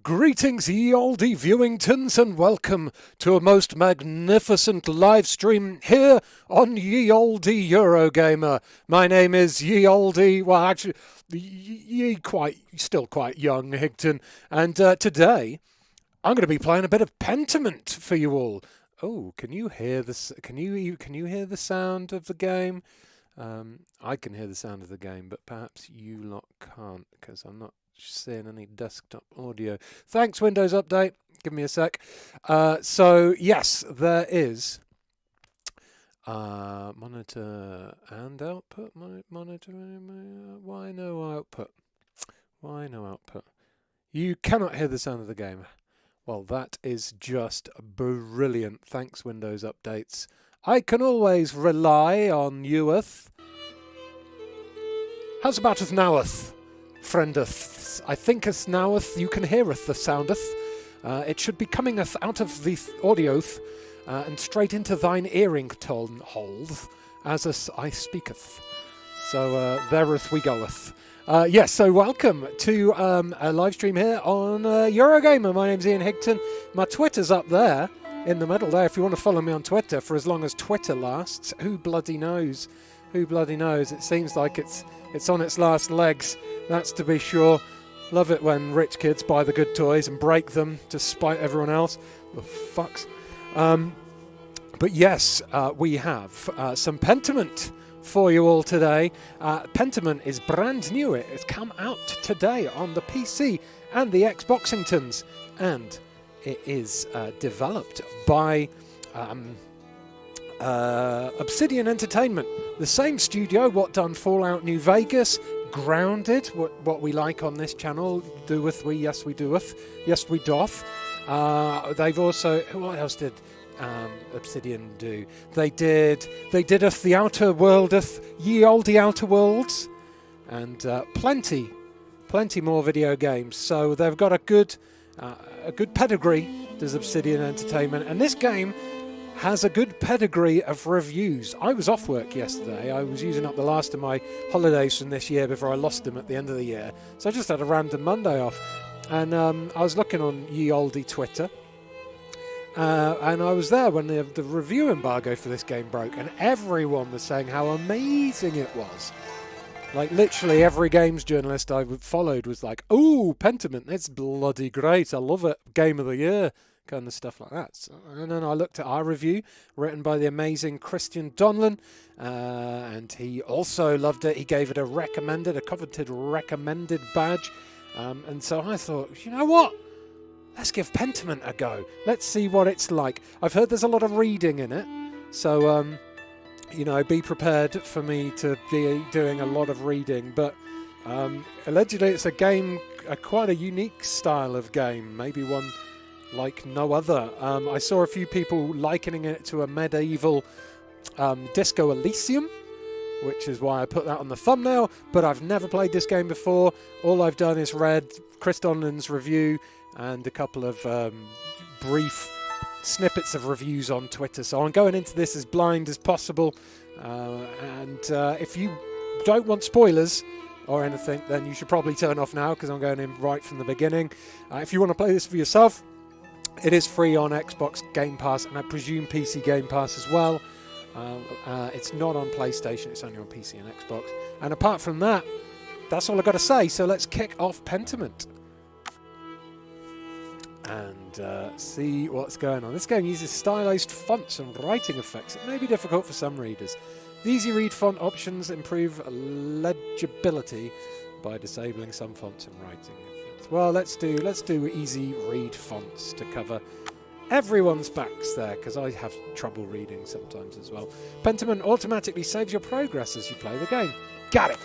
Greetings, ye olde viewingtons, and welcome to a most magnificent live stream here on ye olde Eurogamer. My name is ye olde, well actually, still quite young Higton, and today I'm going to be playing a bit of Pentiment for you all. Oh, can you hear this? Can you hear the sound of the game? I can hear the sound of the game, but perhaps you lot can't, because I'm not seeing any desktop audio. Thanks, Windows Update. Give me a sec. So yes, there is monitor and output. Monitor. Why no output? Why no output? You cannot hear the sound of the game. Well, that is just brilliant. Thanks, Windows Updates. I can always rely on youth. How's about us noweth, friendeth? I thinketh noweth you can heareth the soundeth. It should be comingeth out of the audioth and straight into thine earring tone holes as I speaketh. So thereth we goeth. Yes, so welcome to a live stream here on Eurogamer. My name's Ian Higton. My Twitter's up there in the middle there if you want to follow me on Twitter for as long as Twitter lasts. Who bloody knows? Who bloody knows? It seems like it's on its last legs, that's to be sure. Love it when rich kids buy the good toys and break them to spite everyone else. The fucks. But yes, we have some Pentiment for you all today. Pentiment is brand new. It's come out today on the PC and the Xboxingtons, and it is developed by Obisidian Entertainment, the same studio what done Fallout New Vegas, Grounded, what we like on this channel. Doeth we? Yes, we doeth. Yes, we doth. They've also, what else did Obsidian do? They did the Outer Worldeth, ye olde Outer Worlds, and plenty more video games. So they've got a good pedigree, does Obsidian Entertainment, and this game has a good pedigree of reviews. I was off work yesterday. I was using up the last of my holidays from this year before I lost them at the end of the year. So I just had a random Monday off. And I was looking on ye olde Twitter. And I was there when the review embargo for this game broke. And everyone was saying how amazing it was. Like, literally every games journalist I followed was like, "Ooh, Pentiment, it's bloody great. I love it. Game of the year." Kind of stuff like that. So, and then I looked at our review, written by the amazing Christian Donlan, and he also loved it. He gave it a coveted recommended badge. And so I thought, you know what? Let's give Pentiment a go. Let's see what it's like. I've heard there's a lot of reading in it, so you know, be prepared for me to be doing a lot of reading. But allegedly, it's a game, quite a unique style of game, maybe one like no other. I saw a few people likening it to a medieval Disco Elysium, which is why I put that on the thumbnail, but I've never played this game before. All I've done is read Chris Donlan's review and a couple of brief snippets of reviews on Twitter, so I'm going into this as blind as possible, and if you don't want spoilers or anything, then you should probably turn off now, because I'm going in right from the beginning. If you want to play this for yourself, it is free on Xbox Game Pass, and I presume PC Game Pass as well. It's not on PlayStation, it's only on PC and Xbox. And apart from that, that's all I've got to say, so let's kick off Pentiment and see what's going on. This game uses stylized fonts and writing effects. It may be difficult for some readers. The easy read font options improve legibility by disabling some fonts and writing. Well, let's do easy read fonts to cover everyone's backs there, because I have trouble reading sometimes as well. Pentiment automatically saves your progress as you play the game. Got it!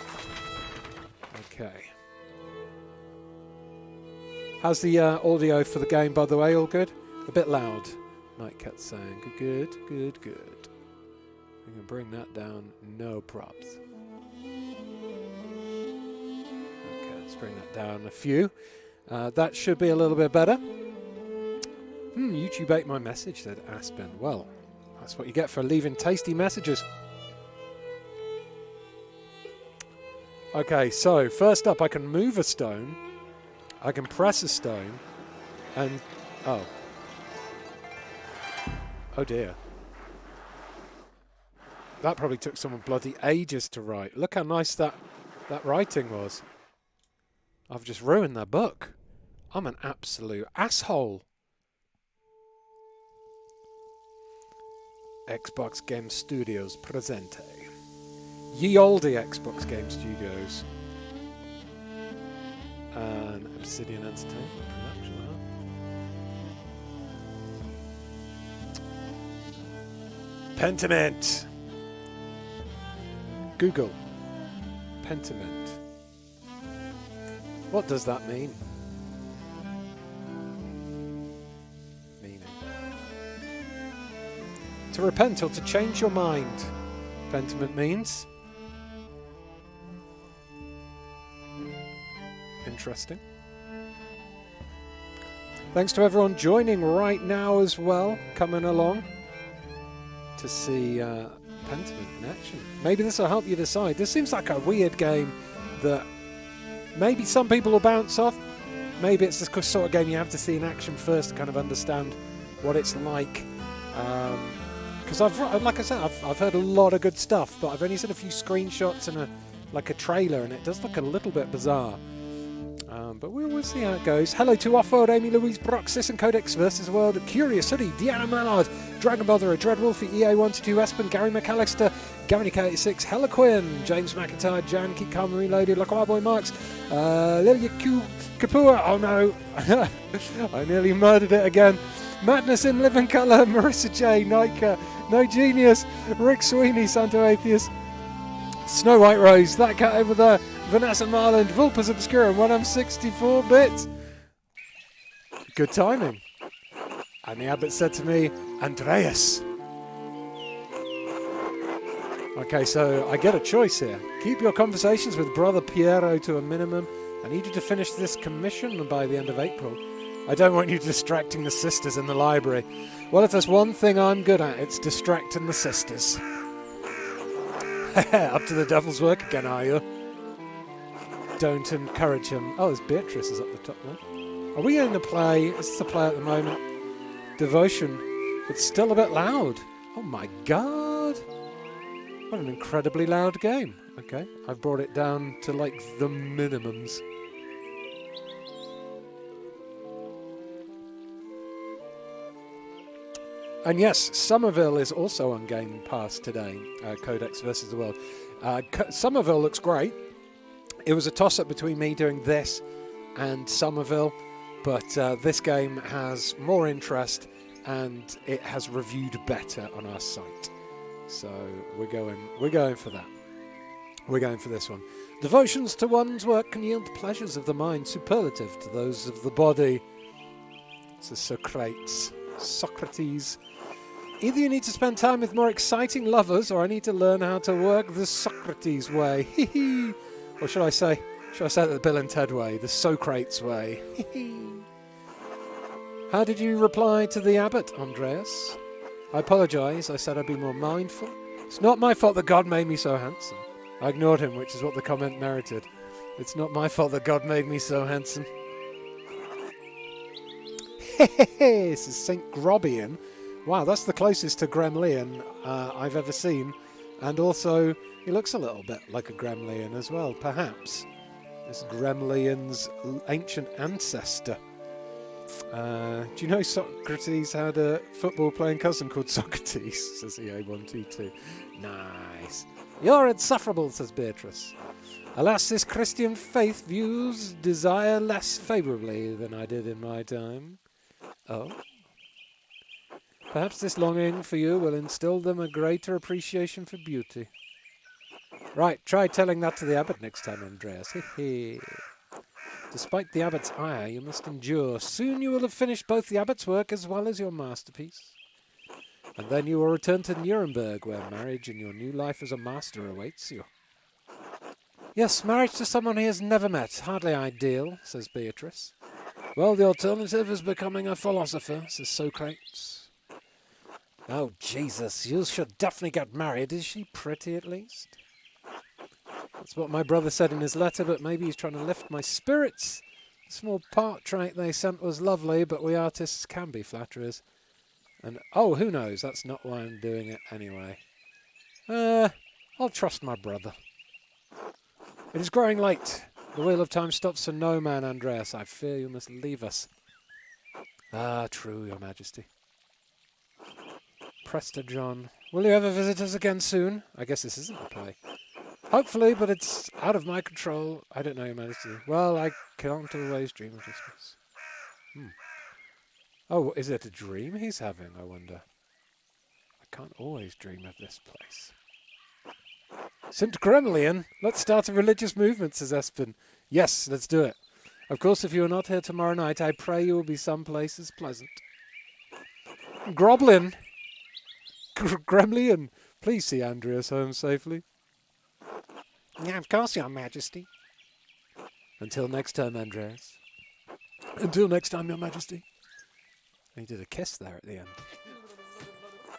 Okay. How's the audio for the game, by the way? All good? A bit loud. Nightcat saying, good. We can bring that down, no props. Let's bring that down a few. That should be a little bit better. YouTube ate my message, said Aspen. Well, that's what you get for leaving tasty messages. Okay, so first up, I can move a stone, I can press a stone, And, oh. Oh dear. That probably took someone bloody ages to write. Look how nice that writing was. I've just ruined their book. I'm an absolute asshole. Xbox Game Studios presente. Ye olde Xbox Game Studios. And Obisidian Entertainment production, huh? Pentiment. Google. Pentiment. What does that mean? Meaning. To repent or to change your mind. Pentiment means. Interesting. Thanks to everyone joining right now as well, coming along to see Pentiment in action. Maybe this will help you decide. This seems like a weird game that maybe some people will bounce off. Maybe it's the sort of game you have to see in action first to kind of understand what it's like. Because like I said, I've heard a lot of good stuff, but I've only seen a few screenshots and a trailer, and it does look a little bit bizarre. But we'll see how it goes. Hello to Offworld, Amy Louise, Broxis and Codex vs. World, Curious Hoodie, Deanna Mallard, Dragon Botherer, Dreadwolfie, EA122, Espen, Gary McAllister, Gavin K86, Hella Quinn, James McIntyre, Jan, Keep Calm Reloaded, Local Boy Marks, Lilia Q Kapua, oh no, I nearly murdered it again. Madness in Living Colour, Marissa J, Nika, No Genius, Rick Sweeney, Santo Atheist, Snow White Rose, that cat over there, Vanessa Marland, Vulpus Obscura, 1M64-bit. Good timing. And the abbot said to me, Andreas. Okay, so I get a choice here. Keep your conversations with Brother Piero to a minimum. I need you to finish this commission by the end of April. I don't want you distracting the sisters in the library. Well, if there's one thing I'm good at, it's distracting the sisters. Up to the devil's work again, are you? Don't encourage him. Oh, there's Beatrice is up the top there. Are we in the play? This is the play at the moment. Devotion. It's still a bit loud. Oh my god. What an incredibly loud game. Okay, I've brought it down to like the minimums. And yes, Somerville is also on Game Pass today. Codex vs. the World. Somerville looks great. It was a toss-up between me doing this and Somerville, but this game has more interest and it has reviewed better on our site. So we're going for that. We're going for this one. Devotions to one's work can yield pleasures of the mind superlative to those of the body. This is Socrates. Either you need to spend time with more exciting lovers, or I need to learn how to work the Socrates way. Or should I say it the Bill and Ted way, the Socrates way? How did you reply to the abbot, Andreas? I apologise. I said I'd be more mindful. It's not my fault that God made me so handsome. I ignored him, which is what the comment merited. It's not my fault that God made me so handsome. This is St. Grobian. Wow, that's the closest to Gremlin I've ever seen. And also, he looks a little bit like a Gremlin as well, perhaps. This Gremlin's ancient ancestor. Do you know Socrates had a football-playing cousin called Socrates? Says EA122. Nice. You're insufferable, says Beatrice. Alas, this Christian faith views desire less favourably than I did in my time. Oh. Perhaps this longing for you will instill them a greater appreciation for beauty. Right, try telling that to the abbot next time, Andreas. Despite the abbot's ire, you must endure. Soon you will have finished both the abbot's work as well as your masterpiece. And then you will return to Nuremberg, where marriage and your new life as a master awaits you. Yes, marriage to someone he has never met. Hardly ideal, says Beatrice. Well, the alternative is becoming a philosopher, says Socrates. Oh, Jesus, you should definitely get married. Is she pretty, at least? That's what my brother said in his letter, but maybe he's trying to lift my spirits. small portrait they sent was lovely, but we artists can be flatterers. And, oh, who knows? That's not why I'm doing it anyway. I'll trust my brother. It is growing late. The wheel of time stops for no man, Andreas. I fear you must leave us. Ah, true, your majesty. Prester John. Will you ever visit us again soon? I guess this isn't a play. Hopefully, but it's out of my control. I don't know, your majesty. Well, I can't always dream of this. Oh, is it a dream he's having, I wonder? I can't always dream of this place. St. Gremlin, let's start a religious movement, says Espen. Yes, let's do it. Of course, if you are not here tomorrow night, I pray you will be someplace as pleasant. Groblin! Gremlin, please see Andreas home safely. Yeah, of course, your majesty. Until next time, Andreas. Until next time, your majesty. He did a kiss there at the end.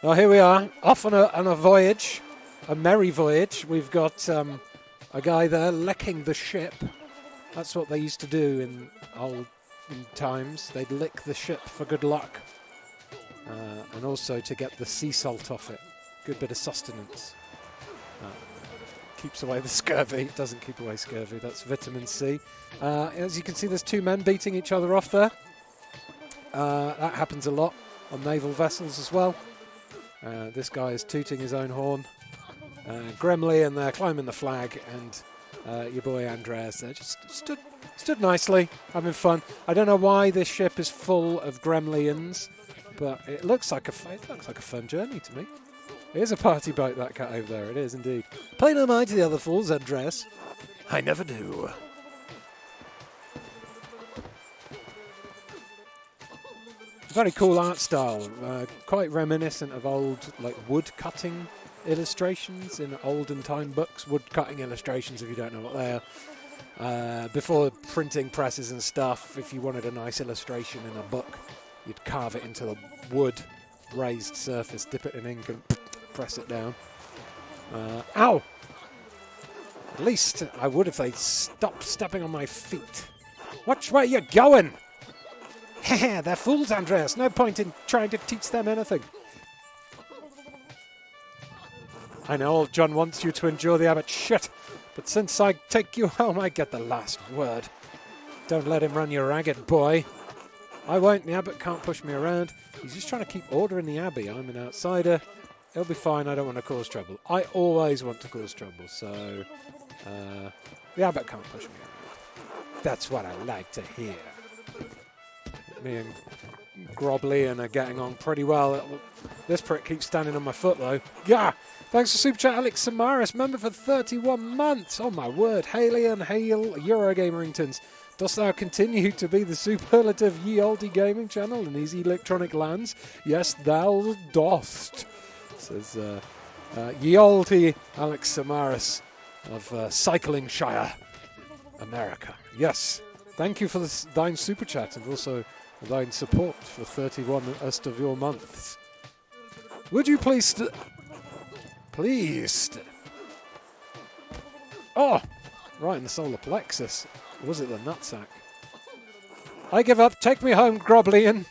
Oh, here we are, off on a voyage. A merry voyage. We've got a guy there licking the ship. That's what they used to do in old times. They'd lick the ship for good luck. And also to get the sea salt off it. Good bit of sustenance. Keeps away the scurvy. It doesn't keep away scurvy. That's vitamin C. As you can see, there's two men beating each other off there. That happens a lot on naval vessels as well. This guy is tooting his own horn. Gremlin there climbing the flag, and your boy Andreas there just stood nicely, having fun. I don't know why this ship is full of gremlins, but it looks like a fun journey to me. It is a party boat, that cat over there. It is indeed. Pay no mind to the other fools, Andreas. I never do. Very cool art style, quite reminiscent of old wood cutting illustrations in olden time books. Wood cutting illustrations, if you don't know what they are. Before printing presses and stuff, if you wanted a nice illustration in a book, you'd carve it into a wood raised surface, dip it in ink and press it down. Ow! At least I would if they stopped stepping on my feet. Watch where you're going! Heh, they're fools, Andreas. No point in trying to teach them anything. I know old John wants you to endure the abbot shit, but since I take you home, I get the last word. Don't let him run you ragged, boy. I won't. The abbot can't push me around. He's just trying to keep order in the abbey. I'm an outsider. It'll be fine. I don't want to cause trouble. I always want to cause trouble, so the abbot can't push me around. That's what I like to hear. Me and Groblian are getting on pretty well. This prick keeps standing on my foot, though. Yeah! Thanks for Super Chat, Alex Samaris, member for 31 months. Oh, my word. Haley and Hail Eurogameringtons. Dost thou continue to be the superlative ye olde gaming channel in these electronic lands? Yes, thou dost, says ye olde Alex Samaris of Cycling Shire, America. Yes, thank you for thine super chat and also thine support for 31 of your months. Would you please... Oh! Right in the solar plexus. Or was it the nutsack? I give up. Take me home, Groblian.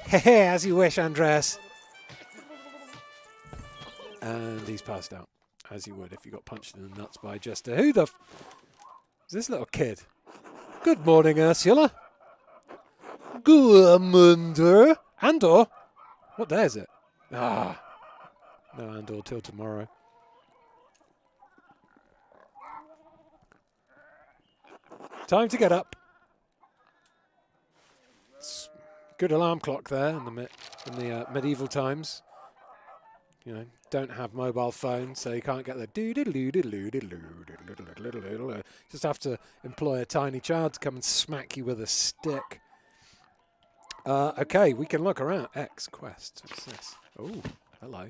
Hehe, as you wish, Andreas. And he's passed out. As you would if you got punched in the nuts by Jester. Who the... is this little kid? Good morning, Ursula. Good morning. Andor? What day is it? Ah. No Andor till tomorrow. Time to get up. It's good alarm clock there in the medieval times. You know, don't have mobile phones, so you can't get the just have to employ a tiny child to come and smack you with a stick. Okay, we can look around. X quest. What's this? Oh, hello.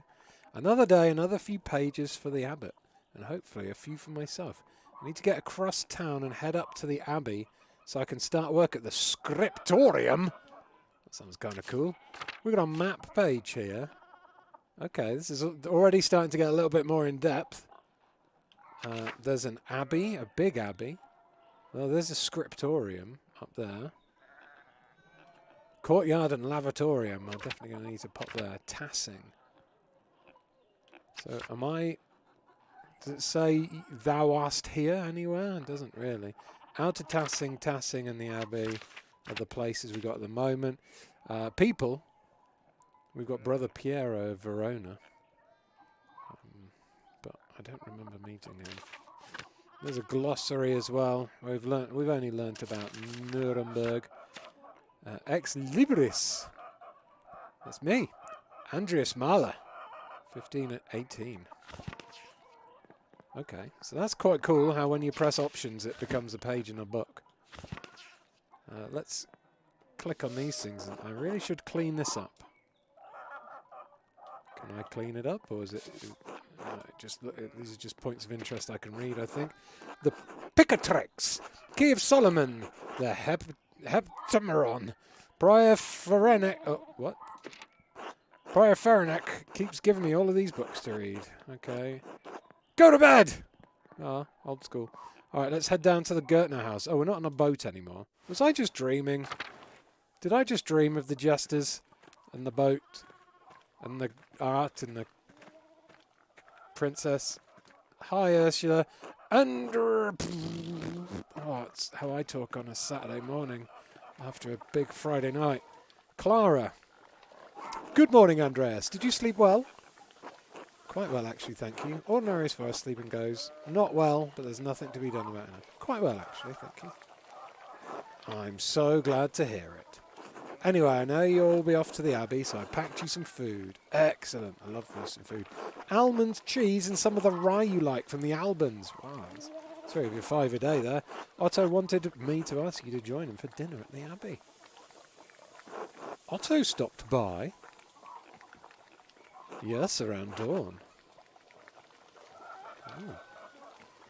Another day, another few pages for the abbot, and hopefully a few for myself. I need to get across town and head up to the abbey so I can start work at the scriptorium. That sounds kind of cool. We've got a map page here. Okay, this is already starting to get a little bit more in depth. There's an abbey, a big abbey. Well, there's a scriptorium up there. Courtyard and lavatorium. I'm definitely going to need to pop there. Tassing. So, am I... Does it say thou art here anywhere? It doesn't really. Outer Tassing, Tassing and the Abbey are the places we've got at the moment. People. We've got Brother Piero of Verona. But I don't remember meeting him. There's a glossary as well. We've only learnt about Nuremberg. Ex Libris. That's me. Andreas Mahler. 15 at 18. Okay, so that's quite cool how when you press options it becomes a page in a book. Let's click on these things. I really should clean this up. Can I clean it up, or is it these are just points of interest I can read, I think. The Picatrix, Key of Solomon, the Heptameron, Prior Ferenek. Oh, what? Prior Ferenek keeps giving me all of these books to read. Okay. Go to bed! Ah, old school. Alright, let's head down to the Gertner house. Oh, we're not on a boat anymore. Was I just dreaming? Did I just dream of the jesters and the boat and the art and the princess? Hi, Ursula. And... oh, it's how I talk on a Saturday morning after a big Friday night. Clara. Good morning, Andreas. Did you sleep well? Quite well, actually, thank you. Ordinary as far as sleeping goes. Not well, but there's nothing to be done about it. Quite well, actually, thank you. I'm so glad to hear it. Anyway, I know you'll all be off to the Abbey, so I packed you some food. Excellent. I love some food. Almond, cheese, and some of the rye you like from the Albans. Wow, that's 3 of your 5 a day there. Otto wanted me to ask you to join him for dinner at the Abbey. Otto stopped by. Yes, around dawn. Ooh.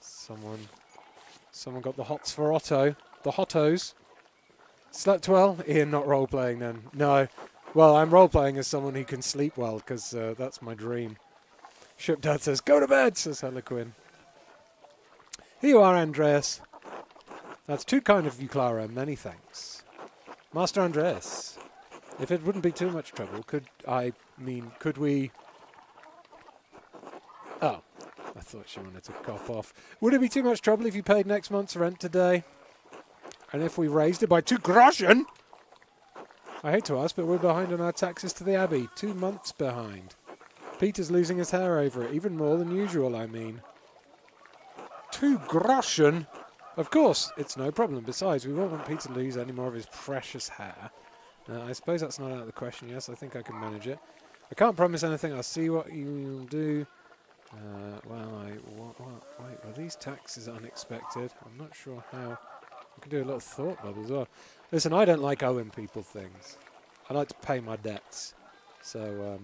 Someone got the hots for Otto. The hottos. Slept well? Ian not role-playing then. No. Well, I'm role-playing as someone who can sleep well, because that's my dream. Shipdad says, go to bed, says Harlequin. Here you are, Andreas. That's too kind of you, Clara. Many thanks. Master Andreas, if it wouldn't be too much trouble, could we... Oh, I thought she wanted to cop off. Would it be too much trouble if you paid next month's rent today? And if we raised it by 2 groschen? I hate to ask, but we're behind on our taxes to the Abbey. 2 months behind. Peter's losing his hair over it, even more than usual, I mean. 2 groschen? Of course, it's no problem. Besides, we won't want Peter to lose any more of his precious hair. I suppose that's not out of the question. Yes, I think I can manage it. I can't promise anything. I'll see what you'll do. Wait, are these taxes unexpected? I'm not sure how. I can do a little thought bubble as well. Listen, I don't like owing people things. I like to pay my debts. So,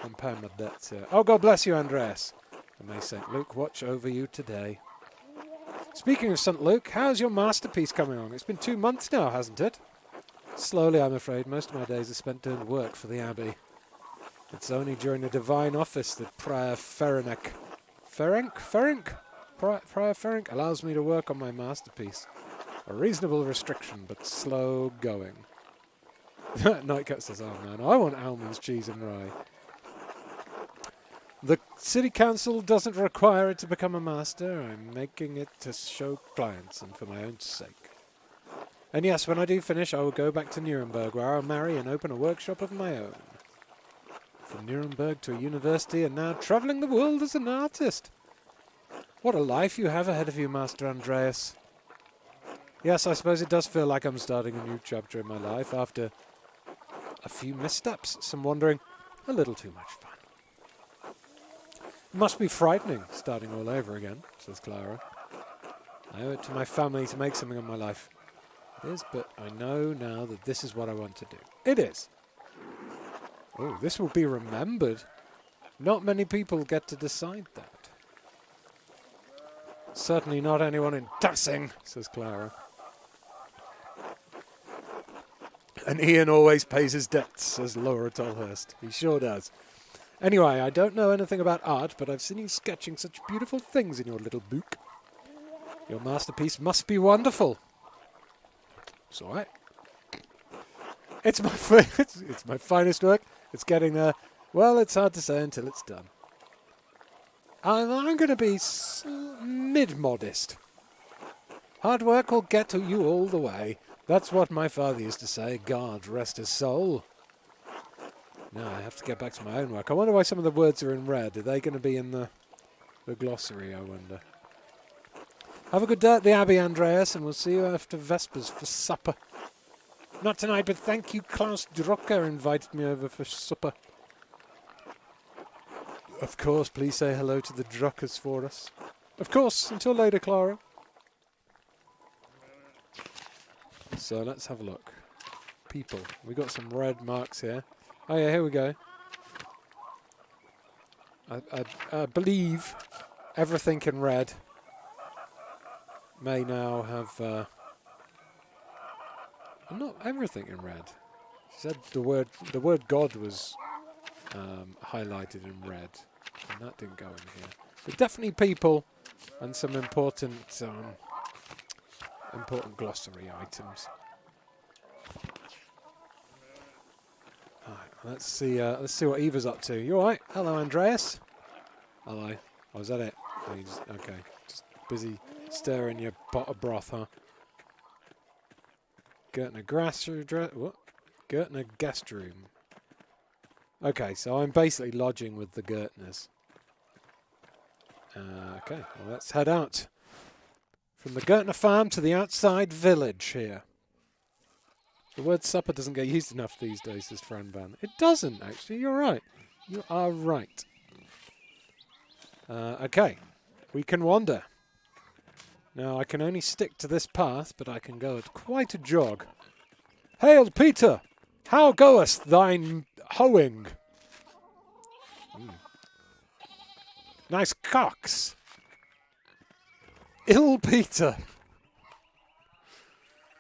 I'm paying my debts here. Oh, God bless you, Andreas. And may St. Luke watch over you today. Speaking of St. Luke, how's your masterpiece coming along? It's been 2 months now, hasn't it? Slowly, I'm afraid. Most of my days are spent doing work for the Abbey. It's only during the divine office that Prior Ferenc allows me to work on my masterpiece. A reasonable restriction, but slow going. Nightcat says, oh man, I want almonds, cheese and rye. The city council doesn't require it to become a master. I'm making it to show clients and for my own sake. And yes, when I do finish, I will go back to Nuremberg, where I'll marry and open a workshop of my own. From Nuremberg to a university and now travelling the world as an artist. What a life you have ahead of you, Master Andreas. Yes, I suppose it does feel like I'm starting a new chapter in my life after a few missteps, some wandering, a little too much fun. It must be frightening, starting all over again, says Clara. I owe it to my family to make something of my life. It is, but I know now that this is what I want to do. It is. Oh, this will be remembered. Not many people get to decide that. Certainly not anyone in Tassing, says Clara. And Ian always pays his debts, says Laura Tolhurst. He sure does. Anyway, I don't know anything about art, but I've seen you sketching such beautiful things in your little book. Your masterpiece must be wonderful. It's all right. It's my it's my finest work. It's getting there. Well, it's hard to say until it's done. I'm going to be mid-modest. Hard work will get to you all the way. That's what my father used to say. God rest his soul. Now I have to get back to my own work. I wonder why some of the words are in red. Are they going to be in the glossary, I wonder? Have a good day at the Abbey, Andreas, and we'll see you after Vespers for supper. Not tonight, but thank you, Klaus Drucker invited me over for supper. Of course, please say hello to the Druckers for us. Of course, until later, Clara. So let's have a look. People. We got some red marks here. Oh yeah, here we go. I believe everything in red may now have... not everything in red. She said the word God was highlighted in red, and that didn't go in here. But definitely people and some important glossary items. Alright, let's see what Eva's up to. You alright? Hello, Andreas. Hello. Oh, is that it? Oh, okay. Just busy stirring your pot of broth, huh? Gertner what? Gertner guest room. Okay, so I'm basically lodging with the Gertners. Okay, well, let's head out. From the Gertner farm to the outside village here. The word supper doesn't get used enough these days, says Fran Van. It doesn't, actually. You're right. You are right. Okay, we can wander. Now, I can only stick to this path, but I can go at quite a jog. Hail, Peter! How goeth thine hoeing? Nice cocks! Ill Peter!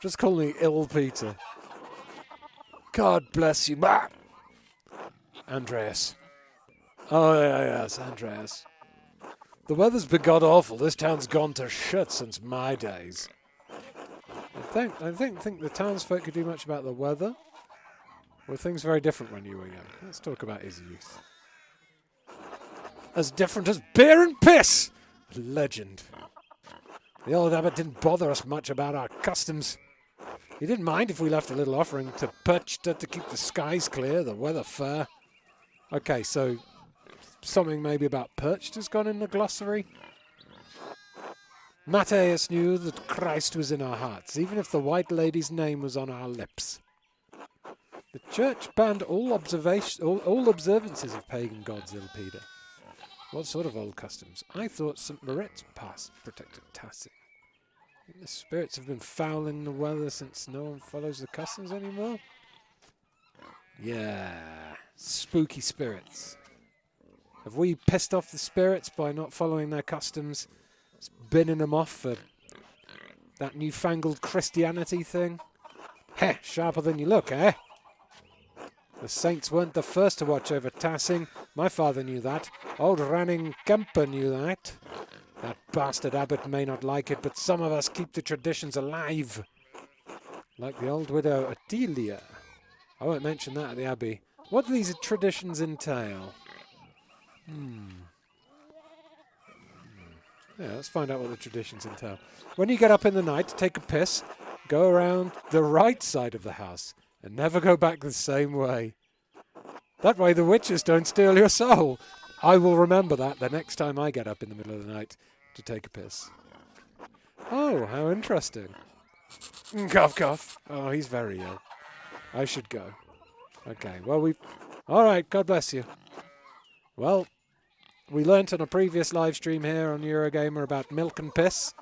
Just call me Ill Peter. God bless you. Bah! Andreas. Oh, yes, Andreas. The weather's been god-awful. This town's gone to shit since my days. I don't think the townsfolk could do much about the weather. Were things very different when you were young? Let's talk about his youth. As different as beer and piss! Legend. The old abbot didn't bother us much about our customs. He didn't mind if we left a little offering to Perchta to keep the skies clear, the weather fair. Okay, so something maybe about Perchta's gone in the glossary. Matthias knew that Christ was in our hearts, even if the White Lady's name was on our lips. The church banned all observances of pagan gods, Ilpida. What sort of old customs? I thought St. Moritz Pass protected Tassie. The spirits have been fouling the weather since no one follows the customs anymore? Yeah, spooky spirits. Have we pissed off the spirits by not following their customs? Binning them off for that newfangled Christianity thing? Heh, sharper than you look, eh? The saints weren't the first to watch over Tassing. My father knew that. Old Ranning Kemper knew that. That bastard abbot may not like it, but some of us keep the traditions alive. Like the old widow Attilia. I won't mention that at the abbey. What do these traditions entail? Yeah, let's find out what the traditions entail. When you get up in the night to take a piss, go around the right side of the house and never go back the same way. That way the witches don't steal your soul. I will remember that the next time I get up in the middle of the night to take a piss. Oh, how interesting. Cough, cough. Oh, he's very ill. I should go. Okay, well, all right, God bless you. Well, we learnt on a previous live stream here on Eurogamer about milk and piss.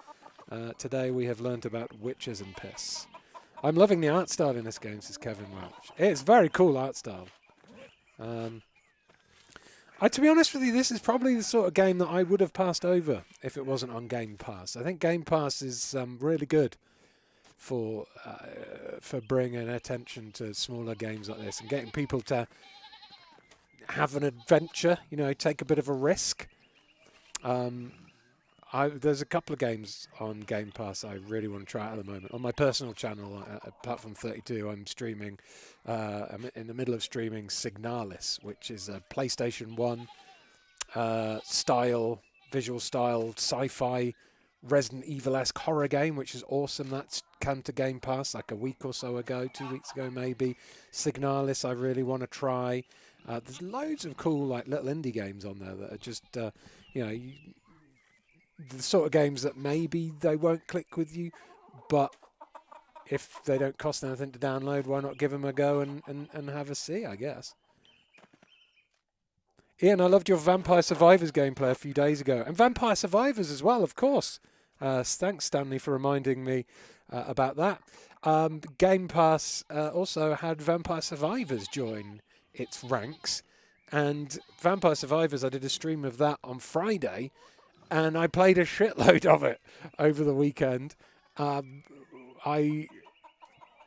Today we have learnt about witches and piss. I'm loving the art style in this game, says Kevin Welch. It's very cool art style. To be honest with you, this is probably the sort of game that I would have passed over if it wasn't on Game Pass. I think Game Pass is really good for bringing attention to smaller games like this and getting people to have an adventure, you know, take a bit of a risk. There's a couple of games on Game Pass I really want to try out at the moment. On my personal channel, apart from 32, I'm streaming. I'm in the middle of streaming Signalis, which is a PlayStation 1 visual style, sci-fi, Resident Evil-esque horror game, which is awesome. That's come to Game Pass like a week or so ago, 2 weeks ago maybe. Signalis, I really want to try. There's loads of cool like little indie games on there that are just, the sort of games that maybe they won't click with you, but if they don't cost anything to download, why not give them a go and have a see, I guess. Ian, I loved your Vampire Survivors gameplay a few days ago. And Vampire Survivors as well, of course. Thanks, Stanley, for reminding me about that. Game Pass also had Vampire Survivors join its ranks. And Vampire Survivors, I did a stream of that on Friday. And I played a shitload of it over the weekend. I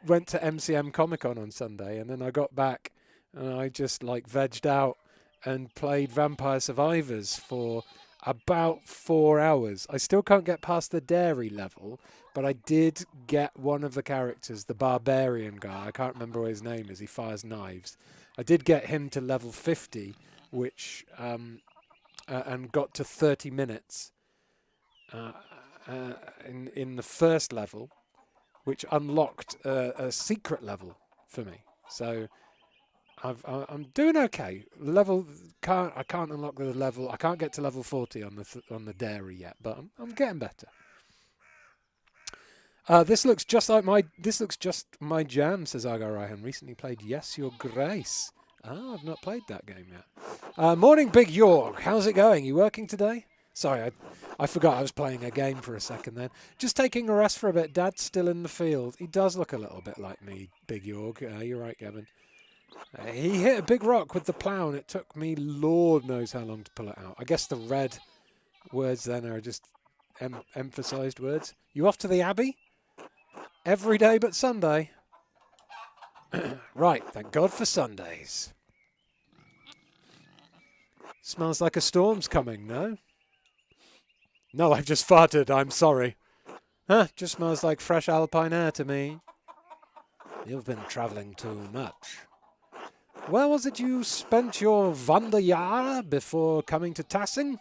went to MCM Comic Con on Sunday, and then I got back and I just like vegged out and played Vampire Survivors for about 4 hours. I still can't get past the dairy level, but I did get one of the characters, the barbarian guy. I can't remember what his name is. He fires knives. I did get him to level 50, which and got to 30 minutes in the first level, which unlocked a secret level for me. So I'm doing okay. I can't unlock the level. I can't get to level 40 on the dairy yet, but I'm getting better. This looks just my jam, says Agar Ryan. Recently played Yes Your Grace. I've not played that game yet. Morning, Big York. How's it going? You working today? Sorry, I forgot I was playing a game for a second then. Just taking a rest for a bit. Dad's still in the field. He does look a little bit like me, Big York. You're right, Gavin. He hit a big rock with the plough, and it took me Lord knows how long to pull it out. I guess the red words then are just emphasised words. You off to the Abbey? Every day but Sunday. Right, thank God for Sundays. Smells like a storm's coming, no? No, I've just farted, I'm sorry. Just smells like fresh alpine air to me. You've been travelling too much. Where was it you spent your Wanderjahre before coming to Tassing?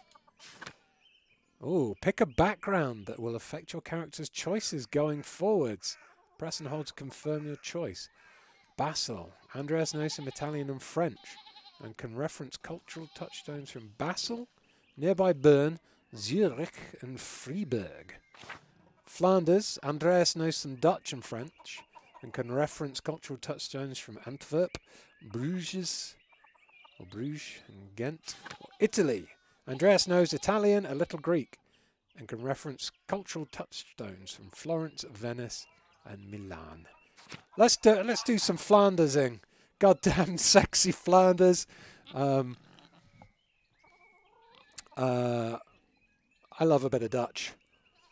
Oh, pick a background that will affect your character's choices going forwards. Press and hold to confirm your choice. Basel. Andreas knows some Italian and French and can reference cultural touchstones from Basel, nearby Bern, Zurich and Freiburg. Flanders. Andreas knows some Dutch and French and can reference cultural touchstones from Antwerp, Bruges, and Ghent. Italy. Andreas knows Italian, a little Greek, and can reference cultural touchstones from Florence, Venice, and Milan. Let's do some Flandersing. Goddamn sexy Flanders. I love a bit of Dutch.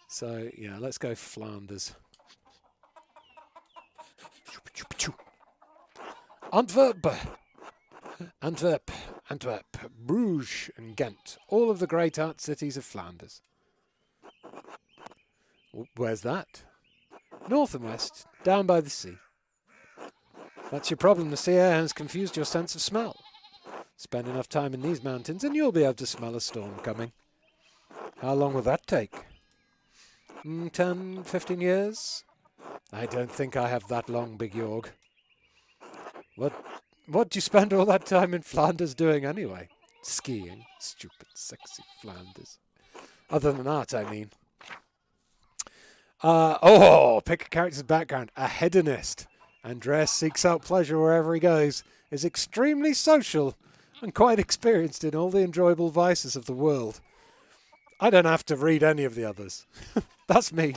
So, yeah, let's go Flanders. Antwerp, Bruges and Ghent. All of the great art cities of Flanders. Where's that? North and west, down by the sea. That's your problem. The sea air has confused your sense of smell. Spend enough time in these mountains and you'll be able to smell a storm coming. How long will that take? 10, 15 years? I don't think I have that long, Big Yorg. What do you spend all that time in Flanders doing anyway? Skiing. Stupid, sexy Flanders. Other than that, I mean. Pick a character's background. A hedonist. Andreas seeks out pleasure wherever he goes, is extremely social, and quite experienced in all the enjoyable vices of the world. I don't have to read any of the others. That's me.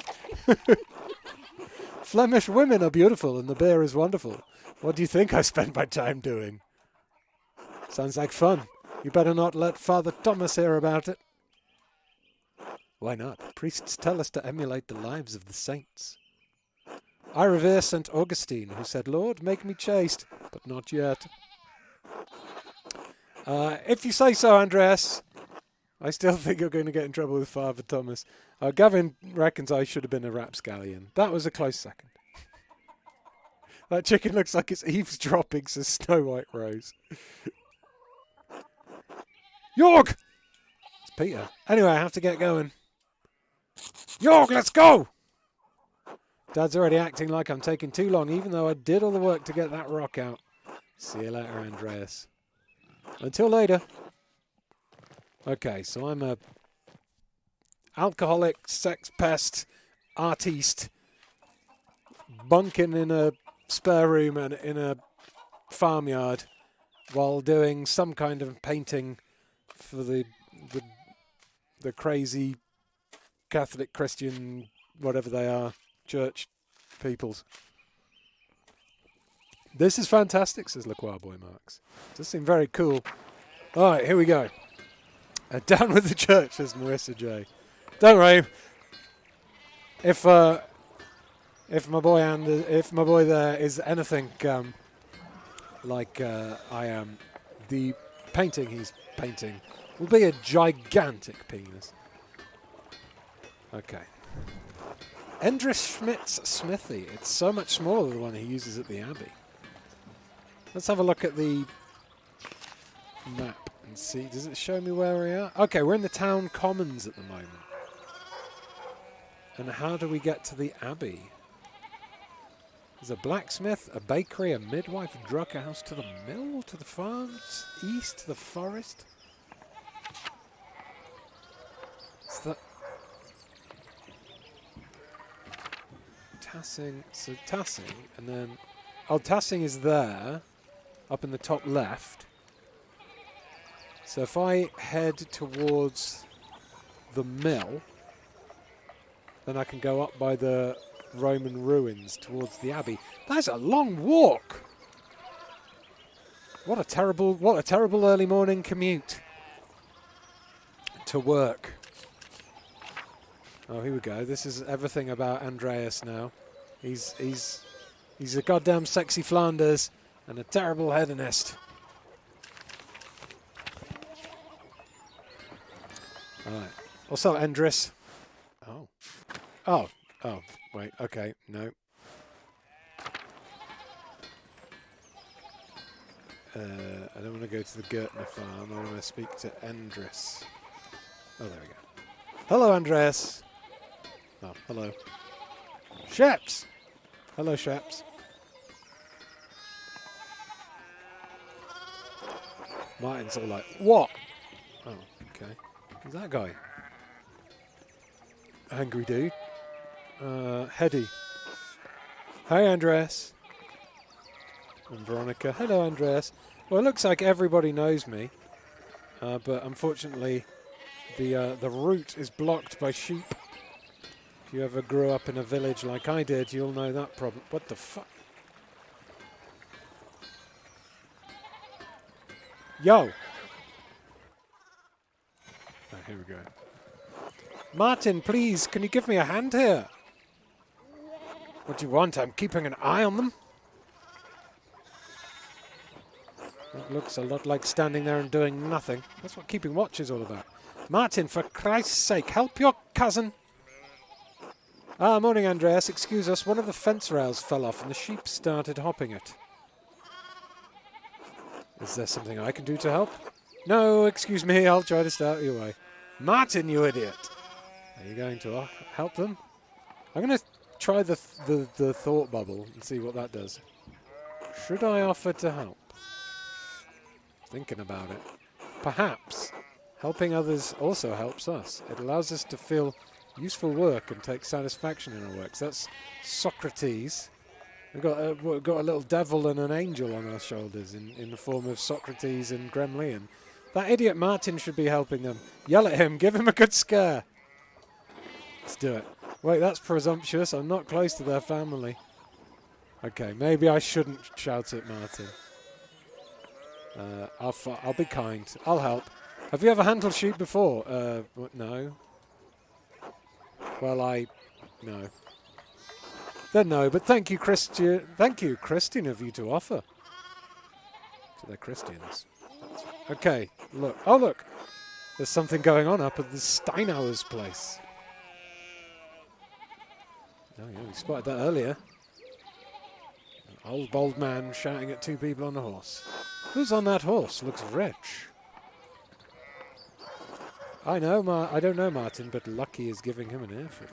Flemish women are beautiful and the beer is wonderful. What do you think I spend my time doing? Sounds like fun. You better not let Father Thomas hear about it. Why not? Priests tell us to emulate the lives of the saints. I revere St. Augustine, who said, Lord, make me chaste, but not yet. If you say so, Andreas. I still think you're going to get in trouble with Father Thomas. Gavin reckons I should have been a rapscallion. That was a close second. That chicken looks like it's eavesdropping, says Snow White Rose. Yorg! It's Peter. Anyway, I have to get going. Yorg, let's go! Dad's already acting like I'm taking too long, even though I did all the work to get that rock out. See you later, Andreas. Until later. Okay, so I'm a alcoholic, sex pest, artiste, bunking in a spare room and in a farmyard while doing some kind of painting for the crazy Catholic, Christian, whatever they are, church peoples. This is fantastic, says LaCroix Boy Marks. Does seem very cool. All right, here we go. Down with the church, says Marissa J. Don't worry. If my boy there is anything like I am, the painting he's painting will be a gigantic penis. Okay. Endrich Schmidt's smithy. It's so much smaller than the one he uses at the Abbey. Let's have a look at the map and see. Does it show me where we are? Okay, we're in the town commons at the moment. And how do we get to the Abbey? There's a blacksmith, a bakery, a midwife, a drug house, to the mill, to the farms, east, to the forest. Is that Tassing? So Tassing, and then Tassing is there, up in the top left. So if I head towards the mill, then I can go up by the Roman ruins towards the Abbey. That's a long walk. What a terrible early morning commute to work. Oh, here we go. This is everything about Andreas now. He's a goddamn sexy Flanders and a terrible hedonist. All right. What's up, Endris? Oh. Wait. Okay. No. I don't want to go to the Gertner farm. I want to speak to Endris. Oh, there we go. Hello, Andreas. Oh, hello. Sheps! Hello, Sheps. Martin's all like, what? Oh, okay. Who's that guy? Angry dude. Hedy. Hi, Andreas. And Veronica. Hello, Andreas. Well, it looks like everybody knows me. But unfortunately, the route is blocked by sheep. If you ever grew up in a village like I did, you'll know that problem. What the fuck? Yo! Oh, here we go. Martin, please, can you give me a hand here? What do you want? I'm keeping an eye on them. That looks a lot like standing there and doing nothing. That's what keeping watch is all about. Martin, for Christ's sake, help your cousin. Morning, Andreas. Excuse us. One of the fence rails fell off and the sheep started hopping it. Is there something I can do to help? No, excuse me. I'll try to start you away. Martin, you idiot. Are you going to help them? I'm going to try the thought bubble and see what that does. Should I offer to help? Thinking about it. Perhaps helping others also helps us. It allows us to feel useful work and take satisfaction in our work. So that's Socrates. We've got a little devil and an angel on our shoulders in the form of Socrates and Gremlin. That idiot Martin should be helping them. Yell at him. Give him a good scare. Let's do it. Wait, that's presumptuous. I'm not close to their family. Okay, maybe I shouldn't shout at Martin. I'll be kind. I'll help. Have you ever handled sheep before? No. Well, no. Then no, but thank you, Christian. Thank you, Christian, of you to offer. So they're Christians. Okay, look. Oh, look. There's something going on up at the Steinauer's place. Oh yeah, we spotted that earlier. An old bald man shouting at two people on a horse. Who's on that horse? Looks rich. I don't know Martin, but Lucky is giving him an earful.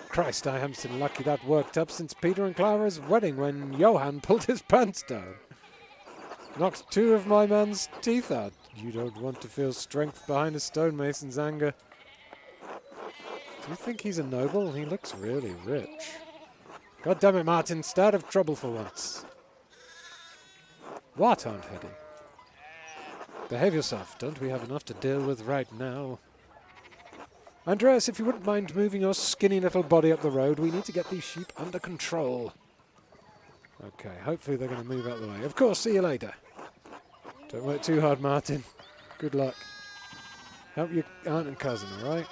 Christ, I haven't seen Lucky that worked up since Peter and Clara's wedding when Johann pulled his pants down. Knocked two of my man's teeth out. You don't want to feel strength behind a stonemason's anger. Do you think he's a noble? He looks really rich. God damn it, Martin, stay out of trouble for once. What, Aunt Hetty? Behave yourself. Don't we have enough to deal with right now? Andreas, if you wouldn't mind moving your skinny little body up the road, we need to get these sheep under control. Okay, hopefully they're going to move out of the way. Of course, see you later. Don't work too hard, Martin. Good luck. Help your aunt and cousin, alright?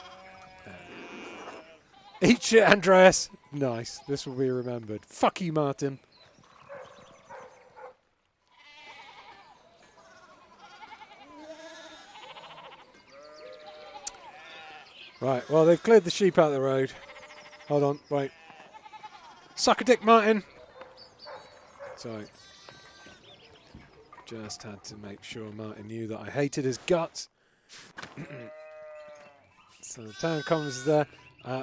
Eat shit, Andreas! Nice, this will be remembered. Fuck you, Martin. Right, well, they've cleared the sheep out of the road. Hold on, wait. Suck a dick, Martin! Sorry. Just had to make sure Martin knew that I hated his guts. So the town comes there.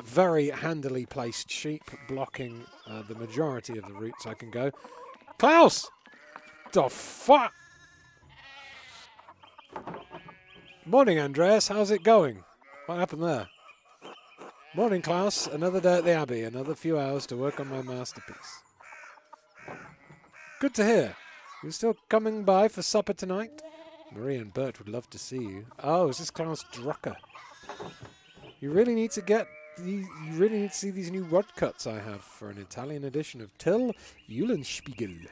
Very handily placed sheep blocking the majority of the routes I can go. Klaus! The fuck? Morning, Andreas. How's it going? What happened there? Morning, Klaus. Another day at the Abbey. Another few hours to work on my masterpiece. Good to hear. You still coming by for supper tonight? Marie and Bert would love to see you. Oh, is this Klaus Drucker? You really need to see these new woodcuts I have for an Italian edition of Till Eulenspiegel.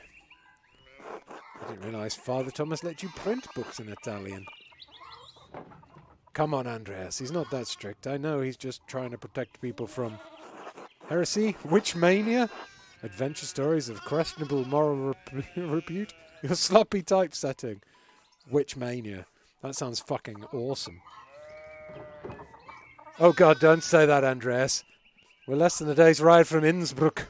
I didn't realise Father Thomas let you print books in Italian. Come on, Andreas. He's not that strict. I know he's just trying to protect people from heresy, witch mania, adventure stories of questionable moral repute, your sloppy typesetting. Witch mania. That sounds fucking awesome. Oh God, don't say that, Andreas. We're less than a day's ride from Innsbruck.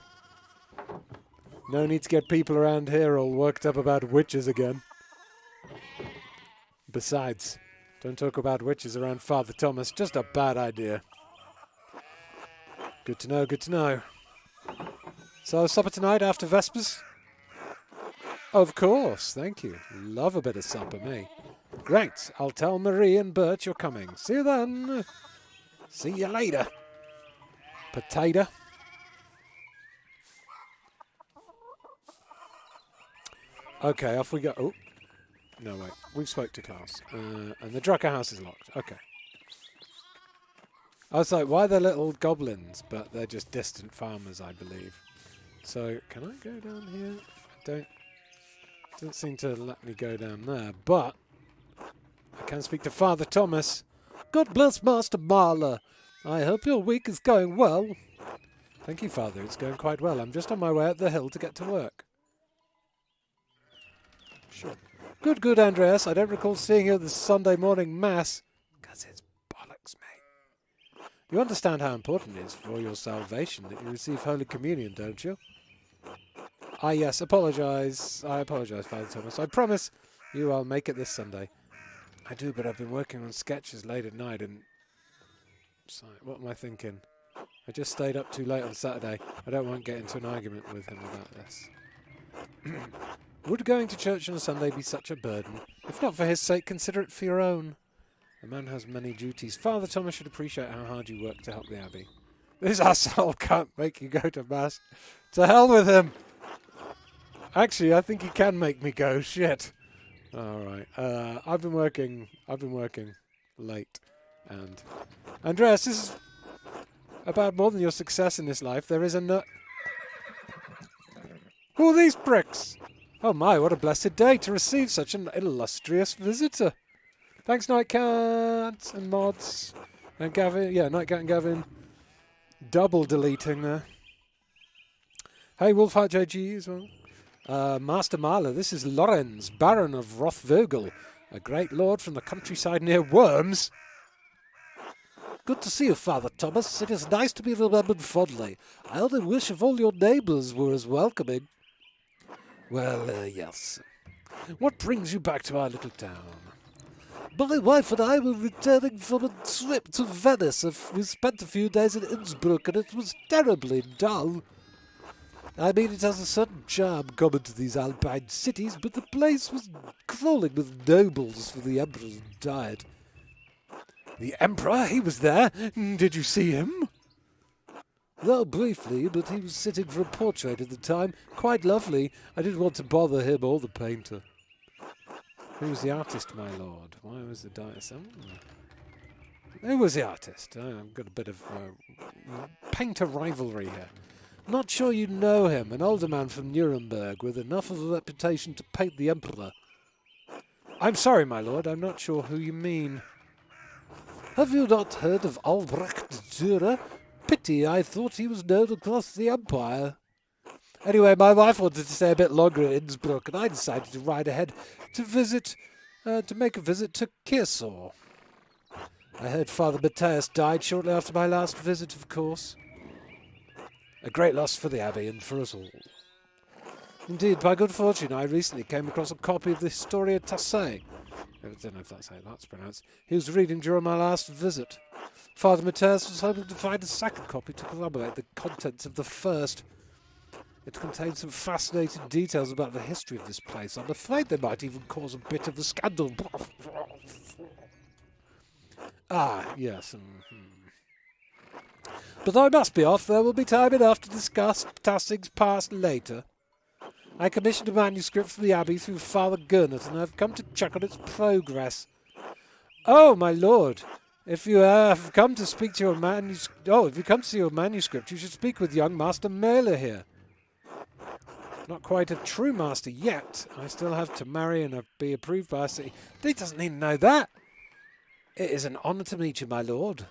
No need to get people around here all worked up about witches again. Besides, don't talk about witches around Father Thomas. Just a bad idea. Good to know, good to know. So, supper tonight after Vespers? Of course, thank you. Love a bit of supper, me. Great, I'll tell Marie and Bert you're coming. See you then. See you later. Potato. Okay, off we go. Oh. No, wait. We've spoke to Klaus. And the Drucker house is locked. Okay. I was like, why they're little goblins? But they're just distant farmers, I believe. So, can I go down here? Don't seem to let me go down there. But I can speak to Father Thomas. God bless Master Marler. I hope your week is going well. Thank you, Father. It's going quite well. I'm just on my way up the hill to get to work. Sure. Good, good, Andreas. I don't recall seeing you at the Sunday morning mass. Because it's bollocks, mate. You understand how important it is for your salvation that you receive Holy Communion, don't you? Ah, yes. Apologise. I apologise, Father Thomas. I promise you I'll make it this Sunday. I do, but I've been working on sketches late at night and... Sorry, what am I thinking? I just stayed up too late on Saturday. I don't want to get into an argument with him about this. Would going to church on a Sunday be such a burden? If not for his sake, consider it for your own. A man has many duties. Father Thomas should appreciate how hard you work to help the Abbey. This asshole can't make you go to Mass. To hell with him! Actually, I think he can make me go. Shit. Alright. I've been working late. And Andreas, this is about more than your success in this life. There is a Who are these pricks? Oh my, what a blessed day to receive such an illustrious visitor. Thanks, Nightcat and Mods. And Gavin. Yeah, Nightcat and Gavin. Double deleting there. Hey, Wolfheart JG as well. Master Marler, this is Lorenz, Baron of Rothvogel. A great lord from the countryside near Worms. Good to see you, Father Thomas. It is nice to be remembered fondly. I only wish if all your neighbours were as welcoming. Well, yes. What brings you back to our little town? My wife and I were returning from a trip to Venice. We spent a few days in Innsbruck, and it was terribly dull. I mean, it has a certain charm common to these Alpine cities, but the place was crawling with nobles for the Emperor's diet. The Emperor? He was there? Did you see him? Well, briefly, but he was sitting for a portrait at the time. Quite lovely. I didn't want to bother him or the painter. Who was the artist, my lord? Why was the dice? Who was the artist? I've got a bit of painter rivalry here. Not sure you know him. An older man from Nuremberg with enough of a reputation to paint the Emperor. I'm sorry, my lord. I'm not sure who you mean. Have you not heard of Albrecht Dürer? Pity, I thought he was known across the empire. Anyway, my wife wanted to stay a bit longer in Innsbruck, and I decided to ride ahead to make a visit to Kearsau. I heard Father Matthias died shortly after my last visit, of course. A great loss for the Abbey and for us all. Indeed, by good fortune, I recently came across a copy of the Historia Tassé. I don't know if that's how that's pronounced. He was reading during my last visit. Father Matthias was hoping to find a second copy to corroborate the contents of the first. It contains some fascinating details about the history of this place. I'm afraid they might even cause a bit of a scandal. Yes. But I must be off. There will be time enough to discuss Tassing's past later. I commissioned a manuscript from the Abbey through Father Gurnett, and I've come to check on its progress. Oh, my lord! If you have come to speak to your manuscript, you should speak with young Master Mailer here. Not quite a true master yet. I still have to marry and be approved by a city. He doesn't even know that. It is an honour to meet you, my lord.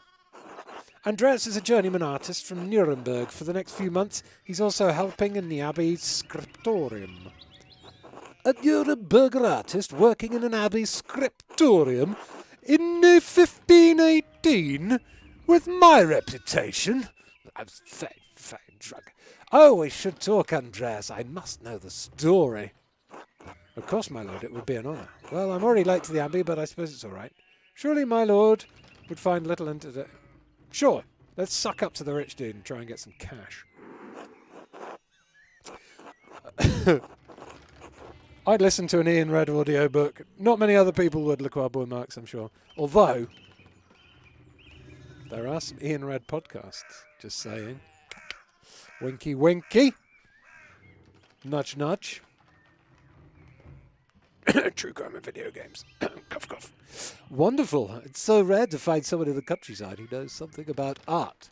Andreas is a journeyman artist from Nuremberg. For the next few months, he's also helping in the Abbey's scriptorium. A Nuremberg artist working in an Abbey scriptorium in 1518? With my reputation? I'm very drunk. Oh, we should talk, Andreas. I must know the story. Of course, my lord, it would be an honour. Well, I'm already late to the Abbey, but I suppose it's all right. Surely, my lord would find little entertainment. Sure, let's suck up to the rich dude and try and get some cash. I'd listen to an Ian Red audiobook. Not many other people would, LaCroix Boy Marks, I'm sure. Although, there are some Ian Red podcasts, just saying. Winky, winky. Nudge, nudge. True crime and video games. Cough, cough. Wonderful. It's so rare to find someone in the countryside who knows something about art.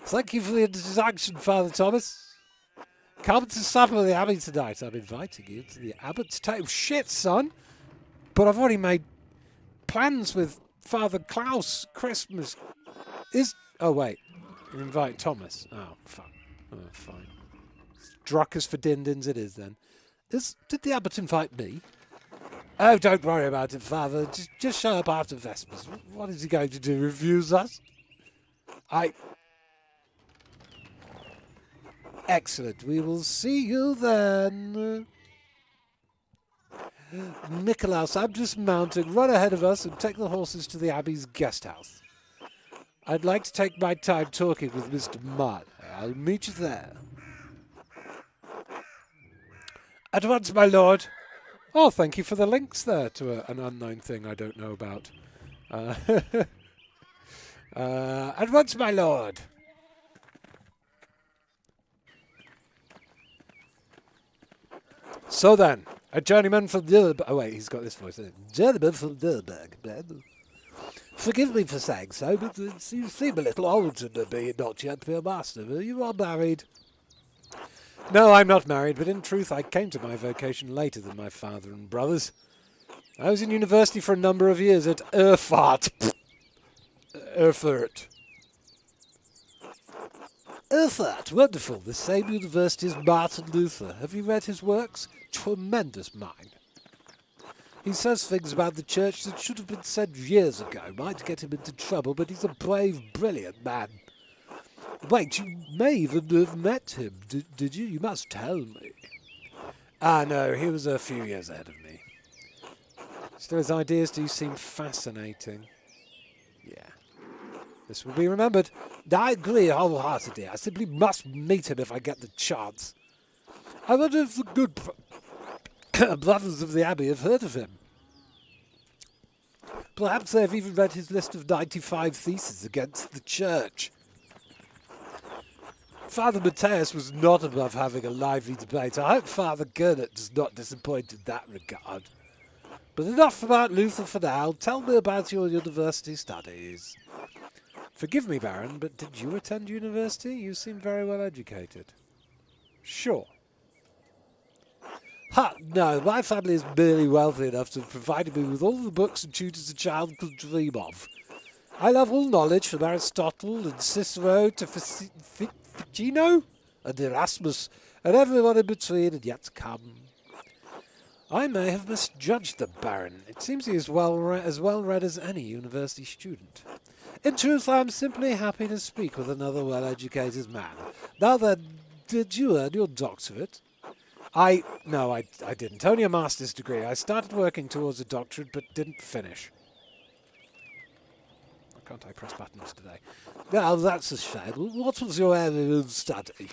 Thank you for the introduction, Father Thomas. Come to supper at the Abbey tonight. I'm inviting you to the Abbot's table. Shit, son. But I've already made plans with Father Klaus. Christmas is... Oh, wait. You invite Thomas. Oh, fuck. Oh, fine. Druckers for din-dins it is, then. Did the Abbot invite me? Oh, don't worry about it, Father. Just show up after Vespers. What is he going to do? Refuse us? Excellent. We will see you then. Nikolaus, I'm dismounting. Run ahead of us and take the horses to the Abbey's guest house. I'd like to take my time talking with Mr. Marley. I'll meet you there. At once, my lord. Oh, thank you for the links there to an unknown thing I don't know about. At once, my lord. So then, a journeyman from Nuremberg. Oh, wait, he's got this voice. Journeyman from Nuremberg, man. Forgive me for saying so, but you seem a little old to be not yet be a master. You are married. No, I'm not married, but in truth I came to my vocation later than my father and brothers. I was in university for a number of years at Erfurt. Erfurt, wonderful. The same university as Martin Luther. Have you read his works? Tremendous mind. He says things about the church that should have been said years ago. Might get him into trouble, but he's a brave, brilliant man. Wait, you may even have met him, did you? You must tell me. Ah, no, he was a few years ahead of me. Still, his ideas do seem fascinating. Yeah. This will be remembered. I agree wholeheartedly. I simply must meet him if I get the chance. I wonder if the good brothers of the Abbey have heard of him. Perhaps they've even read his list of 95 theses against the church. Father Matthias was not above having a lively debate. I hope Father Gernot does not disappoint in that regard. But enough about Luther for now. Tell me about your university studies. Forgive me, Baron, but did you attend university? You seem very well educated. Sure. Ha, no, my family is merely wealthy enough to have provided me with all the books and tutors a child could dream of. I love all knowledge, from Aristotle and Cicero to Ficino and Erasmus, and everyone in between and yet to come. I may have misjudged the Baron. It seems he is as well read as any university student. In truth, I am simply happy to speak with another well-educated man. Now then, did you earn your doctorate? No, I didn't. Only a master's degree. I started working towards a doctorate, but didn't finish. Why can't I press buttons today? Well, that's a shame. What was your area of study?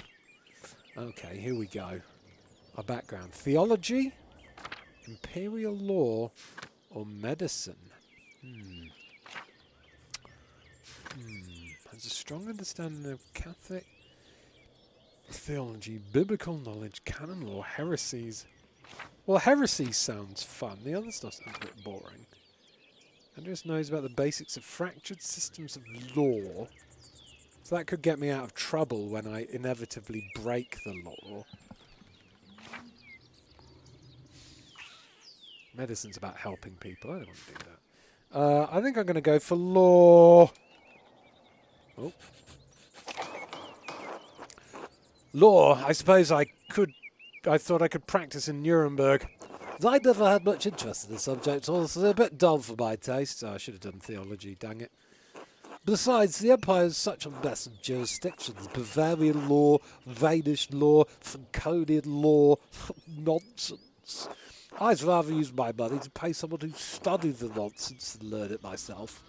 Okay, here we go. Our background. Theology, imperial law, or medicine? Has a strong understanding of Catholic theology, biblical knowledge, canon law, heresies. Well, heresies sounds fun. The other stuff sounds a bit boring. Andreas knows about the basics of fractured systems of law. So that could get me out of trouble when I inevitably break the law. Medicine's about helping people. I don't want to do that. I think I'm going to go for law. Oh. Law, I suppose I thought I could practice in Nuremberg. I never had much interest in the subject, also a bit dull for my taste. Oh, I should have done theology, dang it. Besides, the Empire is such a mess of jurisdictions. Bavarian law, Danish law, Franconian law. Nonsense. I'd rather use my money to pay someone who studied the nonsense than learn it myself.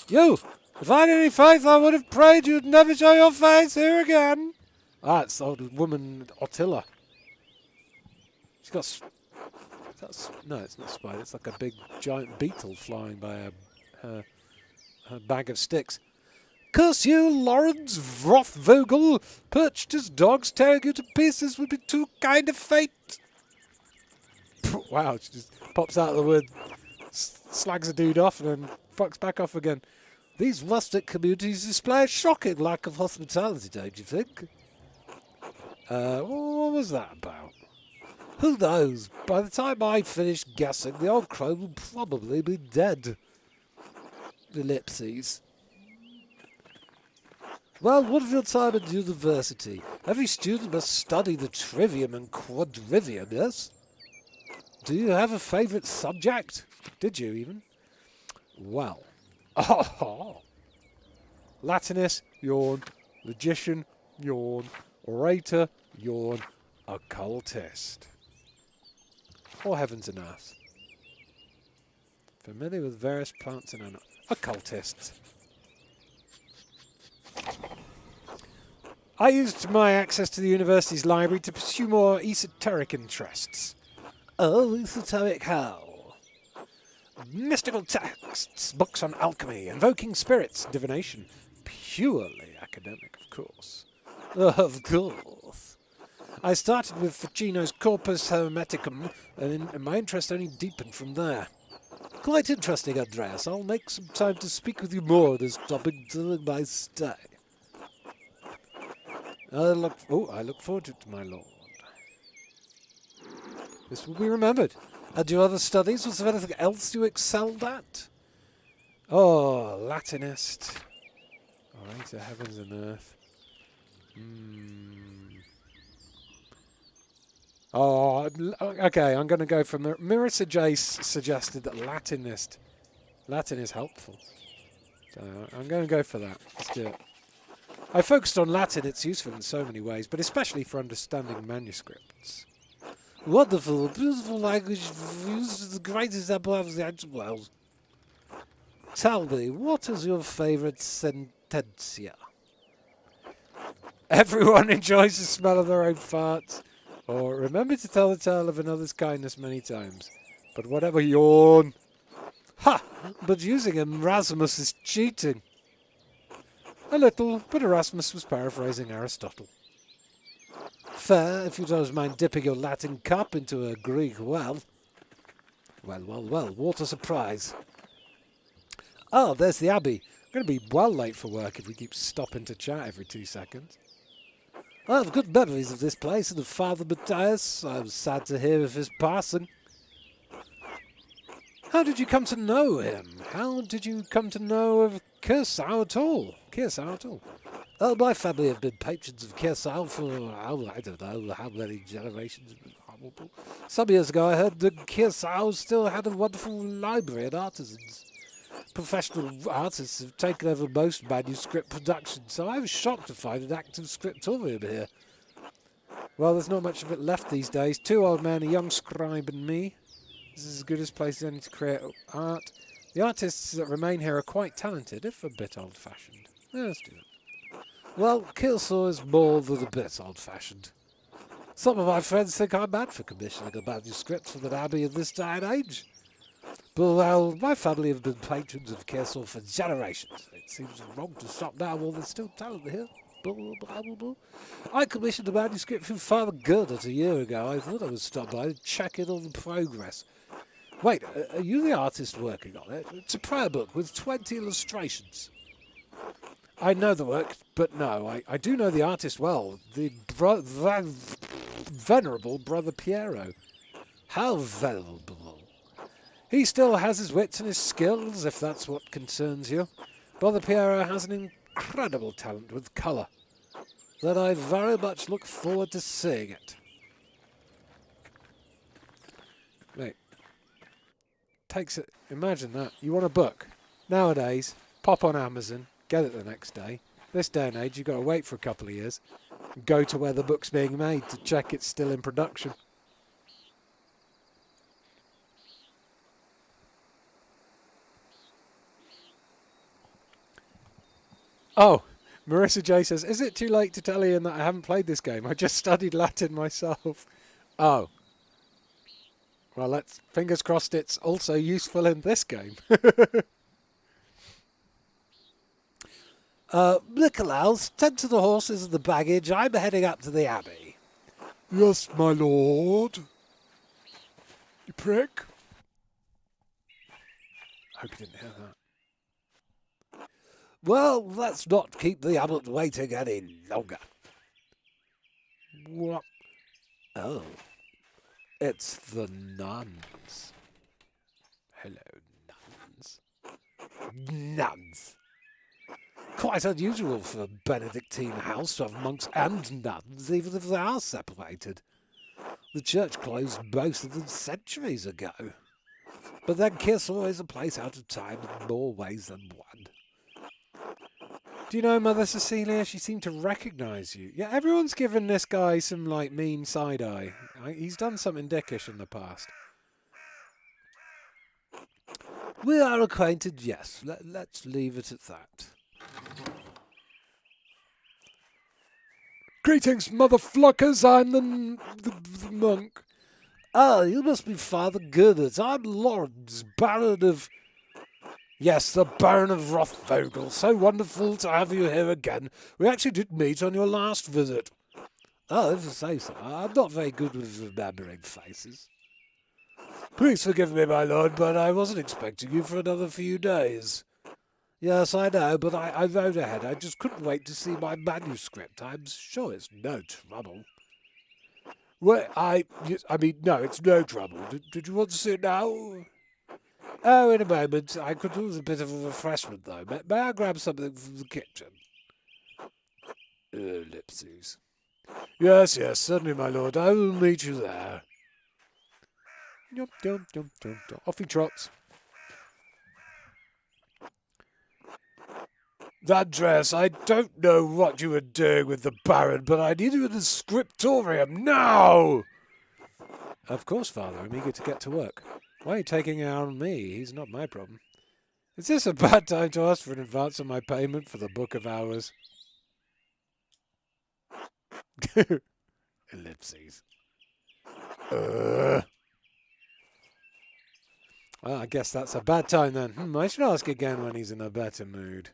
You! If I had any faith, I would have prayed you'd never show your face here again. Ah, it's the old woman, Ottila. She's got... no, it's not a spider. It's like a big, giant beetle flying by her bag of sticks. Curse you, Lawrence Vrothvogel! Perched as dogs, tearing you to pieces would be too kind of fate. Wow, she just pops out of the wood, slags a dude off, and then fucks back off again. These rustic communities display a shocking lack of hospitality, don't you think? What was that about? Who knows? By the time I finish guessing, the old crow will probably be dead. Ellipses. Well, what of your time at university? Every student must study the trivium and quadrivium, yes? Do you have a favourite subject? Did you even? Well. Oh. Latinist, yawn. Logician, yawn. Orator, yawn. Occultist. Or heavens and earth. Familiar with various plants and animals. Occultists. I used my access to the university's library to pursue more esoteric interests. Oh, esoteric how? Mystical texts, books on alchemy, invoking spirits, divination. Purely academic, of course. Of course. I started with Ficino's Corpus Hermeticum, and my interest only deepened from there. Quite interesting, Andreas. I'll make some time to speak with you more on this topic during my stay. I look forward to it, my lord. This will be remembered. And your other studies, was there anything else you excelled at? Oh, Latinist. Orator, heavens and earth. Oh, Okay, I'm going to go for Marissa Jace suggested that Latin is helpful. So I'm going to go for that. Let's do it. I focused on Latin. It's useful in so many ways, but especially for understanding manuscripts. Wonderful, beautiful language used as the greatest empire of the ancient world. Tell me, what is your favourite sentencia? Everyone enjoys the smell of their own farts. Or remember to tell the tale of another's kindness many times. But whatever, yawn. Ha! But using Erasmus is cheating. A little, but Erasmus was paraphrasing Aristotle. Fair, if you don't mind dipping your Latin cup into a Greek well. Well, what a surprise. Oh, there's the Abbey. I'm going to be well late for work if we keep stopping to chat every 2 seconds. I have good memories of this place and of Father Matthias. I was sad to hear of his passing. How did you come to know him? How did you come to know of Kersau at all? Oh, my family have been patrons of Kersau for, I don't know how many generations. Some years ago I heard that Kersau still had a wonderful library and artisans. Professional artists have taken over most manuscript production, so I was shocked to find an active scriptorium here. Well, there's not much of it left these days. 2 old men, a young scribe and me. This is as good as place as any to create art. The artists that remain here are quite talented, if a bit old-fashioned. Yeah, let's do it. Well, Kilsaw is more than a bit old-fashioned. Some of my friends think I'm mad for commissioning a manuscript from an abbey in this day and age. But, well, my family have been patrons of Kersau for generations. It seems wrong to stop now while there's still talent here. I commissioned a manuscript from Father Gerdert a year ago. I thought I would stop by to check in on the progress. Wait, are you the artist working on it? It's a prayer book with 20 illustrations. I know the work, but no, I do know the artist well. The venerable Brother Piero. How venerable. He still has his wits and his skills, if that's what concerns you. Brother Piero has an incredible talent with colour, that I very much look forward to seeing it. Mate, takes it. Imagine that. You want a book. Nowadays, pop on Amazon, get it the next day. This day and age, you've got to wait for a couple of years, and go to where the book's being made to check it's still in production. Oh, Marissa J says, is it too late to tell Ian that I haven't played this game? I just studied Latin myself. Oh. Well, let's fingers crossed it's also useful in this game. Nicolaus, tend to the horses and the baggage. I'm heading up to the Abbey. Yes, my lord. You prick. I hope you didn't hear that. Well, let's not keep the abbot waiting any longer. What? Oh. It's the nuns. Hello, nuns. Nuns. Quite unusual for a Benedictine house to have monks and nuns, even if they are separated. The church closed both of them centuries ago. But then Kersau is a place out of time in more ways than one. Do you know Mother Cecilia? She seemed to recognise you. Yeah, everyone's given this guy some, like, mean side-eye. He's done something dickish in the past. We are acquainted, yes. Let's leave it at that. Greetings, motherfluckers. I'm the monk. Ah, you must be Father Gerdert. I'm Lawrence, Baron of... Yes, the Baron of Rothvogel. So wonderful to have you here again. We actually did meet on your last visit. Oh, if you say so. I'm not very good with remembering faces. Please forgive me, my lord, but I wasn't expecting you for another few days. Yes, I know, but I rode ahead. I just couldn't wait to see my manuscript. I'm sure it's no trouble. Well, I mean, no, it's no trouble. Did you want to see it now? Oh, in a moment. I could do with a bit of a refreshment, though. May I grab something from the kitchen? Ellipses. Yes, certainly, my lord. I will meet you there. Yum, yum, yum, yum, yum. Off he trots. That dress, I don't know what you were doing with the Baron, but I need you in the scriptorium now! Of course, Father, I'm eager to get to work. Why are you taking it on me? He's not my problem. Is this a bad time to ask for an advance on my payment for the Book of Hours? Ellipses. Well, I guess that's a bad time then. I should ask again when he's in a better mood.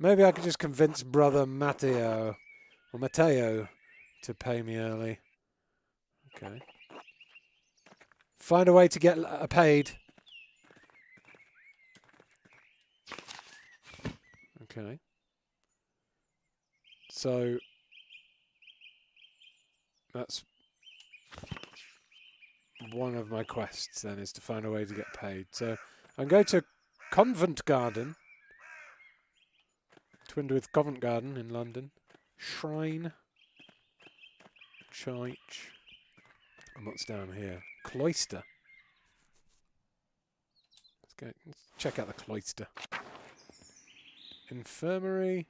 Maybe I could just convince Brother Matteo to pay me early. Okay. Find a way to get paid. Okay. So that's one of my quests then, is to find a way to get paid. So I'm going to Covent Garden. Twinned with Covent Garden in London. Shrine. Church. And what's down here? Cloister. Let's check out the cloister. Infirmary.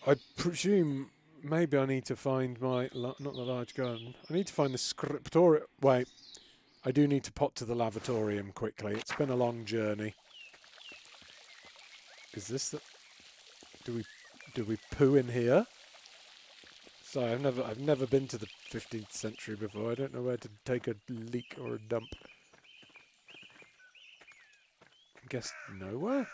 I presume maybe I need to find my... not the large garden. I need to find the scriptorium. Wait. I do need to pop to the lavatorium quickly. It's been a long journey. Is this the... Do we poo in here? Sorry, I've never been to the 15th century before. I don't know where to take a leak or a dump. I guess nowhere?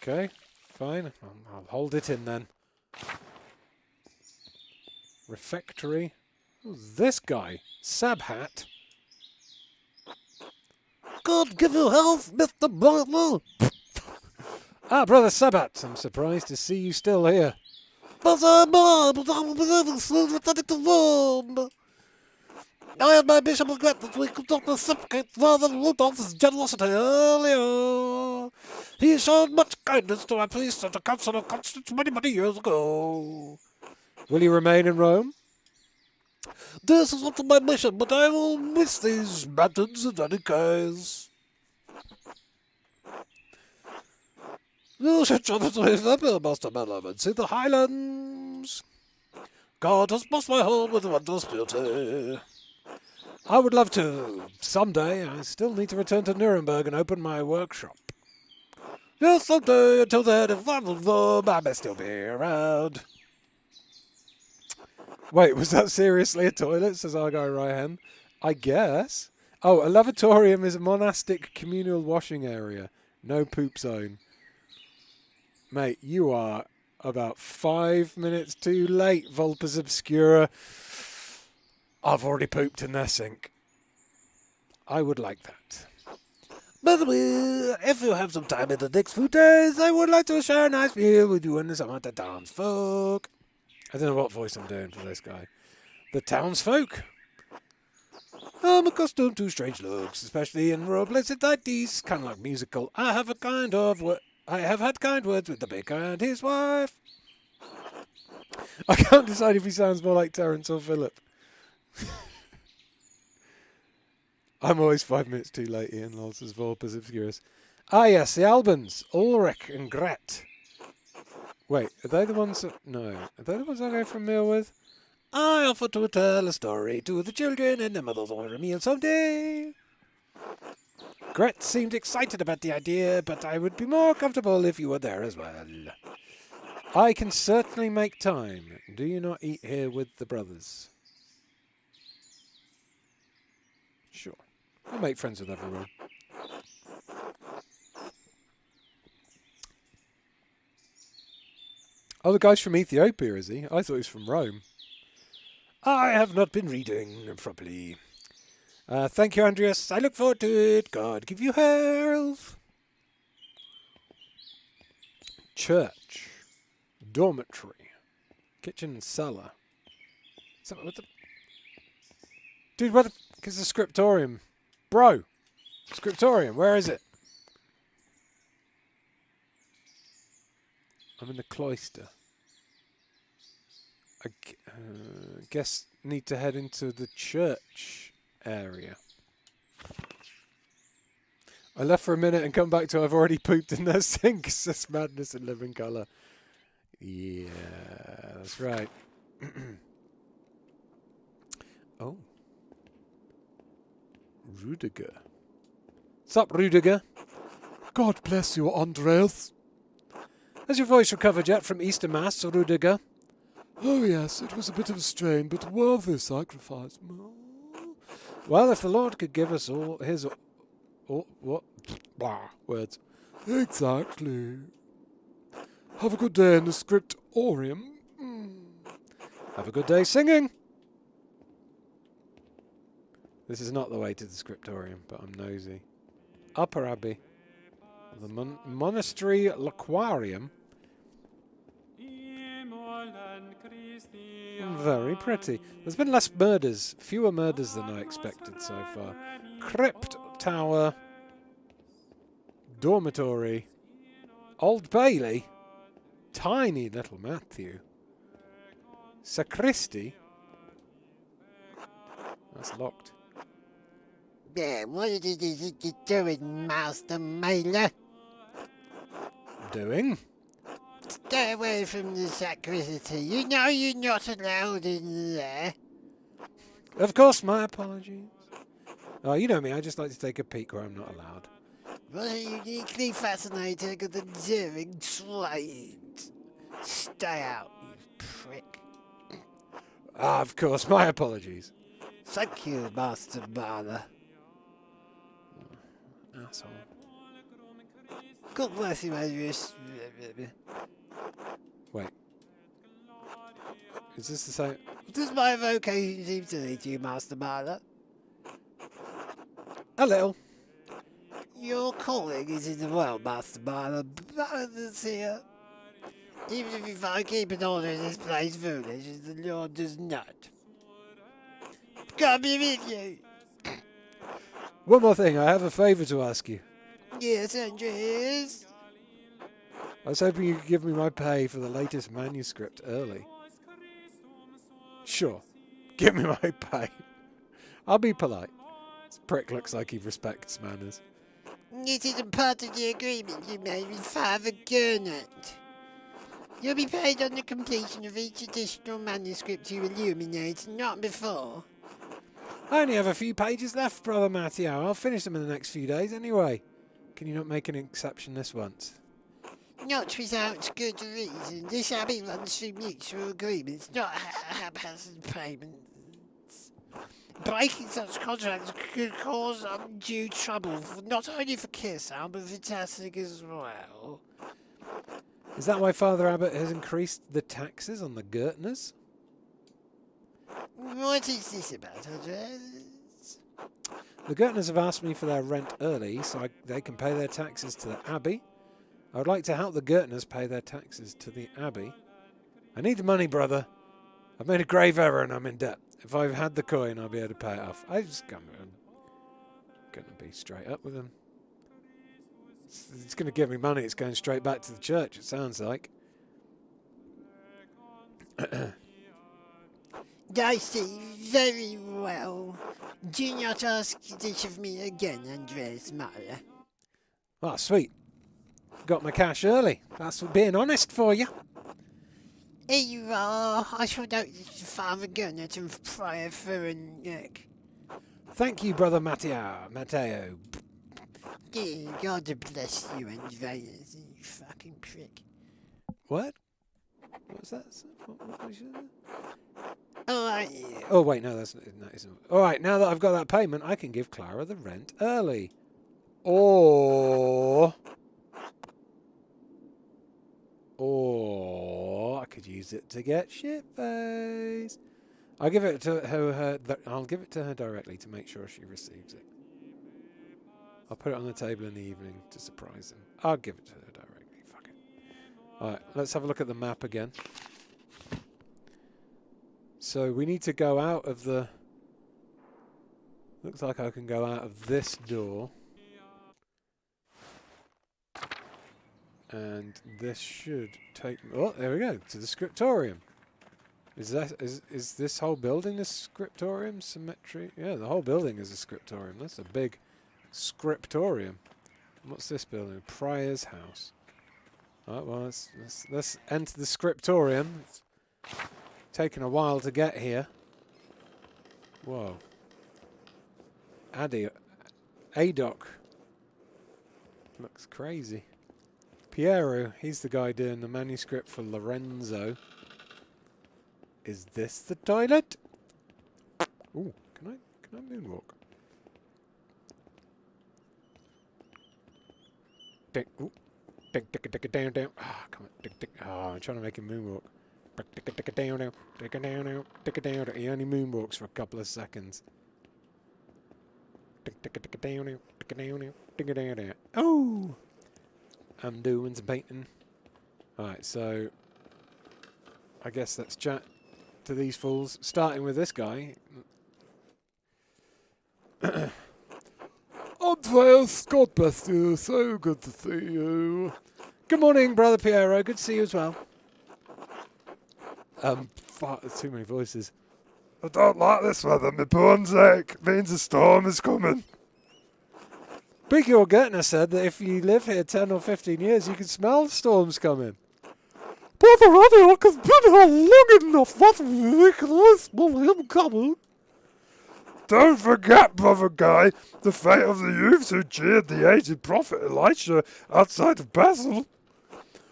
Okay, fine. I'll hold it in then. Refectory. Who's this guy? Sabhat. God give you health, Mr. Butler. Ah, Brother Sabbat, I'm surprised to see you still here. But I'm returning to Rome. I and my bishop regret that we could not reciprocate Father Rudolph's generosity earlier. He showed much kindness to our priest at the Council of Constance many years ago. Will you remain in Rome? This is not my mission, but I will miss these mountains in any case. You should try to remember, Master Masterminds, see the Highlands. God has blessed my home with wondrous beauty. I would love to. Someday. I still need to return to Nuremberg and open my workshop. Yes, someday. Until then, if I'm in Rome, I may still be around. Wait, was that seriously a toilet, says our guy Ryan? I guess. Oh, a lavatorium is a monastic communal washing area. No poop zone. Mate, you are about 5 minutes too late, Vulpes Obscura. I've already pooped in their sink. I would like that. By the way, if you have some time in the next few days, I would like to share a nice meal with you and some of the townsfolk. I don't know what voice I'm doing for this guy. The townsfolk? I'm accustomed to strange looks, especially in rural places like these. Kind of like musical. I have had kind words with the baker and his wife. I can't decide if he sounds more like Terence or Philip. I'm always 5 minutes too late, Ian Lawrence, as Vulpes Obscurus. Ah, yes, the Albans, Ulrich and Gret. Wait, are they the ones that... No. Are they the ones I go for a meal with? I offer to tell a story to the children and the mothers over a meal someday. Gret seemed excited about the idea, but I would be more comfortable if you were there as well. I can certainly make time. Do you not eat here with the brothers? Sure. I'll make friends with everyone. Oh, the guy's from Ethiopia, is he? I thought he was from Rome. I have not been reading properly. Thank you, Andreas. I look forward to it. God give you health. Church. Dormitory. Kitchen and cellar. What the... Dude, what the... is the scriptorium? Bro. Scriptorium, where is it? I'm in the cloister. Guess need to head into the church area. I left for a minute and come back to I've already pooped in their sink. It's madness in living colour. Yeah, that's right. Oh. Rudiger. Sup, Rudiger? God bless you, Andres. Has your voice recovered yet from Easter Mass, Rudiger? Oh yes, it was a bit of a strain, but worthy sacrifice. Well, if the Lord could give us all his... what? Blah, words. Exactly. Have a good day in the scriptorium. Have a good day singing. This is not the way to the scriptorium, but I'm nosy. Upper Abbey. The Monastery Laquarium. Very pretty. There's been less murders, fewer murders than I expected so far. Crypt Tower. Dormitory. Old Bailey. Tiny little Matthew. Sacristy. That's locked. Yeah, what is it you're doing, Master Mailer? Doing? Stay away from the sacristy. You know you're not allowed in there. Of course, my apologies. Oh, you know me, I just like to take a peek where I'm not allowed. What a uniquely fascinating and endearing trade. Stay out, you prick. Ah, of course, my apologies. Thank you, Master Mailer. Asshole. God bless you, Adrius. Wait. Is this the same? Does my vocation seem silly to you, Master Mailer? A little. Your calling is in the world, Master Mailer. Balance here. Even if you find keeping order in this place foolish, as the Lord does not. God be with you. One more thing, I have a favour to ask you. Yes, Andres. I was hoping you could give me my pay for the latest manuscript early. Sure. Give me my pay. I'll be polite. This prick looks like he respects manners. It isn't part of the agreement you made with Father Gernot. You'll be paid on the completion of each additional manuscript you illuminate, not before. I only have a few pages left, Brother Matteo. I'll finish them in the next few days anyway. Can you not make an exception this once? Not without good reason. This abbey runs through mutual agreements, not haphazard payments. Breaking such contracts could cause undue trouble, not only for Kirsown, but for Tassig as well. Is that why Father Abbot has increased the taxes on the Gertners? What is this about, Andres? The Gertners have asked me for their rent early so they can pay their taxes to the Abbey. I would like to help the Gertners pay their taxes to the Abbey. I need the money, brother. I've made a grave error and I'm in debt. If I've had the coin, I'll be able to pay it off. I'm going to be straight up with him. It's going to give me money. It's going straight back to the church, it sounds like. I see. Very well. Do not ask this of me again, Andres Mara. Ah, sweet. Got my cash early. That's being honest for you. Here you are. I shall note Father Gernot and Friar Furenneck. Thank you, Brother Matteo. Dear God bless you, Andreas, you fucking prick. What? What was that? What was that? Alright. Oh, wait, no, that isn't. Alright, now that I've got that payment, I can give Clara the rent early. Or I could use it to get shit-faced. I'll give it to her. I'll give it to her directly to make sure she receives it. I'll put it on the table in the evening to surprise them. I'll give it to her directly. Fuck it. Alright, let's have a look at the map again. So we need to go out of the... Looks like I can go out of this door. And this should take... Oh, there we go. To the scriptorium. Is this whole building a scriptorium? Symmetry? Yeah, the whole building is a scriptorium. That's a big scriptorium. What's this building? Prior's house. Alright, well, let's enter the scriptorium. It's taken a while to get here. Whoa. Adoc. Looks crazy. Piero, he's the guy doing the manuscript for Lorenzo. Is this the toilet? Ooh, can I moonwalk? Tick, ooh. Tick, tick, tick, down, down. Ah, come on, tick, tick. Ah, I'm trying to make him moonwalk. Tick, tick, tick, down, down, tick, down, down, tick, down. He only moonwalks for a couple of seconds. Tick, tick, tick, down, down, tick, down, down, tick, down, down. Oh, I'm doing some painting. All right, so I guess let's chat to these fools, starting with this guy. Andreas, God bless you. So good to see you. Good morning, Brother Piero. Good to see you as well. Fuck, there's too many voices. I don't like this weather. My bones ache. Means a storm is coming. Big Your Gertner said that if you live here 10 or 15 years, you can smell storms coming. Brother Adioc has been here long enough. That we can smell him coming. Don't forget, Brother Guy, the fate of the youths who jeered the aged prophet Elisha outside of Bethel.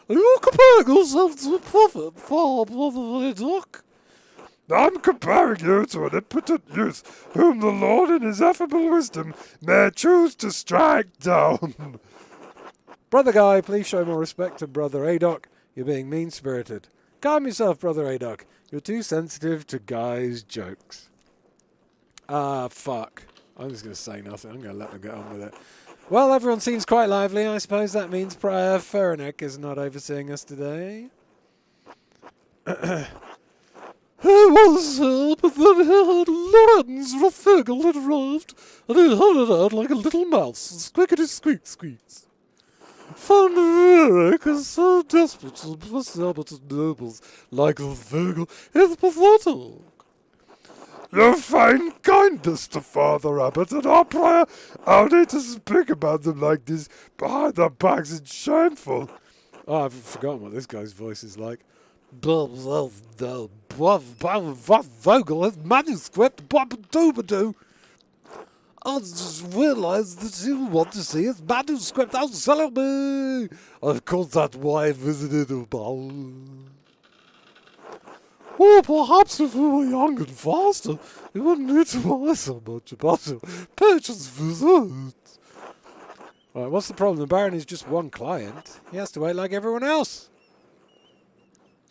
Are you comparing yourself to a prophet, far, Brother Adioc? I'm comparing you to an impotent youth whom the Lord in his affable wisdom may choose to strike down. Brother Guy, please show more respect to Brother Adoc. You're being mean-spirited. Calm yourself, Brother Adoc. You're too sensitive to Guy's jokes. Ah, fuck. I'm just going to say nothing. I'm going to let them get on with it. Well, everyone seems quite lively. I suppose that means Prior Ferenek is not overseeing us today. He was here, but then he heard Lorenz Raffigal had arrived, and he hurried out like a little mouse, and squeakity-squeak squeaks. Found Eric is so desperate to impress the abbot and nobles like the Virgil is pathetic. You feign kindness to Father Abbot and our prior. Only to speak about them like this behind their backs is shameful. Oh, I've forgotten what this guy's voice is like. Vogel, his manuscript, Babadoo. I just realized that you want to see his manuscript. I'll sell me. Of course, that's why I visited him. Well, perhaps if we were young and faster, we wouldn't need to worry so much about your patient's visit. Right, what's the problem? The Baron is just one client. He has to wait like everyone else.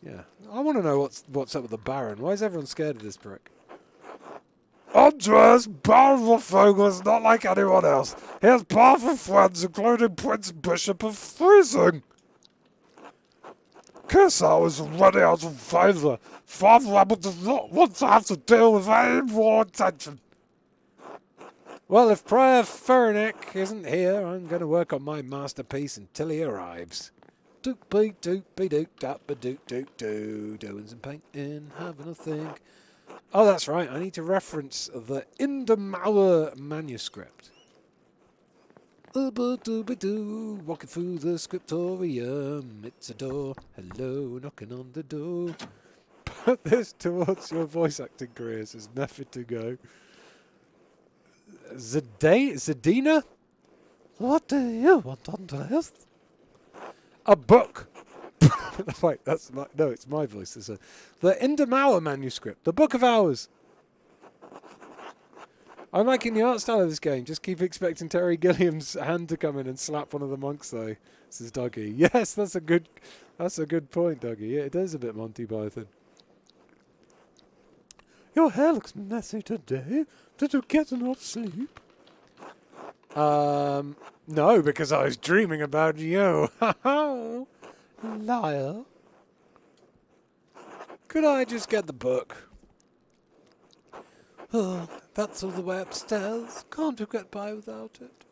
Yeah, I want to know what's up with the Baron. Why is everyone scared of this prick? Andreas, Baron Raffigal is not like anyone else. He has powerful friends, including Prince Bishop of Freezing. Kissau is already out of favour. Father Abbot does not want to have to deal with any more attention. Well, if Prior Ferenek isn't here, I'm going to work on my masterpiece until he arrives. Doop-be-doop-be-doop-dap-ba-doop-doop-doo. Doing some painting, having a think. Oh, that's right. I need to reference the Indemauer manuscript. Doo-ba-doo-ba-doo, walking through the scriptorium. It's a door. Hello, knocking on the door. Put this towards your voice acting careers as method to go. Zadina? What do you want, Andreas? A book. Wait, no, it's my voice. It's the Indemauer manuscript, the Book of Hours. I'm liking the art style of this game. Just keep expecting Terry Gilliam's hand to come in and slap one of the monks, though. Says Dougie. Yes, that's a good point, Dougie. Yeah, it is a bit Monty Python. Your hair looks messy today. Did you get enough sleep? No, because I was dreaming about you. Liar. Could I just get the book? Oh, that's all the way upstairs. Can't you get by without it?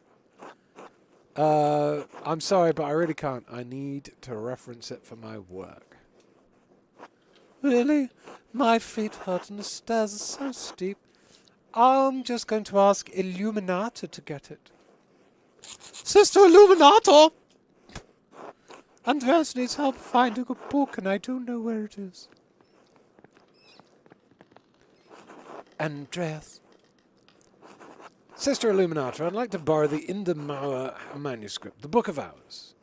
I'm sorry, but I really can't. I need to reference it for my work. Really? My feet hurt and the stairs are so steep. I'm just going to ask Illuminata to get it. Sister Illuminato! Andreas needs help finding a book and I don't know where it is. Andreas. Sister Illuminata, I'd like to borrow the Indamara manuscript, the Book of Hours.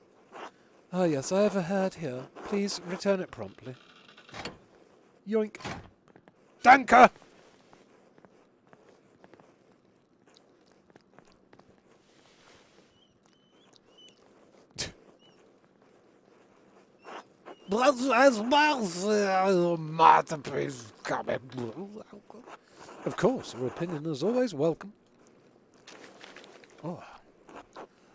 Ah, yes, I have a herd here. Please return it promptly. Yoink. Danke! Of course, your opinion is always welcome. Oh.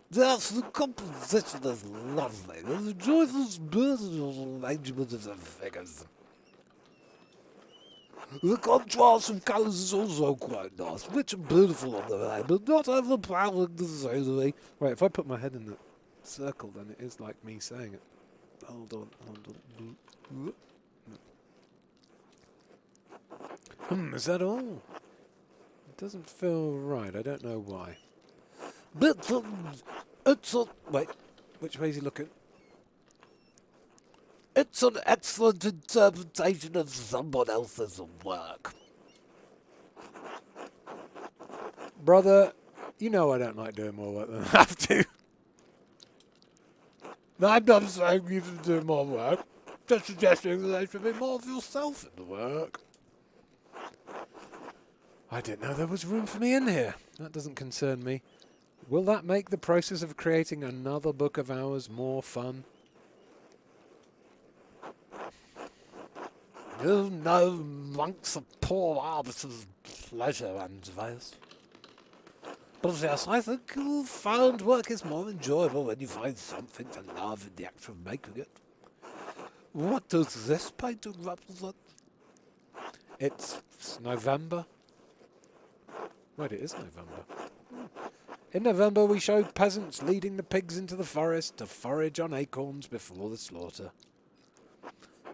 That's the composition is lovely. There's a joyful spiritual arrangement of the figures. The contrast of colours is also quite nice, rich and beautiful on the eye, but not overpowering the scenery. Wait, if I put my head in the circle, then it is like me saying it. Hold on. Is that all? It doesn't feel right. I don't know why. But it's a... Wait, which way is he looking? It's an excellent interpretation of someone else's work. Brother, you know I don't like doing more work than I have to. I'm not saying you should do more work, just suggesting that there should be more of yourself in the work. I didn't know there was room for me in here. That doesn't concern me. Will that make the process of creating another Book of Hours more fun? You know, monks are poor arbiters of pleasure, Andreas. But yes, I think you'll find work is more enjoyable when you find something to love in the act of making it. What does this painting represent? It's November. Wait, it is November. In November, we show peasants leading the pigs into the forest to forage on acorns before the slaughter.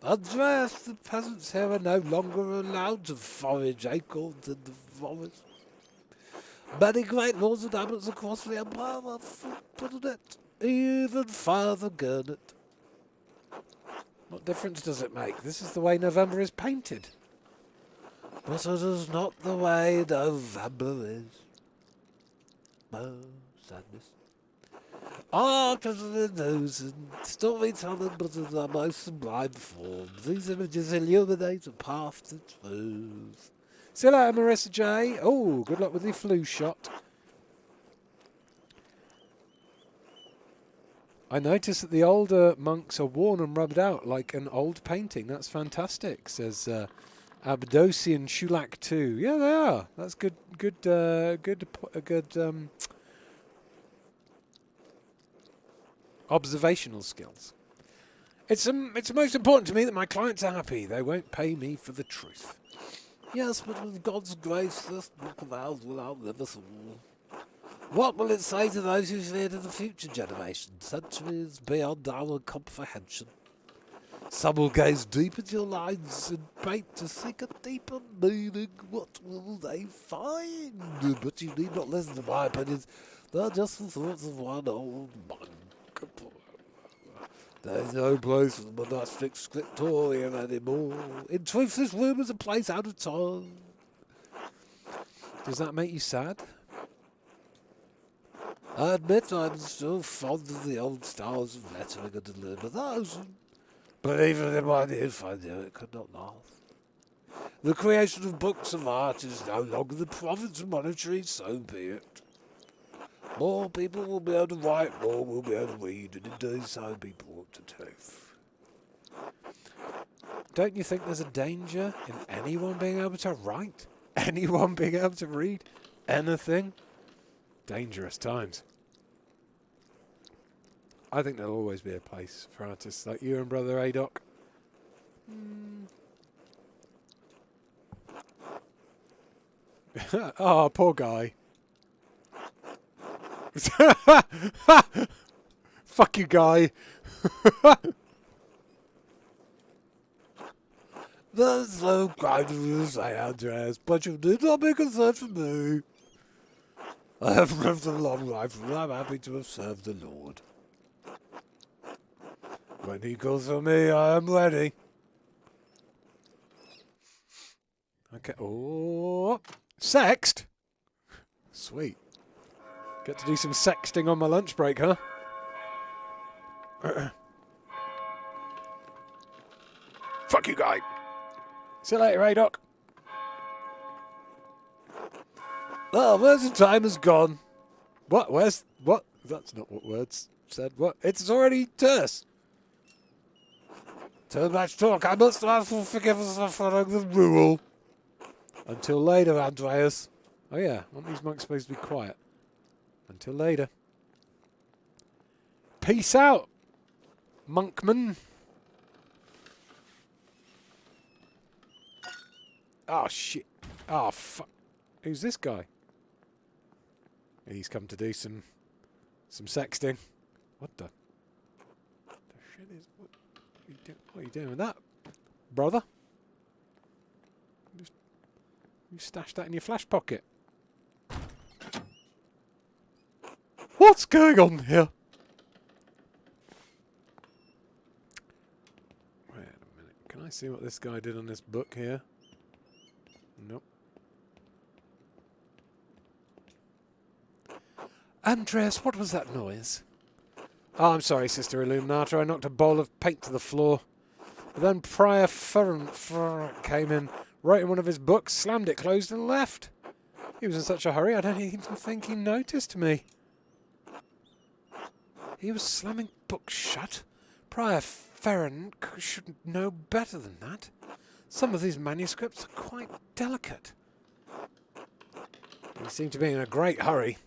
Andreas, the peasants here are no longer allowed to forage acorns in the forest. Many great lords and abbots across the empire have forbidden it, even Father Gurnet. What difference does it make? This is the way November is painted. But it is not the way November is. Oh, sadness. Art is the news and storytelling, but in their most sublime forms. These images illuminate a path to truth. See you later, Marissa J. Oh, good luck with your flu shot. I noticed that the older monks are worn and rubbed out like an old painting. That's fantastic, says Abdosian Shulak 2. Yeah, they are. That's good observational skills. It's most important to me that my clients are happy. They won't pay me for the truth. Yes, but with God's grace, this book of ours will outlive us all. What will it say to those who fear to the future generations, centuries beyond our comprehension? Some will gaze deep into your lines and paint to seek a deeper meaning. What will they find? But you need not listen to my opinions. They're just the thoughts of one old monk. There's no place for the monastic scriptorium anymore. In truth, this room is a place out of time. Does that make you sad? I admit I'm still fond of the old styles of lettering and illumination. But even in my youth, I knew it could not last. The creation of books of art is no longer the province of monetary, so be it. More people will be able to write, more will be able to read, and in doing so, people want to truth. Don't you think there's a danger in anyone being able to write? Anyone being able to read? Anything? Dangerous times. I think there'll always be a place for artists like you and Brother Adoc. Oh, poor guy. Fuck you, guy. There's no kind of you say, Andreas, but you need not be concerned for me. I have lived a long life, and I'm happy to have served the Lord. When he calls for me, I am ready. Okay. Oh, sext. Sweet. Get to do some sexting on my lunch break, huh? Fuck you, guy. See you later, Doc. Oh, where's the time has gone? What? Where's... What? That's not what words said. What? It's already terse. Too much talk. I must ask for forgiveness for following the rule. Until later, Andreas. Oh, yeah. Aren't these monks supposed to be quiet? Until later. Peace out, monkman. Oh, shit. Oh, fuck. Who's this guy? He's come to do some sexting. What the shit is... What are you doing with that, brother? You stashed that in your flash pocket. What's going on here? Wait a minute. Can I see what this guy did on this book here? Nope. Andreas, what was that noise? Oh, I'm sorry, Sister Illuminator. I knocked a bowl of paint to the floor. But then Prior Ferrant came in, wrote in one of his books, slammed it closed and left. He was in such a hurry, I don't even think he noticed me. He was slamming books shut? Prior Ferrant should know better than that. Some of these manuscripts are quite delicate. He seemed to be in a great hurry.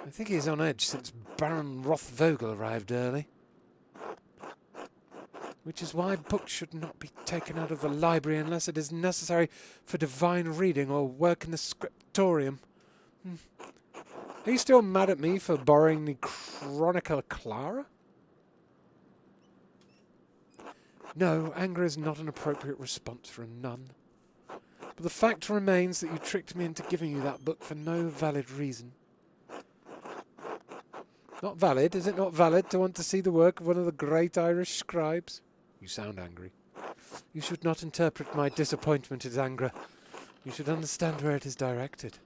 I think he's on edge since Baron Rothvogel arrived early. Which is why books should not be taken out of the library unless it is necessary for divine reading or work in the scriptorium. Are you still mad at me for borrowing the Chronica Clara? No, anger is not an appropriate response for a nun. But the fact remains that you tricked me into giving you that book for no valid reason. Not valid? Is it not valid to want to see the work of one of the great Irish scribes? You sound angry. You should not interpret my disappointment as anger. You should understand where it is directed.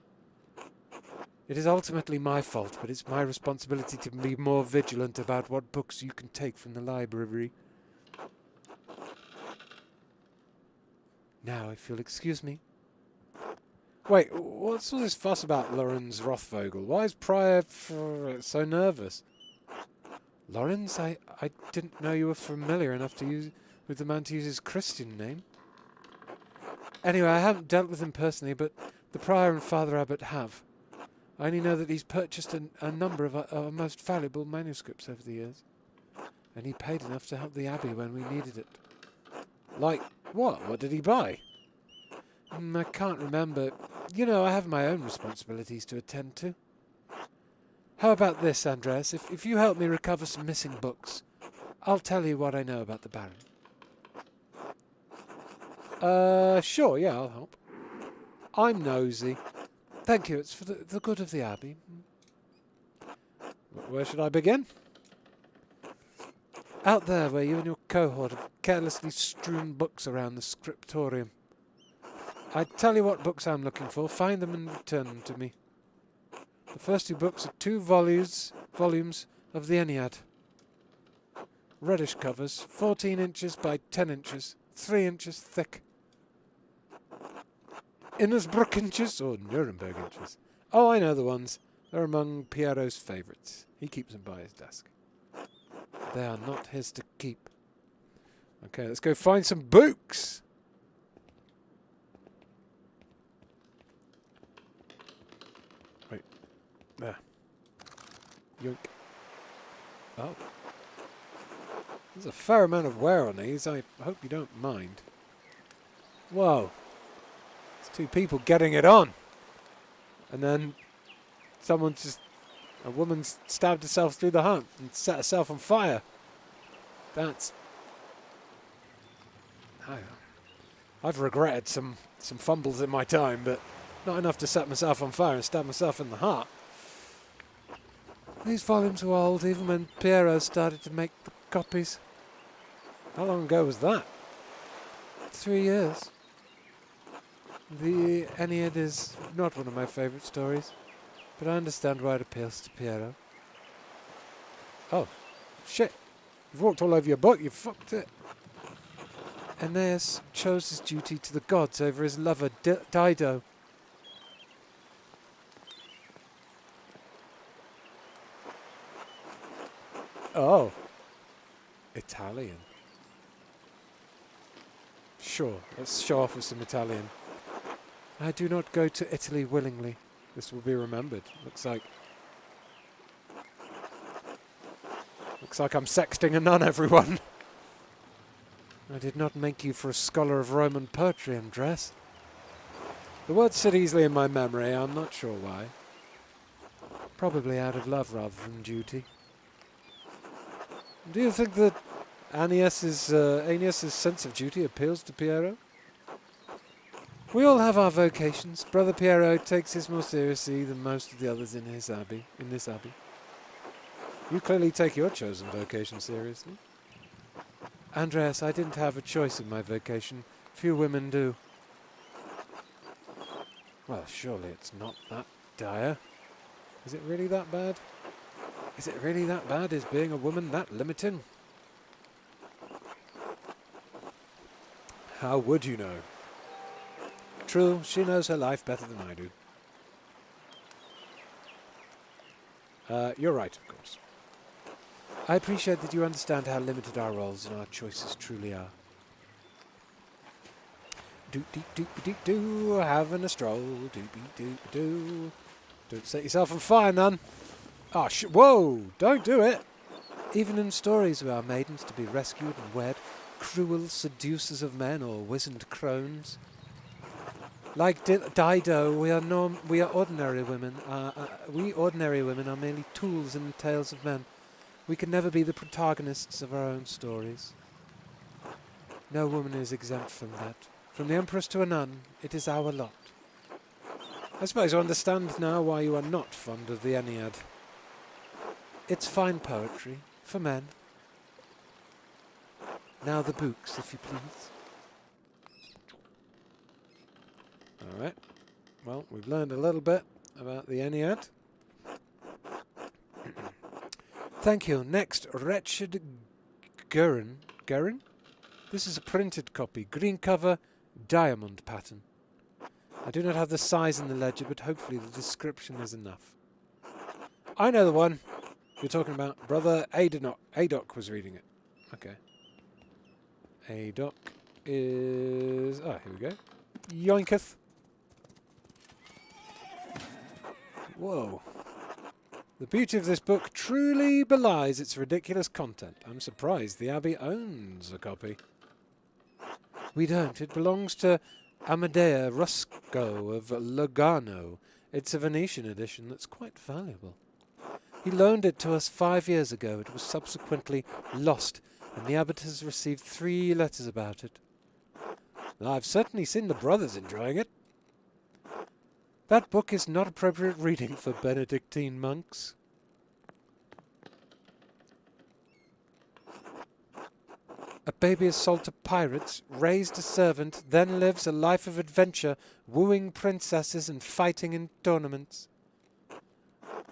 It is ultimately my fault, but it's my responsibility to be more vigilant about what books you can take from the library. Now, if you'll excuse me. Wait, what's all this fuss about Lorenz Rothvogel? Why is Prior so nervous? Lorenz, I didn't know you were familiar enough to use with the man to use his Christian name. Anyway, I haven't dealt with him personally, but the Prior and Father Abbot have. I only know that he's purchased a number of our most valuable manuscripts over the years. And he paid enough to help the Abbey when we needed it. Like, what? What did he buy? I can't remember. You know, I have my own responsibilities to attend to. How about this, Andreas? If you help me recover some missing books, I'll tell you what I know about the Baron. Sure, yeah, I'll help. I'm nosy. Thank you, it's for the good of the Abbey. Where should I begin? Out there, where you and your cohort have carelessly strewn books around the scriptorium. I tell you what books I'm looking for. Find them and return them to me. The first two books are 2 volumes of the Ennead. Reddish covers, 14 inches by 10 inches, 3 inches thick. Innsbruck inches or Nuremberg inches? Oh, I know the ones. They're among Piero's favourites. He keeps them by his desk. They are not his to keep. Okay, let's go find some books. Wait. There. Yoink. Oh. There's a fair amount of wear on these. I hope you don't mind. Whoa. It's 2 people getting it on. And then a woman stabbed herself through the heart and set herself on fire. That's... I've regretted some fumbles in my time, but not enough to set myself on fire and stab myself in the heart. These volumes were old even when Piero started to make the copies. How long ago was that? 3 years. The Aeneid is not one of my favourite stories, but I understand why it appeals to Piero. Oh, shit. You've walked all over your book, you fucked it. Aeneas chose his duty to the gods over his lover Dido. Oh. Italian. Sure, let's show off with some Italian. I do not go to Italy willingly. This will be remembered. Looks like I'm sexting a nun, everyone. I did not make you for a scholar of Roman poetry, Andres. The words sit easily in my memory, I'm not sure why. Probably out of love rather than duty. Do you think that Aeneas's sense of duty appeals to Piero? We all have our vocations. Brother Piero takes his more seriously than most of the others in this abbey. You clearly take your chosen vocation seriously. Andreas, I didn't have a choice in my vocation. Few women do. Well, surely it's not that dire. Is it really that bad? Is it really that bad? Is being a woman that limiting? How would you know? True, she knows her life better than I do. You're right, of course. I appreciate that you understand how limited our roles and our choices truly are. Do, having a stroll. Do. Don't set yourself on fire, nun. Oh, whoa! Don't do it! Even in stories we are maidens to be rescued and wed, cruel seducers of men or wizened crones. Like Dido, we are ordinary women. We ordinary women are merely tools in the tales of men. We can never be the protagonists of our own stories. No woman is exempt from that. From the Empress to a nun, it is our lot. I suppose I understand now why you are not fond of the Aeneid. It's fine poetry, for men. Now the books, if you please. Alright. Well, we've learned a little bit about the Aeneid. Thank you. Next, Wretched Gurren. Gurren? This is a printed copy. Green cover, diamond pattern. I do not have the size in the ledger, but hopefully the description is enough. I know the one you're talking about. Brother Adoc was reading it. Okay. Adoc is... Ah, here we go. Yoinketh. Whoa. The beauty of this book truly belies its ridiculous content. I'm surprised the Abbey owns a copy. We don't. It belongs to Amadea Rusco of Lugano. It's a Venetian edition that's quite valuable. He loaned it to us 5 years ago. It was subsequently lost, and the abbot has received 3 letters about it. I've certainly seen the brothers enjoying it. That book is not appropriate reading for Benedictine monks. A baby is sold to pirates, raised a servant, then lives a life of adventure, wooing princesses and fighting in tournaments.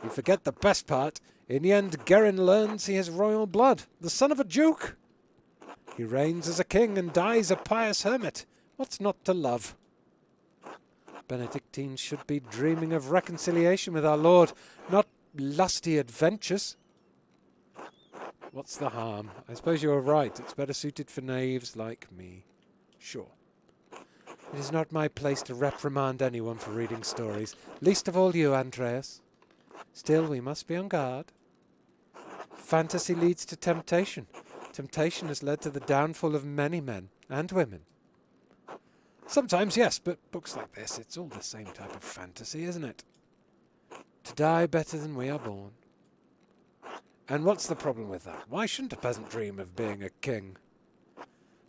You forget the best part. In the end, Gerin learns he has royal blood, the son of a duke. He reigns as a king and dies a pious hermit. What's not to love? Benedictines should be dreaming of reconciliation with our Lord, not lusty adventures. What's the harm? I suppose you're right. It's better suited for knaves like me. Sure. It is not my place to reprimand anyone for reading stories, least of all you, Andreas. Still, we must be on guard. Fantasy leads to temptation. Temptation has led to the downfall of many men and women. Sometimes, yes, but books like this, it's all the same type of fantasy, isn't it? To die better than we are born. And what's the problem with that? Why shouldn't a peasant dream of being a king?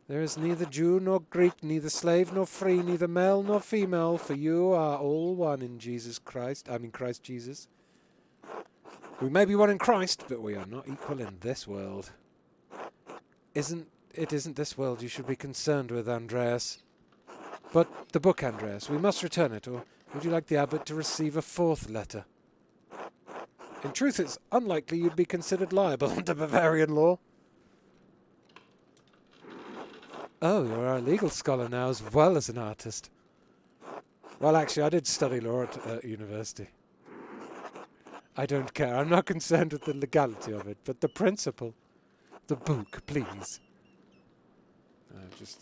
There is neither Jew nor Greek, neither slave nor free, neither male nor female, for you are all one in Christ Jesus. We may be one in Christ, but we are not equal in this world. It isn't this world you should be concerned with, Andreas. But the book, Andreas, we must return it, or would you like the abbot to receive a fourth letter? In truth, it's unlikely you'd be considered liable under Bavarian law. Oh, you're a legal scholar now as well as an artist. Well, actually, I did study law at university. I don't care. I'm not concerned with the legality of it, but the principle. The book, please.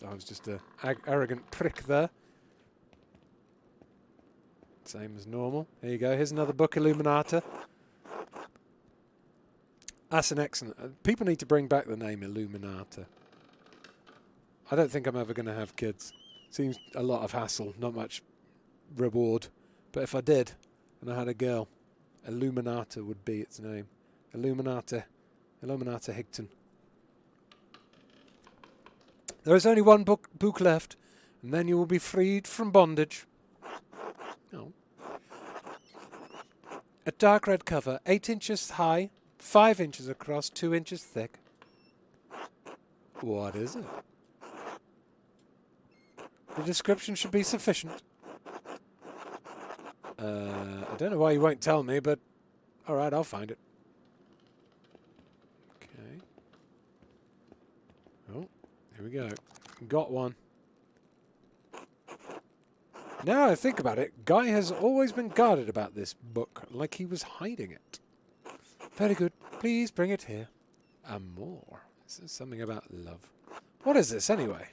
I was just a arrogant prick there. Same as normal. Here you go. Here's another book, Illuminata. That's an excellent... people need to bring back the name Illuminata. I don't think I'm ever going to have kids. Seems a lot of hassle, not much reward. But if I did, and I had a girl, Illuminata would be its name. Illuminata Higton. There is only one book left, and then you will be freed from bondage. Oh. A dark red cover, 8 inches high, 5 inches across, 2 inches thick. What is it? The description should be sufficient. I don't know why you won't tell me, but alright, I'll find it. Okay. Oh, here we go. Got one. Now I think about it, Guy has always been guarded about this book, like he was hiding it. Very good. Please bring it here. Amour. This is something about love. What is this, anyway?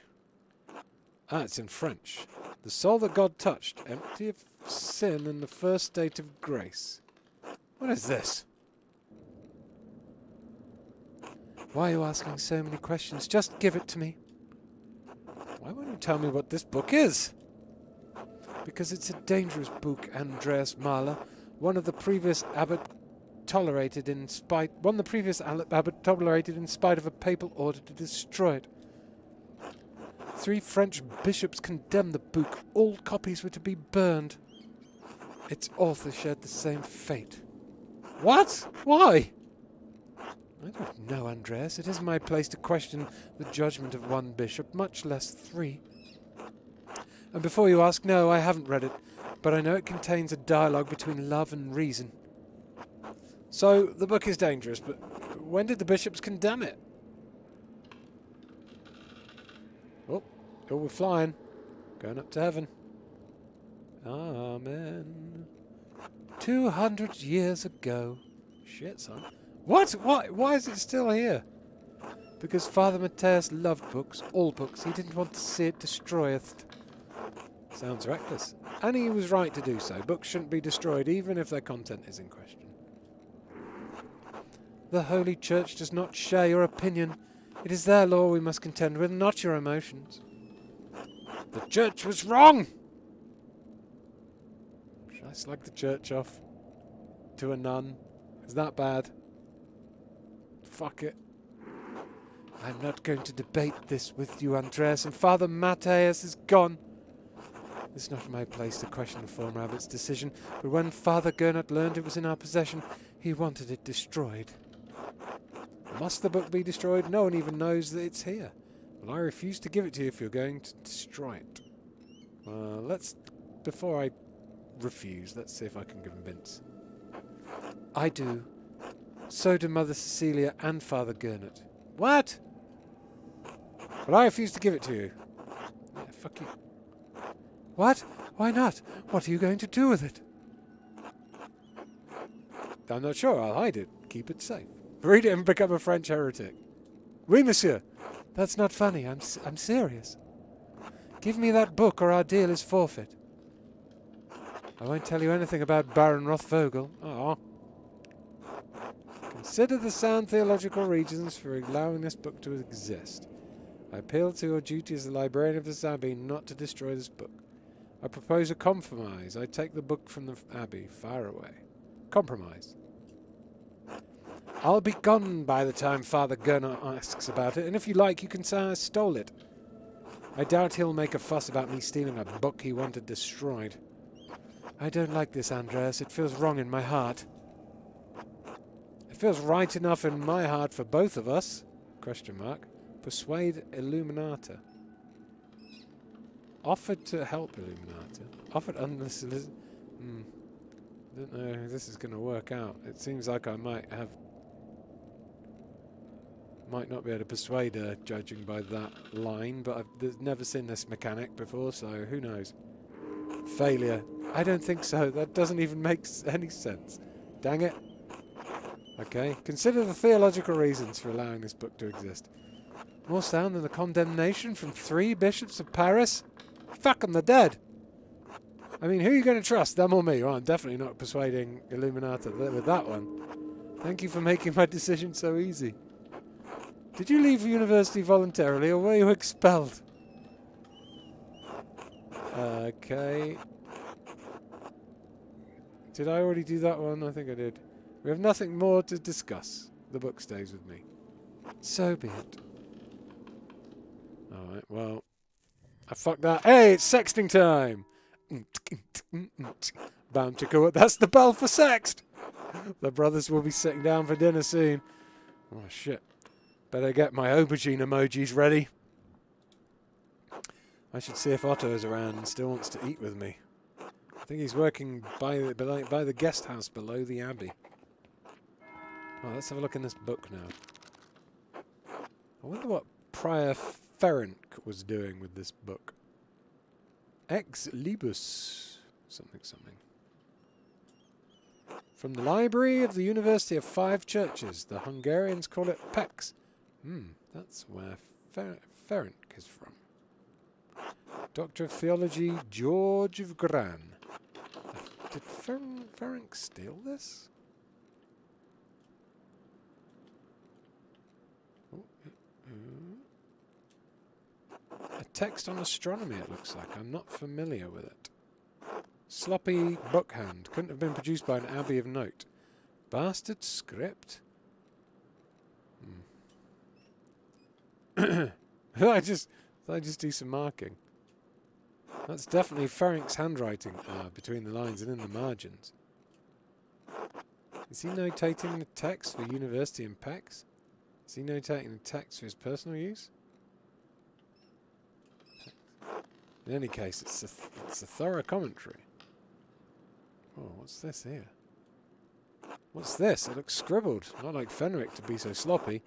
Ah, it's in French. The soul that God touched, empty of sin in the first state of grace. What is this? Why are you asking so many questions? Just give it to me. Why won't you tell me what this book is? Because it's a dangerous book, Andreas Mahler. One the previous abbot tolerated in spite of a papal order to destroy it. 3 French bishops condemned the book. All copies were to be burned. Its author shared the same fate. What? Why? I don't know, Andreas. It isn't my place to question the judgment of one bishop, much less 3. And before you ask, no, I haven't read it, but I know it contains a dialogue between love and reason. So, the book is dangerous, but when did the bishops condemn it? Oh, we're flying. Going up to heaven. Amen. 200 years ago. Shit, son. What? Why is it still here? Because Father Matthias loved books, all books. He didn't want to see it destroyed. Sounds reckless. And he was right to do so. Books shouldn't be destroyed, even if their content is in question. The Holy Church does not share your opinion. It is their law we must contend with, not your emotions. The Church was wrong! Should I slag the Church off to a nun? Is that bad? Fuck it. I'm not going to debate this with you, Andreas, and Father Matthias is gone. It's not my place to question the former abbot's decision, but when Father Gernot learned it was in our possession, he wanted it destroyed. Must the book be destroyed? No one even knows that it's here. Well, I refuse to give it to you if you're going to destroy it. Before I refuse, let's see if I can convince. I do. So do Mother Cecilia and Father Gernot. What? But I refuse to give it to you. Yeah, fuck you. What? Why not? What are you going to do with it? I'm not sure. I'll hide it. Keep it safe. Read it and become a French heretic. Oui, monsieur. That's not funny. I'm serious. Give me that book or our deal is forfeit. I won't tell you anything about Baron Rothvogel. Oh. Consider the sound theological reasons for allowing this book to exist. I appeal to your duty as the librarian of this abbey not to destroy this book. I propose a compromise. I take the book from the abbey far away. Compromise. I'll be gone by the time Father Gernot asks about it, and if you like, you can say I stole it. I doubt he'll make a fuss about me stealing a book he wanted destroyed. I don't like this, Andreas. It feels wrong in my heart. It feels right enough in my heart for both of us. Question mark. Persuade Illuminata. Offered to help Illuminata. Offered unsolicited. Don't know if this is going to work out. It seems like I might not be able to persuade her, judging by that line, but I've never seen this mechanic before, so who knows. Failure. I don't think so. That doesn't even make any sense. Dang it. Okay. Consider the theological reasons for allowing this book to exist. More sound than the condemnation from 3 bishops of Paris? Fuck them, they're dead. I mean, who are you going to trust, them or me? Well, I'm definitely not persuading Illuminata with that one. Thank you for making my decision so easy. Did you leave university voluntarily, or were you expelled? Okay. Did I already do that one? I think I did. We have nothing more to discuss. The book stays with me. So be it. Alright, well. I fucked that. Hey, it's sexting time! Bam chicka, that's the bell for sext! The brothers will be sitting down for dinner soon. Oh shit. Better get my aubergine emojis ready. I should see if Otto is around and still wants to eat with me. I think he's working by the guest house below the abbey. Oh, let's have a look in this book now. I wonder what Prior Ferenc was doing with this book. Ex Libus something. From the library of the University of 5 Churches. The Hungarians call it PEX. That's where Ferenc is from. Doctor of Theology, George of Gran. Did Ferenc steal this? A text on astronomy, it looks like. I'm not familiar with it. Sloppy bookhand. Couldn't have been produced by an abbey of note. Bastard script? I just do some marking. That's definitely Ferenc's handwriting between the lines and in the margins. Is he notating the text for university and PEX? Is he notating the text for his personal use? In any case, it's a thorough commentary. Oh, what's this here? What's this? It looks scribbled. Not like Fenric to be so sloppy.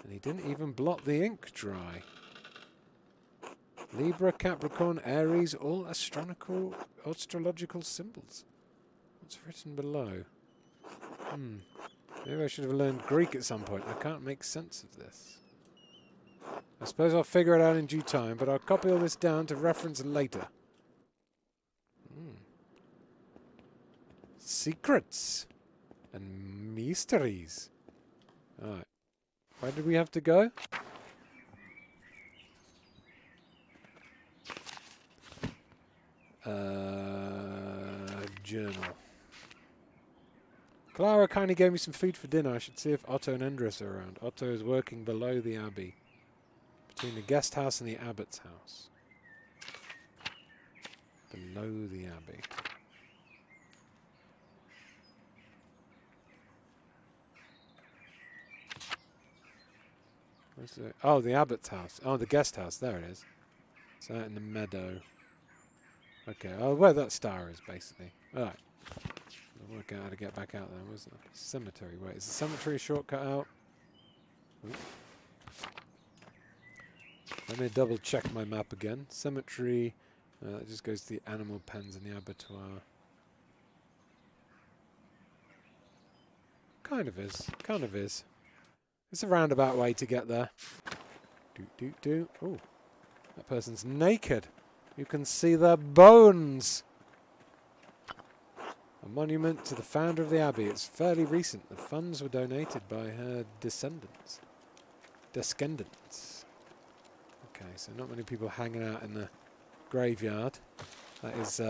And he didn't even blot the ink dry. Libra, Capricorn, Aries, all astrological symbols. What's written below? Maybe I should have learned Greek at some point. I can't make sense of this. I suppose I'll figure it out in due time, but I'll copy all this down to reference later. Secrets and mysteries. Alright. Where did we have to go? Journal. Clara kindly gave me some food for dinner. I should see if Otto and Endres are around. Otto is working below the abbey. Between the guest house and the abbot's house. Below the abbey. Where's the... Oh, the abbot's house. Oh, the guest house. There it is. It's out in the meadow. Okay, oh, where that star is, basically. Alright. I'll work out how to get back out there. Where's the cemetery? Wait, is the cemetery a shortcut out? Ooh. Let me double check my map again. Cemetery. That just goes to the animal pens and the abattoir. Kind of is. Kind of is. It's a roundabout way to get there. Oh, that person's naked. You can see their bones. A monument to the founder of the abbey. It's fairly recent. The funds were donated by her descendants. Okay, so not many people hanging out in the graveyard. That is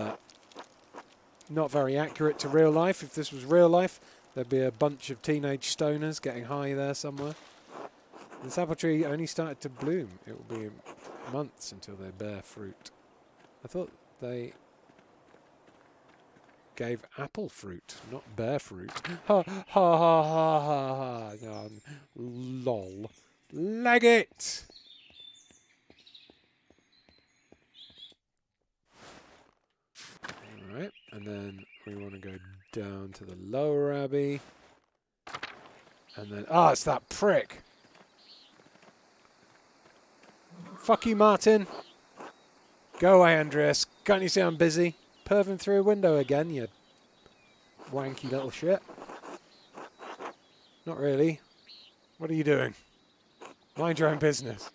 not very accurate to real life. If this was real life, there'd be a bunch of teenage stoners getting high there somewhere. This apple tree only started to bloom. It will be months until they bear fruit. I thought they gave apple fruit, not bear fruit. Ha ha ha ha ha ha. Lol. Leg it! Alright, and then we want to go down to the lower abbey. And then... Ah, it's that prick! Fuck you, Martin! Go away, Andreas. Can't you see I'm busy? Perving through a window again, you wanky little shit. Not really. What are you doing? Mind your own business.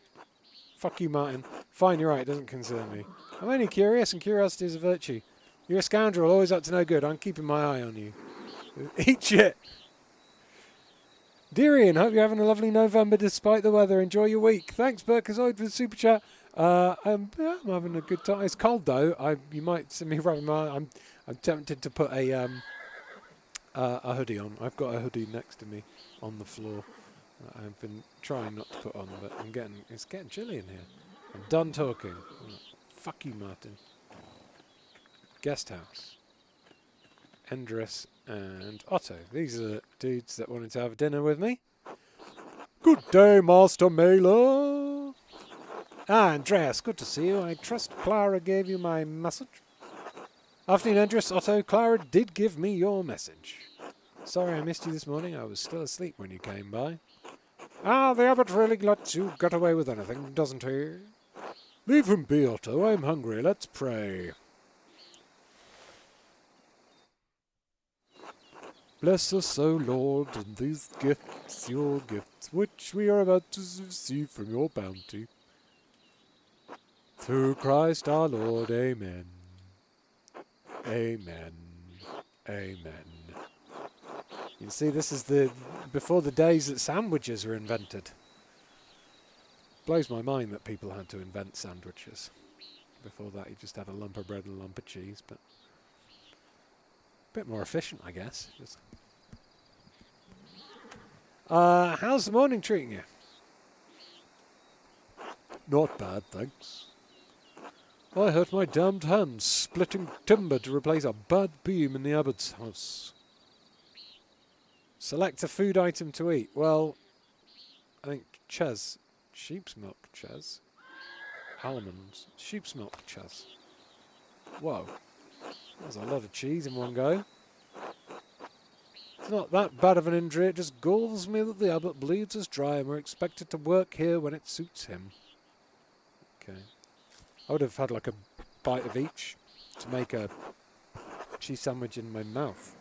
Fuck you, Martin. Fine, you're right, it doesn't concern me. I'm only curious, and curiosity is a virtue. You're a scoundrel, always up to no good. I'm keeping my eye on you. Eat shit! Dear Ian, hope you're having a lovely November despite the weather. Enjoy your week. Thanks, Berkazoid, for the super chat. I'm having a good time. It's cold though. You might see me rubbing my. I'm tempted to put a hoodie on. I've got a hoodie next to me on the floor. I've been trying not to put on, but it's getting chilly in here. I'm done talking. Fuck you, Martin. Guest house. Endress and Otto. These are the dudes that wanted to have dinner with me. Good day, Master Mailer. Ah, Andreas, good to see you. I trust Clara gave you my message. Afternoon, Endress. Otto, Clara did give me your message. Sorry I missed you this morning. I was still asleep when you came by. Ah, the abbot really lets you get away with anything, doesn't he? Leave him be, Otto. I'm hungry. Let's pray. Bless us, O Lord, and these gifts, your gifts, which we are about to receive from your bounty. Through Christ our Lord, amen. Amen. Amen. You see, this is before the days that sandwiches were invented. Blows my mind that people had to invent sandwiches. Before that, you just had a lump of bread and a lump of cheese, but a bit more efficient, I guess. Just how's the morning treating you? Not bad, thanks. I hurt my damned hand splitting timber to replace a bad beam in the abbot's house. Select a food item to eat. Well, I think Ches. Sheep's milk Ches. Almonds. Sheep's milk Ches. Whoa. There's a lot of cheese in one go. It's not that bad of an injury. It just galls me that the abbot bleeds us dry and we're expected to work here when it suits him. Okay. I would have had like a bite of each to make a cheese sandwich in my mouth.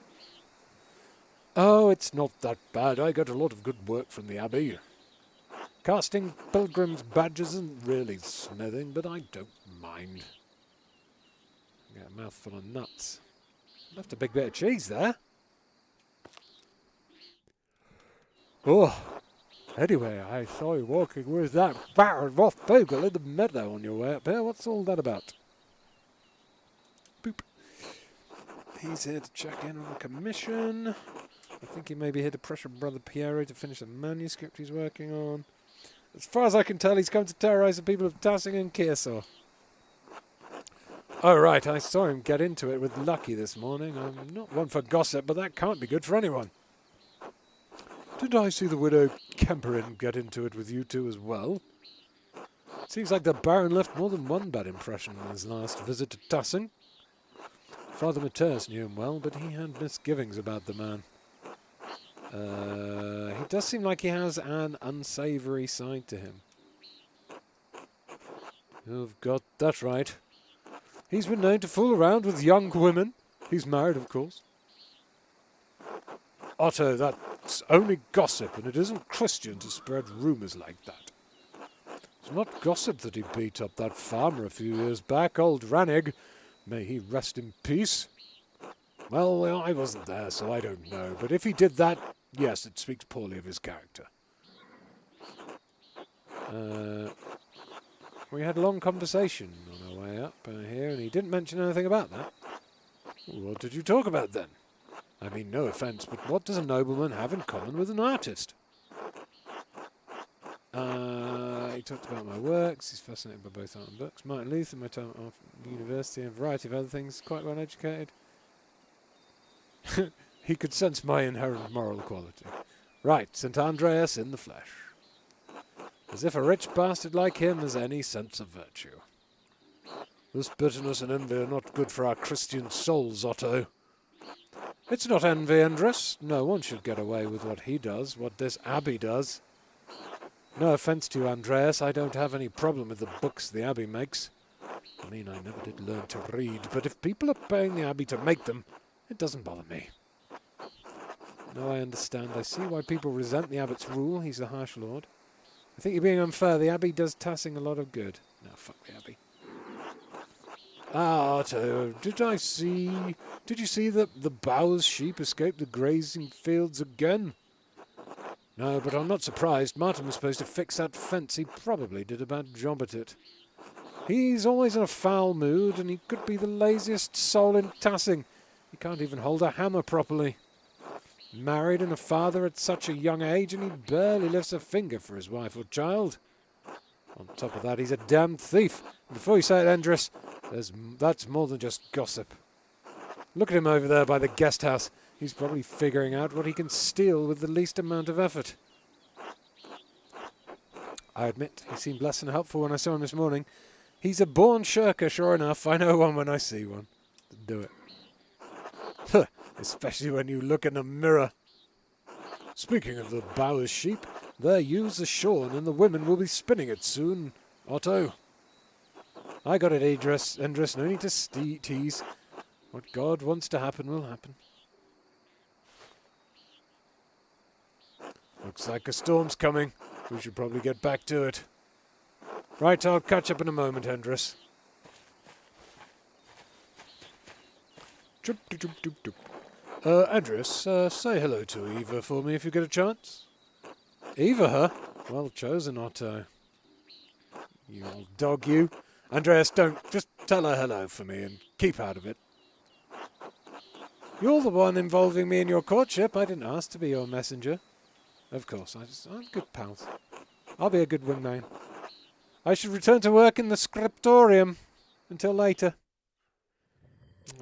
Oh, it's not that bad. I got a lot of good work from the abbey. Casting pilgrims' badges isn't really smithing, but I don't mind. Get a mouthful of nuts. Left a big bit of cheese there. Oh, anyway, I saw you walking with that Baron Rothvogel in the meadow on your way up here. What's all that about? Boop. He's here to check in on a commission. I think he may be here to pressure Brother Piero to finish the manuscript he's working on. As far as I can tell, he's come to terrorize the people of Tassing and Kearsarge. Oh, right, I saw him get into it with Lucky this morning. I'm not one for gossip, but that can't be good for anyone. Did I see the widow Kemperin get into it with you two as well? Seems like the Baron left more than one bad impression in his last visit to Tassing. Father Matthias knew him well, but he had misgivings about the man. He does seem like he has an unsavoury side to him. You've got that right. He's been known to fool around with young women. He's married, of course. Otto, that's only gossip, and it isn't Christian to spread rumours like that. It's not gossip that he beat up that farmer a few years back, old Rannig. May he rest in peace. Well, I wasn't there, so I don't know. But if he did that, yes, it speaks poorly of his character. We had a long conversation on our way up here, and he didn't mention anything about that. What did you talk about, then? I mean, no offence, but what does a nobleman have in common with an artist? He talked about my works. He's fascinated by both art and books. Martin Luther, my time at university, and a variety of other things. Quite well educated. He could sense my inherent moral quality. Right, St. Andreas in the flesh. As if a rich bastard like him has any sense of virtue. This bitterness and envy are not good for our Christian souls, Otto. It's not envy, Endress. No one should get away with what he does, what this abbey does. No offence to you, Andreas, I don't have any problem with the books the abbey makes. I mean, I never did learn to read, but if people are paying the abbey to make them, it doesn't bother me. No, I understand. I see why people resent the abbot's rule. He's the harsh lord. I think you're being unfair. The abbey does Tassing a lot of good. No, fuck the abbey. Ah, Otto, did you see that the Bowers sheep escaped the grazing fields again? No, but I'm not surprised. Martin was supposed to fix that fence. He probably did a bad job at it. He's always in a foul mood, and he could be the laziest soul in Tassing. He can't even hold a hammer properly. Married and a father at such a young age, and he barely lifts a finger for his wife or child. On top of that, he's a damned thief. And before you say it, Endress, that's more than just gossip. Look at him over there by the guest house. He's probably figuring out what he can steal with the least amount of effort. I admit, he seemed less than helpful when I saw him this morning. He's a born shirker, sure enough. I know one when I see one. Do it. Huh, especially when you look in a mirror. Speaking of the Bowers sheep, their ewes are shorn and the women will be spinning it soon, Otto. I got it, Endress. No need to tease. What God wants to happen will happen. Looks like a storm's coming. We should probably get back to it. Right, I'll catch up in a moment, Endress. Endress, say hello to Eva for me if you get a chance. Eva, huh? Well chosen, Otto. You old dog, you. Andreas, don't. Just tell her hello for me and keep out of it. You're the one involving me in your courtship. I didn't ask to be your messenger. Of course, I'm good pals. I'll be a good wingman. I should return to work in the scriptorium. Until later.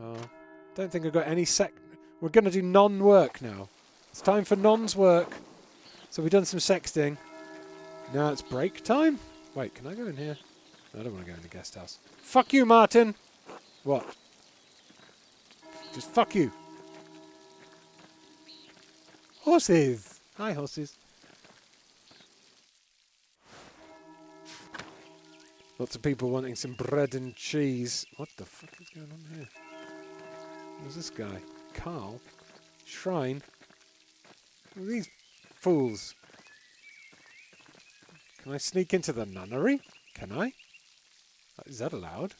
Oh, don't think I've got any We're going to do non-work now. It's time for non's work. So we've done some sexting. Now it's break time? Wait, can I go in here? No, I don't want to go in the guest house. Fuck you, Martin! What? Just fuck you. Horses! Hi, horses. Lots of people wanting some bread and cheese. What the fuck is going on here? Who's this guy? Carl? Shrine? Who are these fools? Can I sneak into the nunnery? Can I? Is that allowed?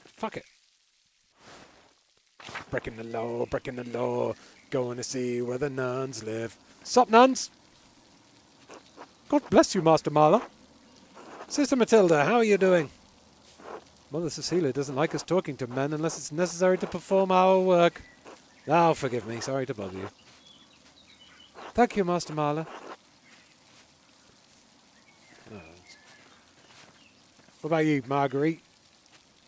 Fuck it. Breaking the law, breaking the law. Going to see where the nuns live. Sup, nuns? God bless you, Master Marla. Sister Matilda, how are you doing? Mother Cecilia doesn't like us talking to men unless it's necessary to perform our work. Oh, forgive me. Sorry to bother you. Thank you, Master Marla. What about you, Marguerite?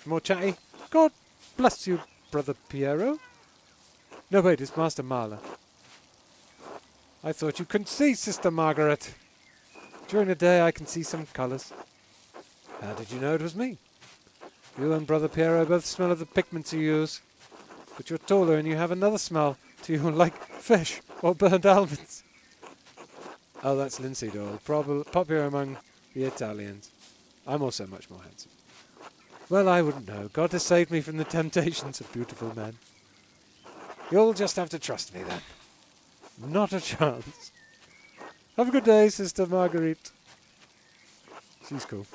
More chatty? God bless you, Brother Piero. No, wait, it's Master Marla. I thought you couldn't see, Sister Margaret. During the day, I can see some colours. How did you know it was me? You and Brother Piero both smell of the pigments you use. But you're taller and you have another smell to you like fish or burnt almonds. Oh, that's linseed oil. Popular among the Italians. I'm also much more handsome. Well, I wouldn't know. God has saved me from the temptations of beautiful men. You'll just have to trust me then. Not a chance. Have a good day, Sister Marguerite. She's cool.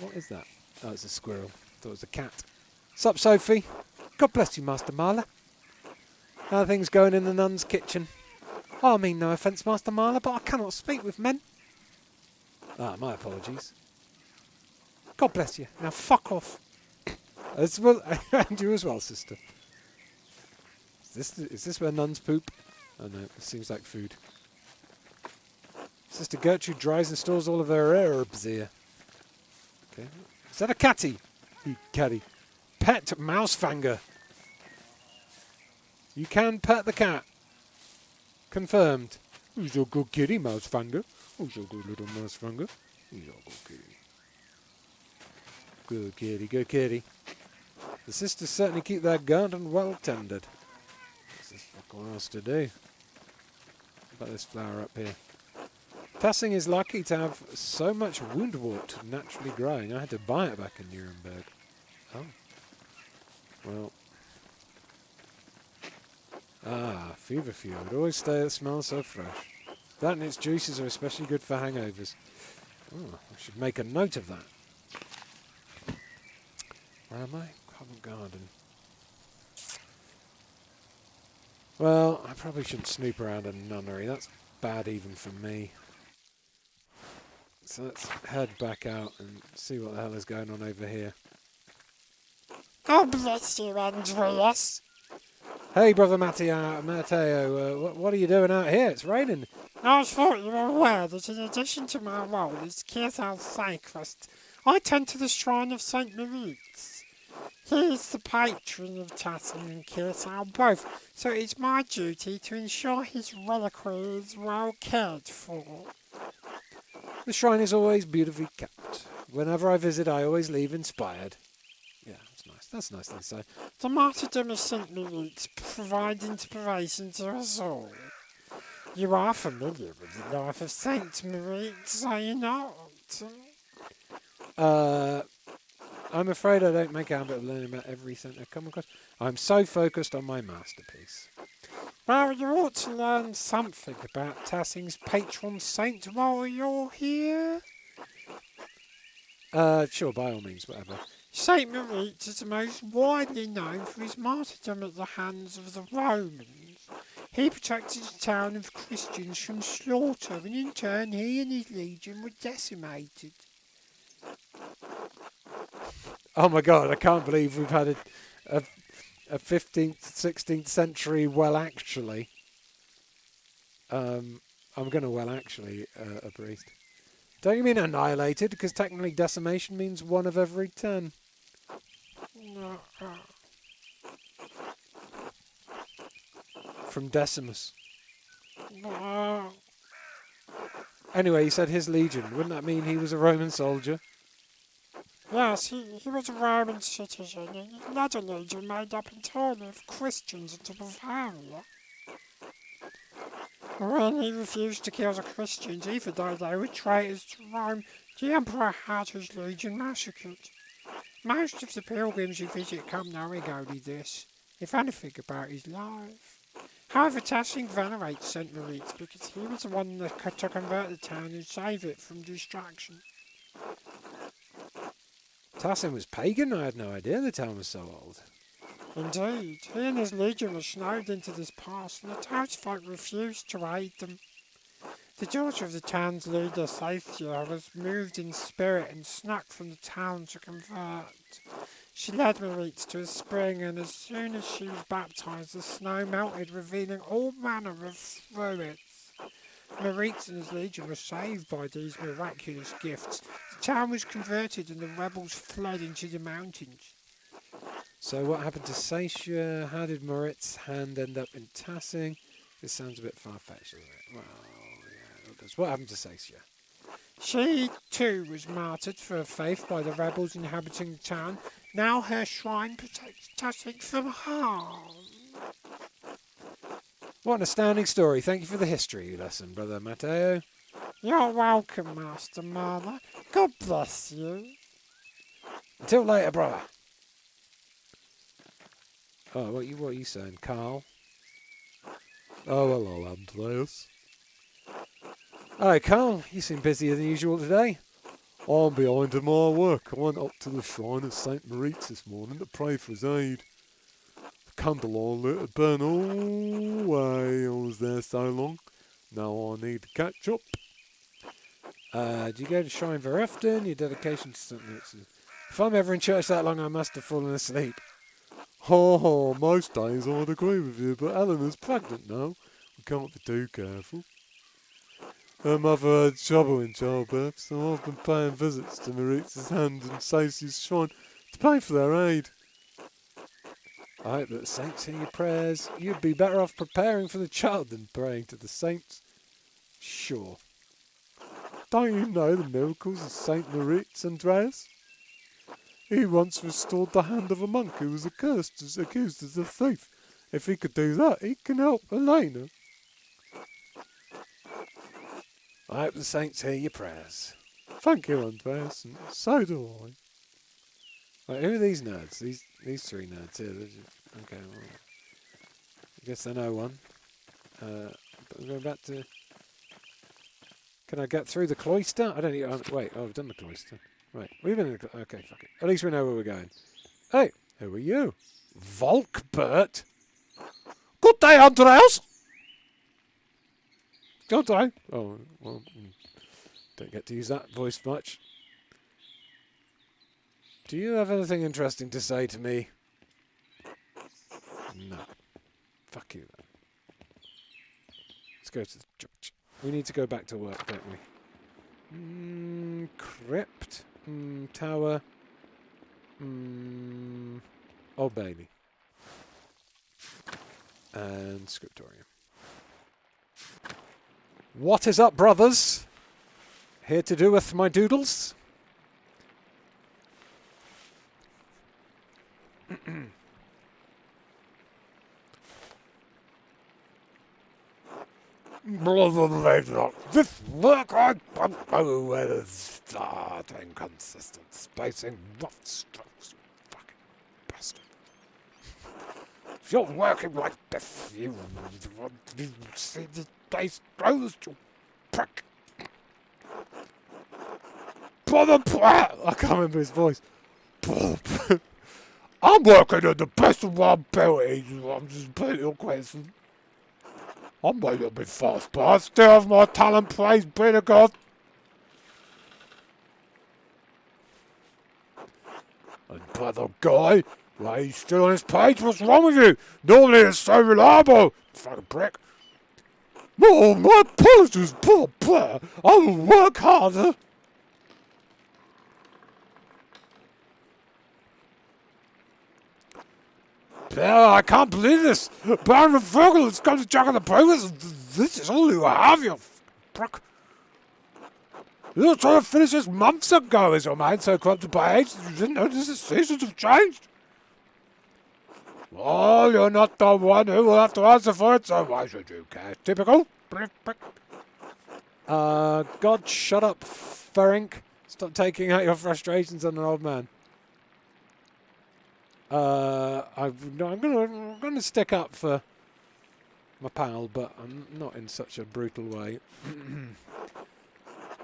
What is that? Oh, it's a squirrel. I thought it was a cat. Sup, Sophie? God bless you, Master Marla. How are things going in the nun's kitchen? Oh, I mean no offence, Master Marla, but I cannot speak with men. Ah, my apologies. God bless you. Now fuck off. As well, and you as well, sister. Is this where nuns poop? Oh no, it seems like food. Sister Gertrude dries and stores all of her herbs here. Okay. Is that a catty? Catty. Pet Mousefanger. You can pet the cat. Confirmed. Who's your good kitty, Mousefanger? Who's your good little Mousefanger? Who's your good kitty? Good kitty, good kitty. The sisters certainly keep their garden well tended. What else to do? What about this flower up here? Tassing is lucky to have so much woundwort naturally growing. I had to buy it back in Nuremberg. Oh. Well. Ah, feverfew. It always smells so fresh. That and its juices are especially good for hangovers. Oh, I should make a note of that. Where am I? Covent Garden. Well, I probably shouldn't snoop around a nunnery. That's bad even for me. So let's head back out and see what the hell is going on over here. God bless you, Andreas. Hey, Brother Matteo, what are you doing out here? It's raining. I thought you were aware that in addition to my role as Kirthal cyclist, I tend to the shrine of St. Moritz. He is the patron of Tassing and Kirthal both, so it's my duty to ensure his reliquary is well cared for. The shrine is always beautifully kept. Whenever I visit, I always leave inspired. Yeah, that's nice. That's nice to say. The martyrdom of St. Moritz provides inspiration to us all. You are familiar with the life of St. Moritz, are you not? I'm afraid I don't make a habit of learning about everything I come across. I'm so focused on my masterpiece. Well, you ought to learn something about Tassing's patron saint while you're here. Sure, by all means, whatever. St. Moritz is the most widely known for his martyrdom at the hands of the Romans. He protected the town of Christians from slaughter, and in turn he and his legion were decimated. Oh my God, I can't believe we've had a 15th, 16th century well-actually. I'm going to well-actually a priest. Don't you mean annihilated? Because technically decimation means 1 of every 10. From Decimus. Anyway, he said his legion. Wouldn't that mean he was a Roman soldier? Yes, he was a Roman citizen, and he led a legion made up entirely of Christians into Bavaria. When he refused to kill the Christians, even though they were traitors to Rome, the Emperor had his legion massacred. Most of the pilgrims who visit come knowing only this, if anything, about his life. However, Tassing venerates St. Moritz because he was the one that could to convert the town and save it from destruction. Tassing was pagan? I had no idea the town was so old. Indeed, he and his legion were snowed into this past, and the townsfolk refused to aid them. The daughter of the town's leader, Sathia, was moved in spirit and snuck from the town to convert. She led Moritz to a spring, and as soon as she was baptized, the snow melted, revealing all manner of fruits. Moritz and his legion were saved by these miraculous gifts. The town was converted, and the rebels fled into the mountains. So what happened to Satia? How did Moritz's hand end up in Tassing? This sounds a bit far-fetched, doesn't it? Well, yeah, it does. What happened to Satia? She, too, was martyred for her faith by the rebels inhabiting the town. Now her shrine protects Tassing from harm. What an astounding story. Thank you for the history lesson, Brother Matteo. You're welcome, Master Marla. God bless you. Until later, brother. Oh, what are you saying, Carl? Oh, hello, Andreas. Hi, Carl. You seem busier than usual today. I'm behind in my work. I went up to the shrine of St. Moritz this morning to pray for his aid. The candle I lit had burned all the way. I was there so long. Now I need to catch up. Do you go to shrine very often? Your dedication to St. Moritz? If I'm ever in church that long, I must have fallen asleep. Ha ha, most days I'd agree with you, but Eleanor's pregnant now. You can't be too careful. Her mother had trouble in childbirth, so I've been paying visits to Maritz's hand and Stacey's shrine to pay for their aid. I hope that the saints hear your prayers. You'd be better off preparing for the child than praying to the saints. Sure. Don't you know the miracles of Saint Moritz, Andreas? He once restored the hand of a monk who was accused as a thief. If he could do that, he can help Elena. I hope the saints hear your prayers. Thank you, Andreas, and so do I. Right, who are these nerds? These three nerds here. Okay, well, I guess I know one. But we're going back to... Can I get through the cloister? I don't even... wait, I've done the cloister. Right, we've been in the... okay, fuck it. At least we know where we're going. Hey, who are you? Volkbert? Good day, Andreas! Good day. Oh, well, don't get to use that voice much. Do you have anything interesting to say to me? No. Fuck you. Let's go to the church. We need to go back to work, don't we? Crypt. Tower. Old Bailey. And Scriptorium. What is up, brothers? Here to do with my doodles? This work I don't know where to start. Inconsistent spacing, rough strokes, fucking bastard. If you're working like this, you see the place closed, you prick. I can't remember his voice. I'm working at the best of my abilities. I'm just putting your question. I may not be fast, but I still have my talent, praise be to God. And brother Guy, why are you still on his page? What's wrong with you? Normally it's so reliable. Fucking prick. Oh, my apologies, poor player. I will work harder. Yeah, I can't believe this. Baron of Vogel has come to check on the progress. This is all you have, you prick. You were trying to finish this months ago. Is your mind so corrupted by age that you didn't notice the seasons have changed? Well, you're not the one who will have to answer for it, so why should you care? Typical. God, shut up, Ferenc. Stop taking out your frustrations on an old man. I'm gonna stick up for my pal, but I'm not in such a brutal way.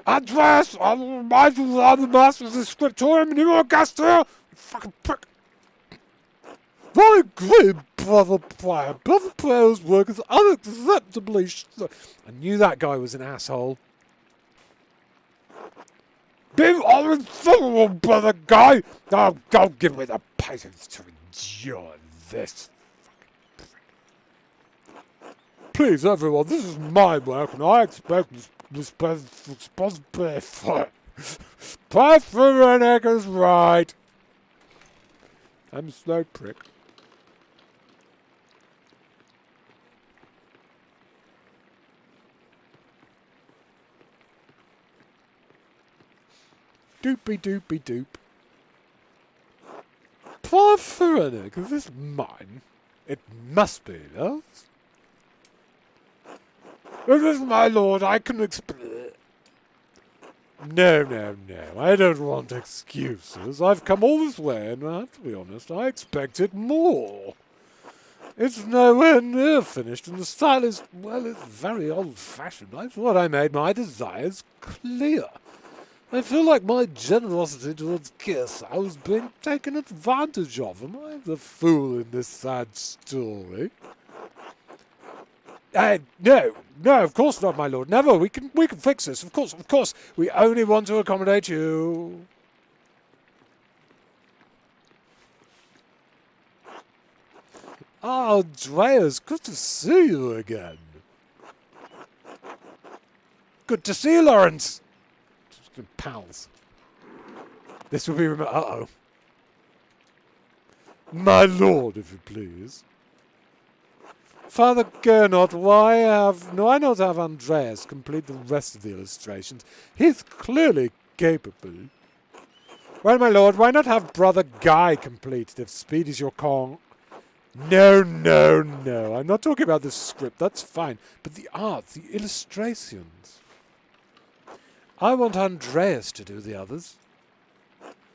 Andreas, I will remind you that I'm the master of the scriptorium and you are a guest here. You fucking prick. I agree, brother player. Brother player's work is unacceptably I knew that guy was an asshole. Be unreasonable, brother guy. Now don't give me the patience to endure this. Please, everyone, this is my work, and I expect responsibility for it. Pathfinder is right. I'm a slow prick. Doopy doopy doop. Pathfinder, is this mine? It must be, though. This is my lord, I can explain. No. I don't want excuses. I've come all this way, and I have to be honest, I expected more. It's nowhere near finished, and the style is, well, it's very old-fashioned. I thought I made my desires clear. I feel like my generosity towards Kearsau is being taken advantage of. Am I the fool in this sad story? No, of course not, my lord. Never. We can fix this. Of course. We only want to accommodate you. Ah, Andreas, good to see you again. Good to see you, Lawrence. Pals. This will be... Uh-oh. My lord, if you please. Father Gernot, why not have Andreas complete the rest of the illustrations? He's clearly capable. Well, my lord, why not have Brother Guy complete it if speed is your cong? No. I'm not talking about the script. That's fine. But the art, the illustrations. I want Andreas to do the others.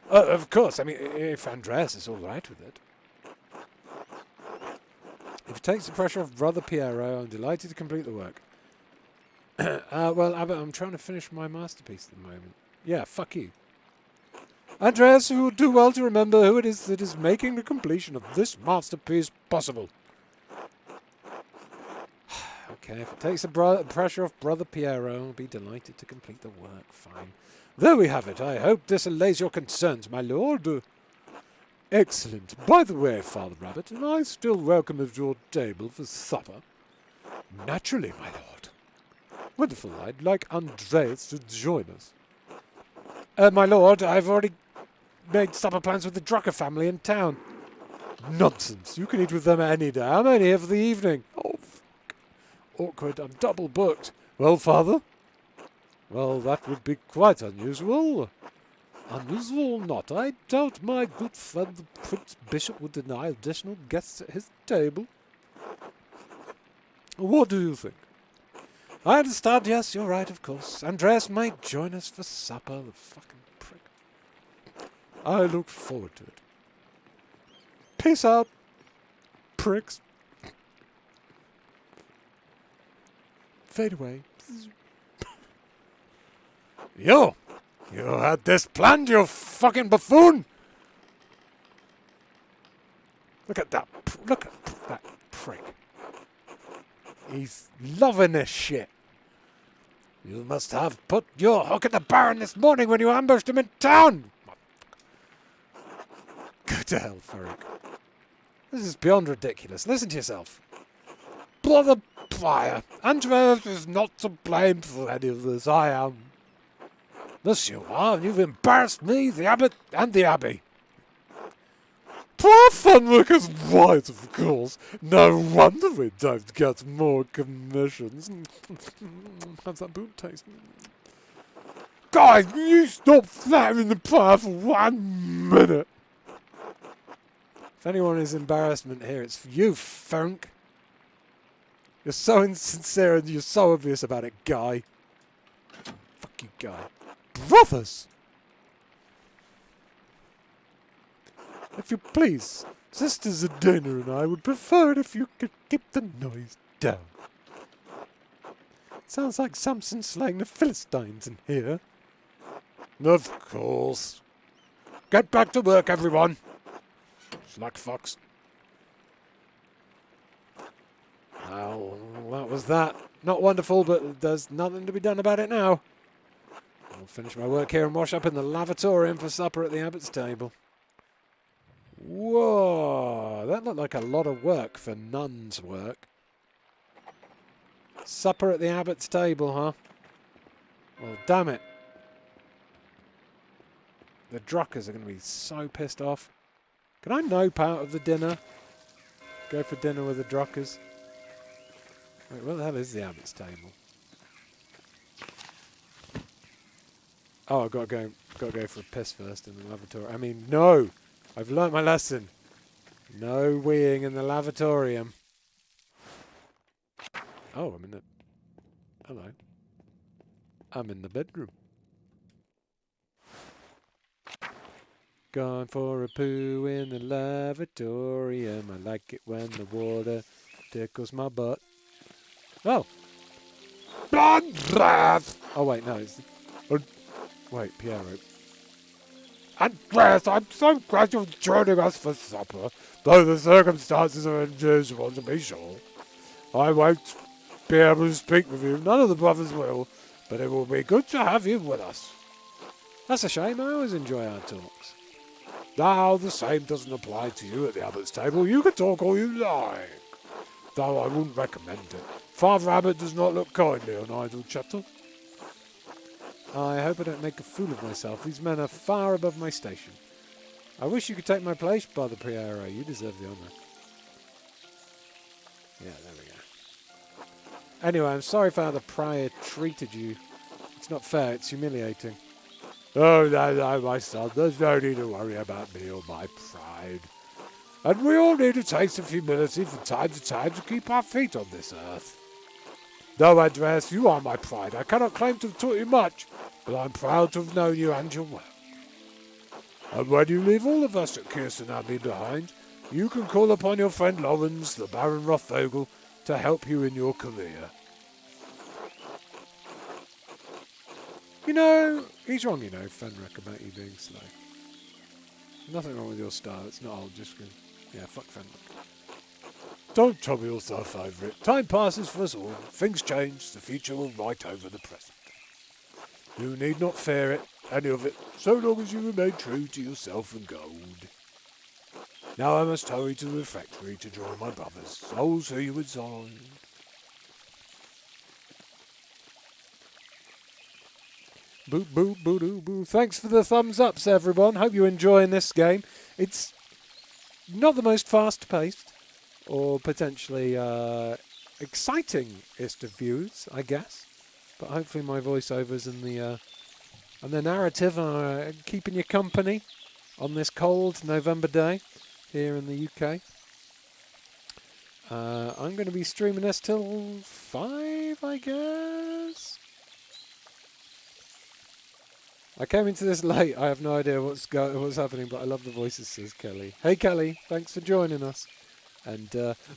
Of course. I mean, if Andreas is all right with it. If it takes the pressure off Brother Piero, I'm delighted to complete the work. Well, Abbott, I'm trying to finish my masterpiece at the moment. Yeah, fuck you. Andreas, you will do well to remember who it is that is making the completion of this masterpiece possible. Okay, if it takes the pressure off Brother Piero, I'll be delighted to complete the work. Fine. There we have it. I hope this allays your concerns, my lord. Excellent. By the way, Father Rabbit, am I still welcome at your table for supper? Naturally, my lord. Wonderful. I'd like Andreas to join us. My lord, I've already made supper plans with the Drucker family in town. Nonsense. You can eat with them any day. I'm only here for the evening. Oh, fuck. Awkward. I'm double booked. Well, Father? Well, that would be quite unusual. Unusual or not, I doubt my good friend the Prince Bishop would deny additional guests at his table. What do you think? I understand, yes, you're right, of course. Andreas might join us for supper, the fucking prick. I look forward to it. Peace out, pricks. Fade away. You had this planned, you fucking buffoon! Look at that prick. He's loving this shit. You must have put your hook at the barn this morning when you ambushed him in town! Go to hell, Ferric. This is beyond ridiculous. Listen to yourself. Brother Prior, Andreas is not to blame for any of this. I am. Thus you are, and you've embarrassed me, the abbot, and the abbey. Poor Fenwick is right, of course. No wonder we don't get more commissions. How's that boot taste? Guys, you stop flattering the prior for 1 minute. If anyone is embarrassment here, it's you, Funk. You're so insincere and you're so obvious about it, Guy. Fuck you, Guy. Brothers! If you please, Sister Zadina and I would prefer it if you could keep the noise down. It sounds like Samson slaying the Philistines in here. Of course. Get back to work, everyone. Slack fox. Well, that was that. Not wonderful, but there's nothing to be done about it now. I'll finish my work here and wash up in the lavatorium for supper at the abbot's table. Whoa, that looked like a lot of work for nun's work. Supper at the abbot's table, huh? Well, damn it. The Druckers are going to be so pissed off. Can I nope out of the dinner? Go for dinner with the Druckers? Wait, where the hell is the abbot's table? Oh, I've got to go for a piss first in the lavatory. I mean, no! I've learnt my lesson. No weeing in the lavatorium. Oh, I'm in the... Hello. I'm in the bedroom. Gone for a poo in the lavatorium. I like it when the water tickles my butt. Oh! Blood wrath! Oh, wait, no. It's... wait, Piero. Andreas, I'm so glad you're joining us for supper, though the circumstances are unusual, to be sure. I won't be able to speak with you, none of the brothers will, but it will be good to have you with us. That's a shame, I always enjoy our talks. Now, the same doesn't apply to you at the abbot's table. You can talk all you like, though I wouldn't recommend it. Father Abbot does not look kindly on idle chatter. I hope I don't make a fool of myself. These men are far above my station. I wish you could take my place, Brother Priero. You deserve the honour. Yeah, there we go. Anyway, I'm sorry for how the Prior treated you. It's not fair. It's humiliating. Oh, no, my son. There's no need to worry about me or my pride. And we all need a taste of humility from time to time to keep our feet on this earth. No, Andreas, you are my pride. I cannot claim to have taught you much, but I'm proud to have known you and your work. And when you leave all of us at Kirsten Abbey behind, you can call upon your friend Lawrence, the Baron Rothvogel, to help you in your career. You know, he's wrong, you know, Fenric, about you being slow. Nothing wrong with your style. It's not old, just good. Yeah, fuck Fenric. Don't trouble yourself over it. Time passes for us all. Things change. The future will write over the present. You need not fear it, any of it, so long as you remain true to yourself and gold. Now I must hurry to the refectory to join my brothers. I'll see you inside. Boo, boo, boo, doo, boo. Thanks for the thumbs ups, everyone. Hope you're enjoying this game. It's not the most fast-paced or potentially exciting-ist of views, I guess. But hopefully my voiceovers and the narrative are keeping you company on this cold November day here in the UK. I'm going to be streaming this till 5, I guess. I came into this late. I have no idea what's happening, but I love the voices, says Kelly. Hey, Kelly. Thanks for joining us. And,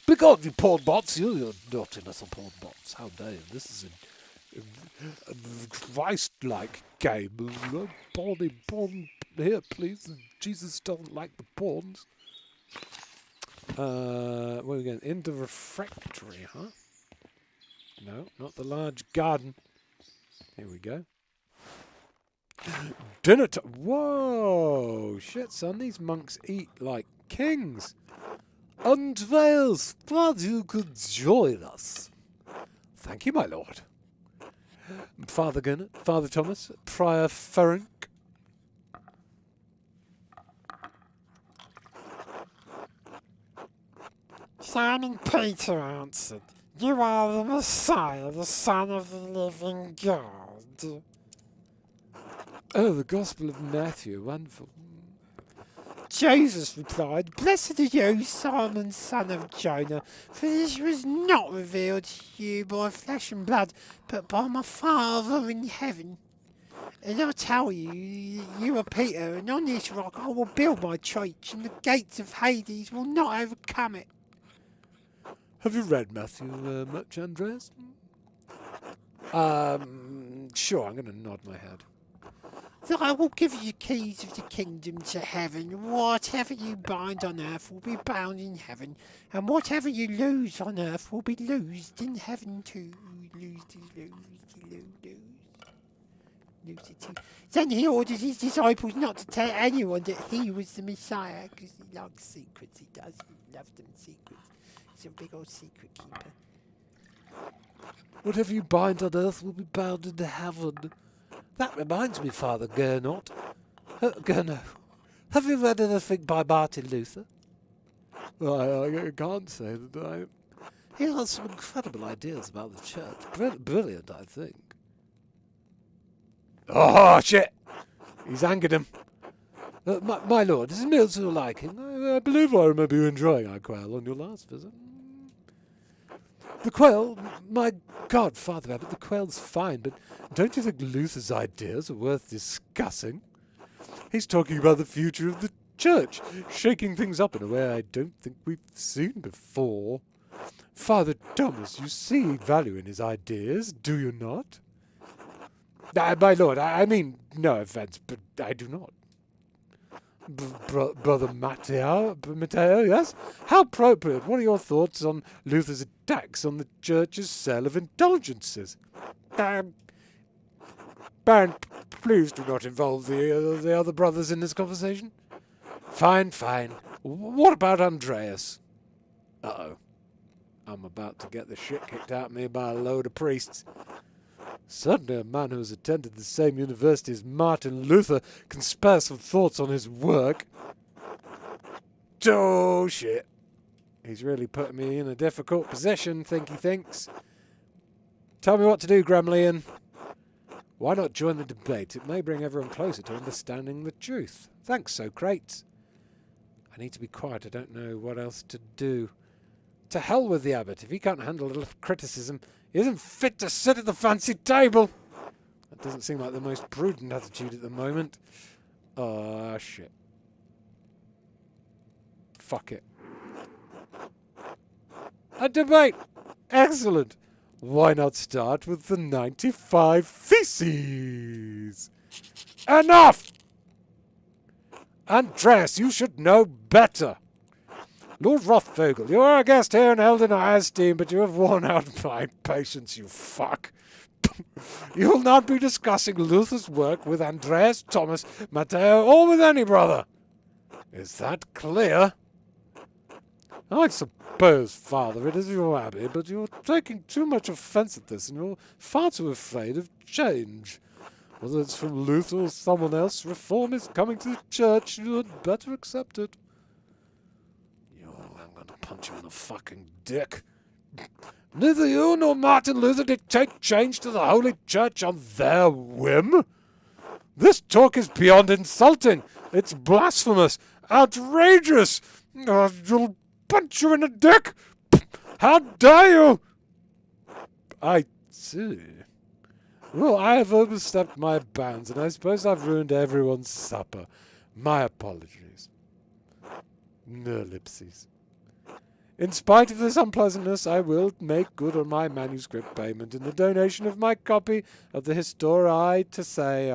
begone, you porn bots. You're not in us, porn bots. How dare you? This is a Christ-like game. Porn here, please. Jesus doesn't like the pawns. Where are we going? Into refectory, huh? No, not the large garden. Here we go. Dinner time. Whoa! Shit, son. These monks eat like kings. Andreas, glad you could join us. Thank you, my lord. Father Gunnar, Father Thomas, Prior Ferenc. Simon Peter answered, "You are the Messiah, the Son of the living God." Oh, the Gospel of Matthew, wonderful. Jesus replied, "Blessed are you, Simon, son of Jonah, for this was not revealed to you by flesh and blood, but by my Father in heaven. And I tell you, you are Peter, and on this rock I will build my church, and the gates of Hades will not overcome it." Have you read Matthew much, Andreas? Sure, I'm going to nod my head. "That I will give you the keys of the kingdom to heaven. Whatever you bind on earth will be bound in heaven, and whatever you lose on earth will be loosed in heaven too." Then he ordered his disciples not to tell anyone that he was the Messiah, because he likes secrets. He does. He loves them secrets. He's a big old secret keeper. Whatever you bind on earth will be bound in heaven. That reminds me, Father Gernot. Gernot, have you read anything by Martin Luther? I can't say that I... He has some incredible ideas about the church. Brilliant, I think. Oh, shit! He's angered him. My lord, is it meal to your liking? I believe I remember you enjoying our quail on your last visit. The quail? My God, Father Abbot, the quail's fine, but don't you think Luther's ideas are worth discussing? He's talking about the future of the church, shaking things up in a way I don't think we've seen before. Father Thomas, you see value in his ideas, do you not? My lord, I mean, no offence, but I do not. Brother Matteo, yes? How appropriate. What are your thoughts on Luther's attacks on the church's sale of indulgences? Baron, please do not involve the other brothers in this conversation. Fine. What about Andreas? Uh-oh. I'm about to get the shit kicked out of me by a load of priests. Certainly a man who has attended the same university as Martin Luther can spare some thoughts on his work. Oh, shit. He's really putting me in a difficult position, he thinks. Tell me what to do, Gremlin. Why not join the debate? It may bring everyone closer to understanding the truth. Thanks, Socrates. I need to be quiet. I don't know what else to do. To hell with the abbot. If he can't handle a little criticism, he isn't fit to sit at the fancy table. That doesn't seem like the most prudent attitude at the moment. Ah, shit. Fuck it. A debate! Excellent! Why not start with the 95 Theses? Enough! Andreas, you should know better. Lord Rothvogel, you are a guest here and held in high esteem, but you have worn out my patience, you fuck. You will not be discussing Luther's work with Andreas, Thomas, Matteo, or with any brother. Is that clear? I suppose, Father, it is your abbey, but you're taking too much offence at this, and you're far too afraid of change. Whether it's from Luther or someone else, reform is coming to the church. You had better accept it. I'm going to punch you in the fucking dick. Neither you nor Martin Luther dictate change to the Holy Church on their whim. This talk is beyond insulting. It's blasphemous, outrageous. You'll punch you in the dick. How dare you? I see. Well, I have overstepped my bounds, and I suppose I've ruined everyone's supper. My apologies. Ellipses. In spite of this unpleasantness, I will make good on my manuscript payment in the donation of my copy of the Historiae to say,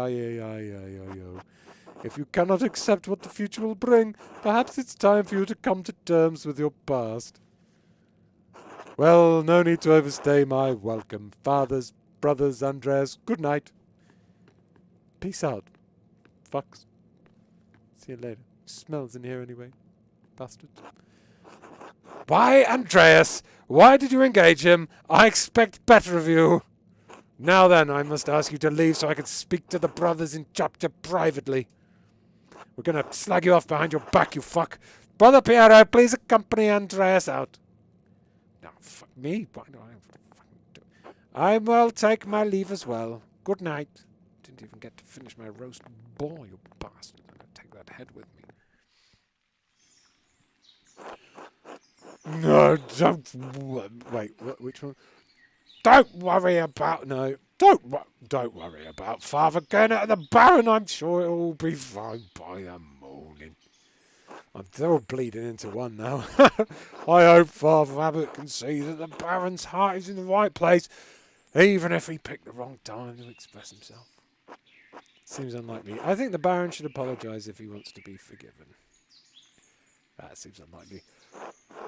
if you cannot accept what the future will bring, perhaps it's time for you to come to terms with your past. Well, no need to overstay my welcome. Fathers, brothers, Andreas, good night. Peace out. Fucks. See you later. Smells in here anyway. Bastard. Why, Andreas? Why did you engage him? I expect better of you. Now then, I must ask you to leave so I can speak to the brothers in chapter privately. We're going to slag you off behind your back, you fuck. Brother Piero, please accompany Andreas out. No, fuck me. Why do I fucking do it? I will take my leave as well. Good night. Didn't even get to finish my roast boar, you bastard. I'm going to take that head with me. No, don't. Wait, which one? Don't worry about. No, don't worry about Father going out of the Baron. I'm sure it'll all be fine by the morning. They're all bleeding into one now. I hope Father Abbott can see that the Baron's heart is in the right place, even if he picked the wrong time to express himself. Seems unlikely. I think the Baron should apologise if he wants to be forgiven. That seems unlikely.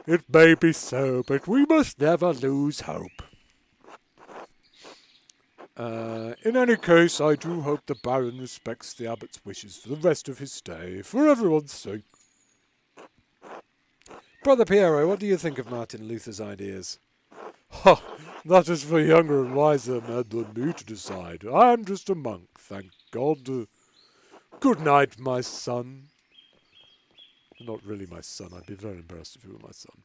It may be so, but we must never lose hope. In any case, I do hope the Baron respects the Abbot's wishes for the rest of his stay, for everyone's sake. Brother Piero, what do you think of Martin Luther's ideas? Ha! That is for younger and wiser men than me to decide. I am just a monk, thank God. Good night, my son. Not really my son. I'd be very embarrassed if you were my son.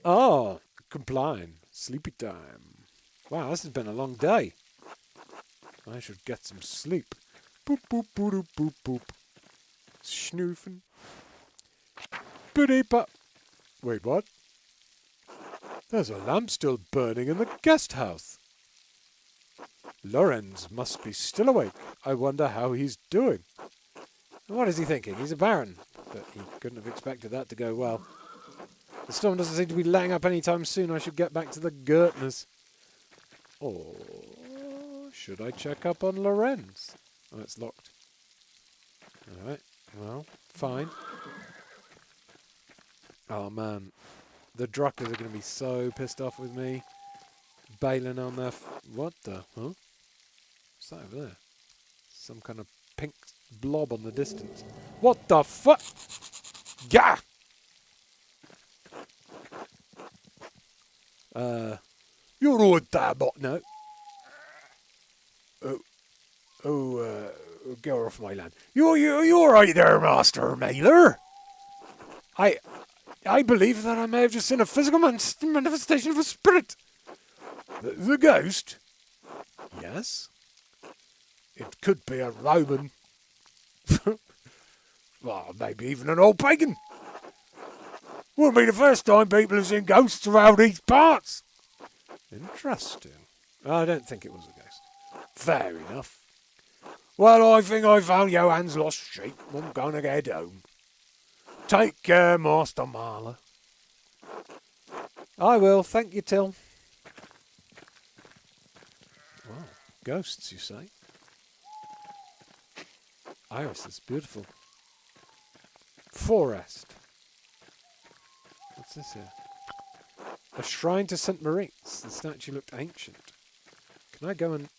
Ah, complying. Sleepy time. Wow, this has been a long day. I should get some sleep. Boop, boop, boop, boop, boop. Schnoofing. Boop. Wait, what? There's a lamp still burning in the guest house. Lorenz must be still awake. I wonder how he's doing. What is he thinking? He's a baron. But he couldn't have expected that to go well. The storm doesn't seem to be letting up any time soon. I should get back to the Gertners. Or should I check up on Lorenz? Oh, it's locked. Alright, well, fine. Oh man, the Druckers are going to be so pissed off with me. Bailing on their... what the... huh? What's that over there? Some kind of pink blob on the distance. What the fuck? Yeah! You're all there, but no. Get off my land. You all right there, Master Mailer? I believe that I may have just seen a physical manifestation of a spirit. The ghost? Yes. It could be a Roman. Well, maybe even an old pagan. Wouldn't be the first time people have seen ghosts around these parts. Interesting. I don't think it was a ghost. Fair enough. Well, I think I found Johann's lost sheep. I'm going to get home. Take care, Master Marler. I will, thank you, Till. Wow, ghosts, you say? Iris, it's beautiful. Forest. What's this here? A shrine to St. Moritz. The statue looked ancient. Can I go and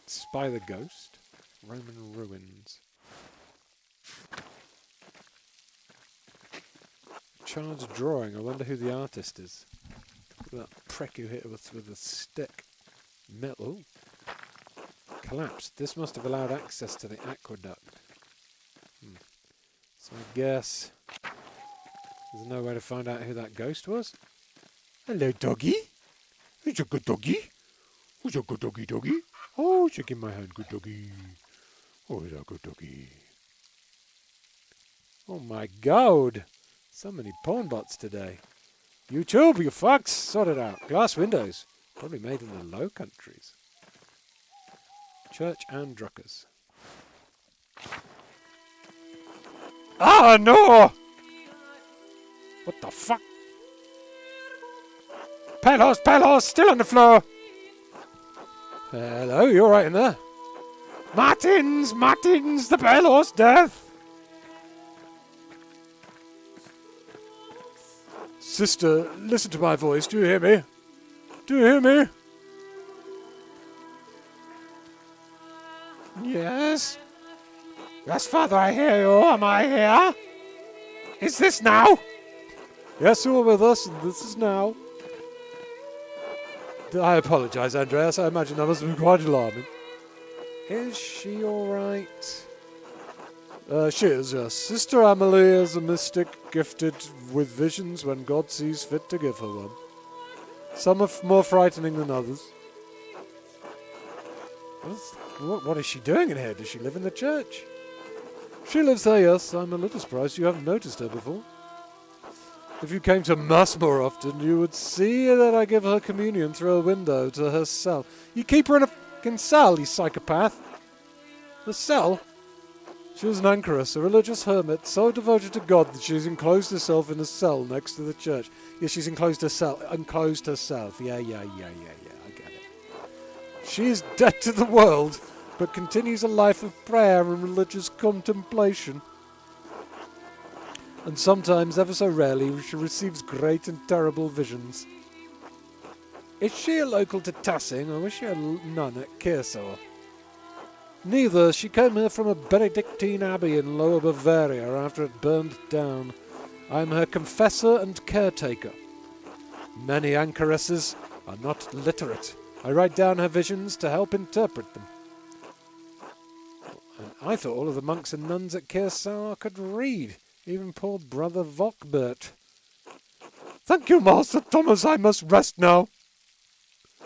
spy the ghost? Roman ruins. Child's drawing. I wonder who the artist is. Look at that prick who hit us with a stick. Metal. Collapsed. This must have allowed access to the aqueduct. So I guess there's no way to find out who that ghost was. Hello, doggy. It's a good doggy. Who's a good doggy, doggy? Oh, shaking my hand, good doggy. Oh, it's a good doggy. Oh my God. So many porn bots today. YouTube, you fucks, sort it out. Glass windows. Probably made in the Low Countries. Church and Druckers. Ah, no! What the fuck? Pale horse, still on the floor! Hello, you alright in there? Martins, the pale horse death! Sister, listen to my voice. Do you hear me? Do you hear me? Yes? Yes, Father, I hear you. Am I here? Is this now? Yes, you are with us, and this is now. I apologize, Andreas. I imagine that must have been quite alarming. Is she alright? She is, yes. Sister Amelie is a mystic gifted with visions when God sees fit to give her one. Some are more frightening than others. What is she doing in here? Does she live in the church? She lives there, yes. I'm a little surprised you haven't noticed her before. If you came to Mass more often, you would see that I give her communion through a window to her cell. You keep her in a fucking cell, you psychopath. A cell? She was an anchoress, a religious hermit, so devoted to God that she's enclosed herself in a cell next to the church. Yes, she's enclosed herself. Yeah, I get it. She is dead to the world, but continues a life of prayer and religious contemplation. And sometimes, ever so rarely, she receives great and terrible visions. Is she a local to Tassing, or was she a nun at Kersau? Neither. She came here from a Benedictine abbey in Lower Bavaria after it burned down. I am her confessor and caretaker. Many anchoresses are not literate. I write down her visions to help interpret them. And I thought all of the monks and nuns at Kersau could read. Even poor brother Vockbert. Thank you, Master Thomas. I must rest now.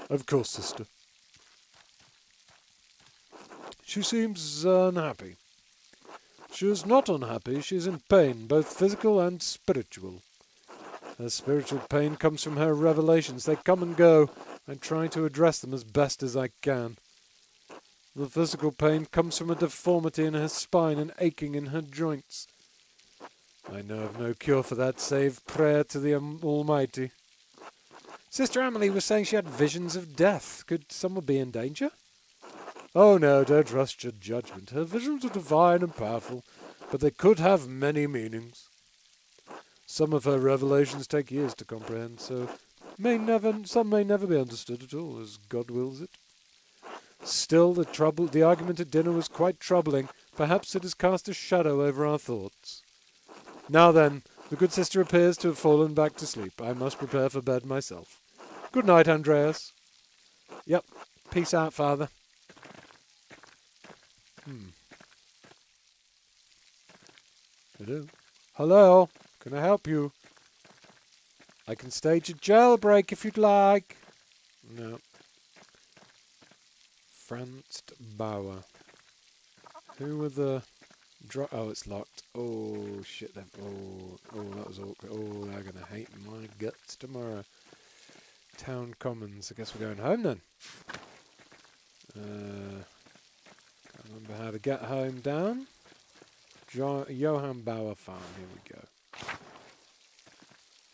Of course, sister. She seems unhappy. She is not unhappy. She is in pain, both physical and spiritual. Her spiritual pain comes from her revelations. They come and go. I try to address them as best as I can. The physical pain comes from a deformity in her spine and aching in her joints. I know of no cure for that save prayer to the Almighty. Sister Amelie was saying she had visions of death. Could someone be in danger? Oh no, don't trust your judgment. Her visions are divine and powerful, but they could have many meanings. Some of her revelations take years to comprehend, so some may never be understood at all, as God wills it. Still, the argument at dinner was quite troubling. Perhaps it has cast a shadow over our thoughts. Now then, the good sister appears to have fallen back to sleep. I must prepare for bed myself. Good night, Andreas. Yep, Peace out, Father. Hello? Hello? Can I help you? I can stage a jailbreak if you'd like. No. Franz Bauer. Who were the... Oh, it's locked. Oh, shit then. Oh, that was awkward. Oh, they're going to hate my guts tomorrow. Town Commons. I guess we're going home then. Can't remember how to get home down. Johann Bauer Farm. Here we go.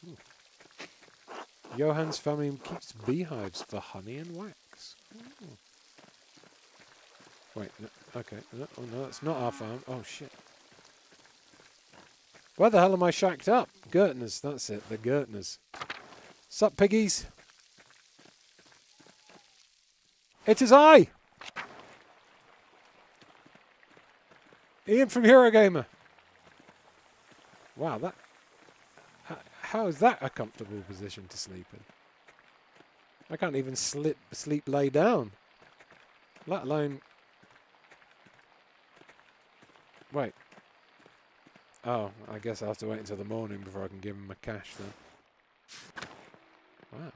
Ooh. Johann's family keeps beehives for honey and wax. Ooh. Wait, no, okay. No, oh no, that's not our farm. Oh shit. Where the hell am I shacked up? Gertners, that's it. The Gertners. Sup, piggies? It is I! Ian from Eurogamer. Wow, that... How is that a comfortable position to sleep in? I can't even sleep lay down. Let alone... Wait. Oh, I guess I'll have to wait until the morning before I can give him my cash then. Wow.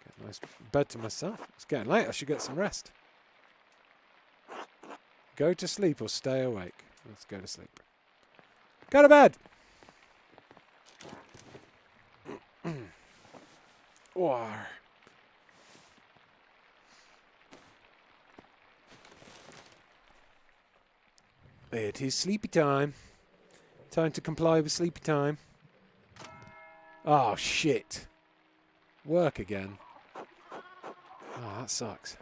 Get a nice bed to myself. It's getting late, I should get some rest. Go to sleep or stay awake. Let's go to sleep. Go to bed! War. It is sleepy time. Time to comply with sleepy time. Oh, shit. Work again. Oh, that sucks.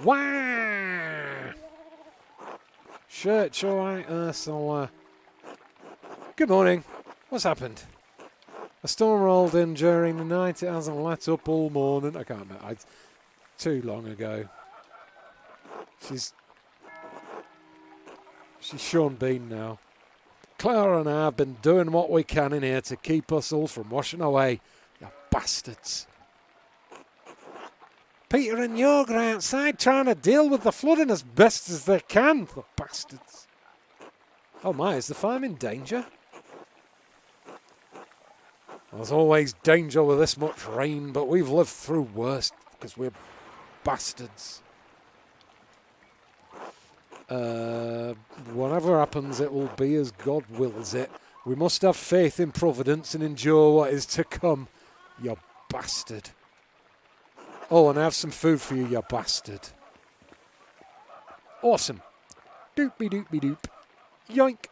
Wow! Church, alright, Ursula. Good morning. What's happened? A storm rolled in during the night. It hasn't let up all morning. I can't remember. Too long ago. She's Sean Bean now. Clara and I have been doing what we can in here to keep us all from washing away. You bastards. Peter and Jorg are outside trying to deal with the flooding as best as they can. The bastards. Oh my, is the farm in danger? There's always danger with this much rain, but we've lived through worse because we're bastards. Whatever happens, it will be as God wills it. We must have faith in Providence and endure what is to come. You bastard. Oh, and I have some food for you, you bastard. Awesome. Doopy doopy doop. Yoink.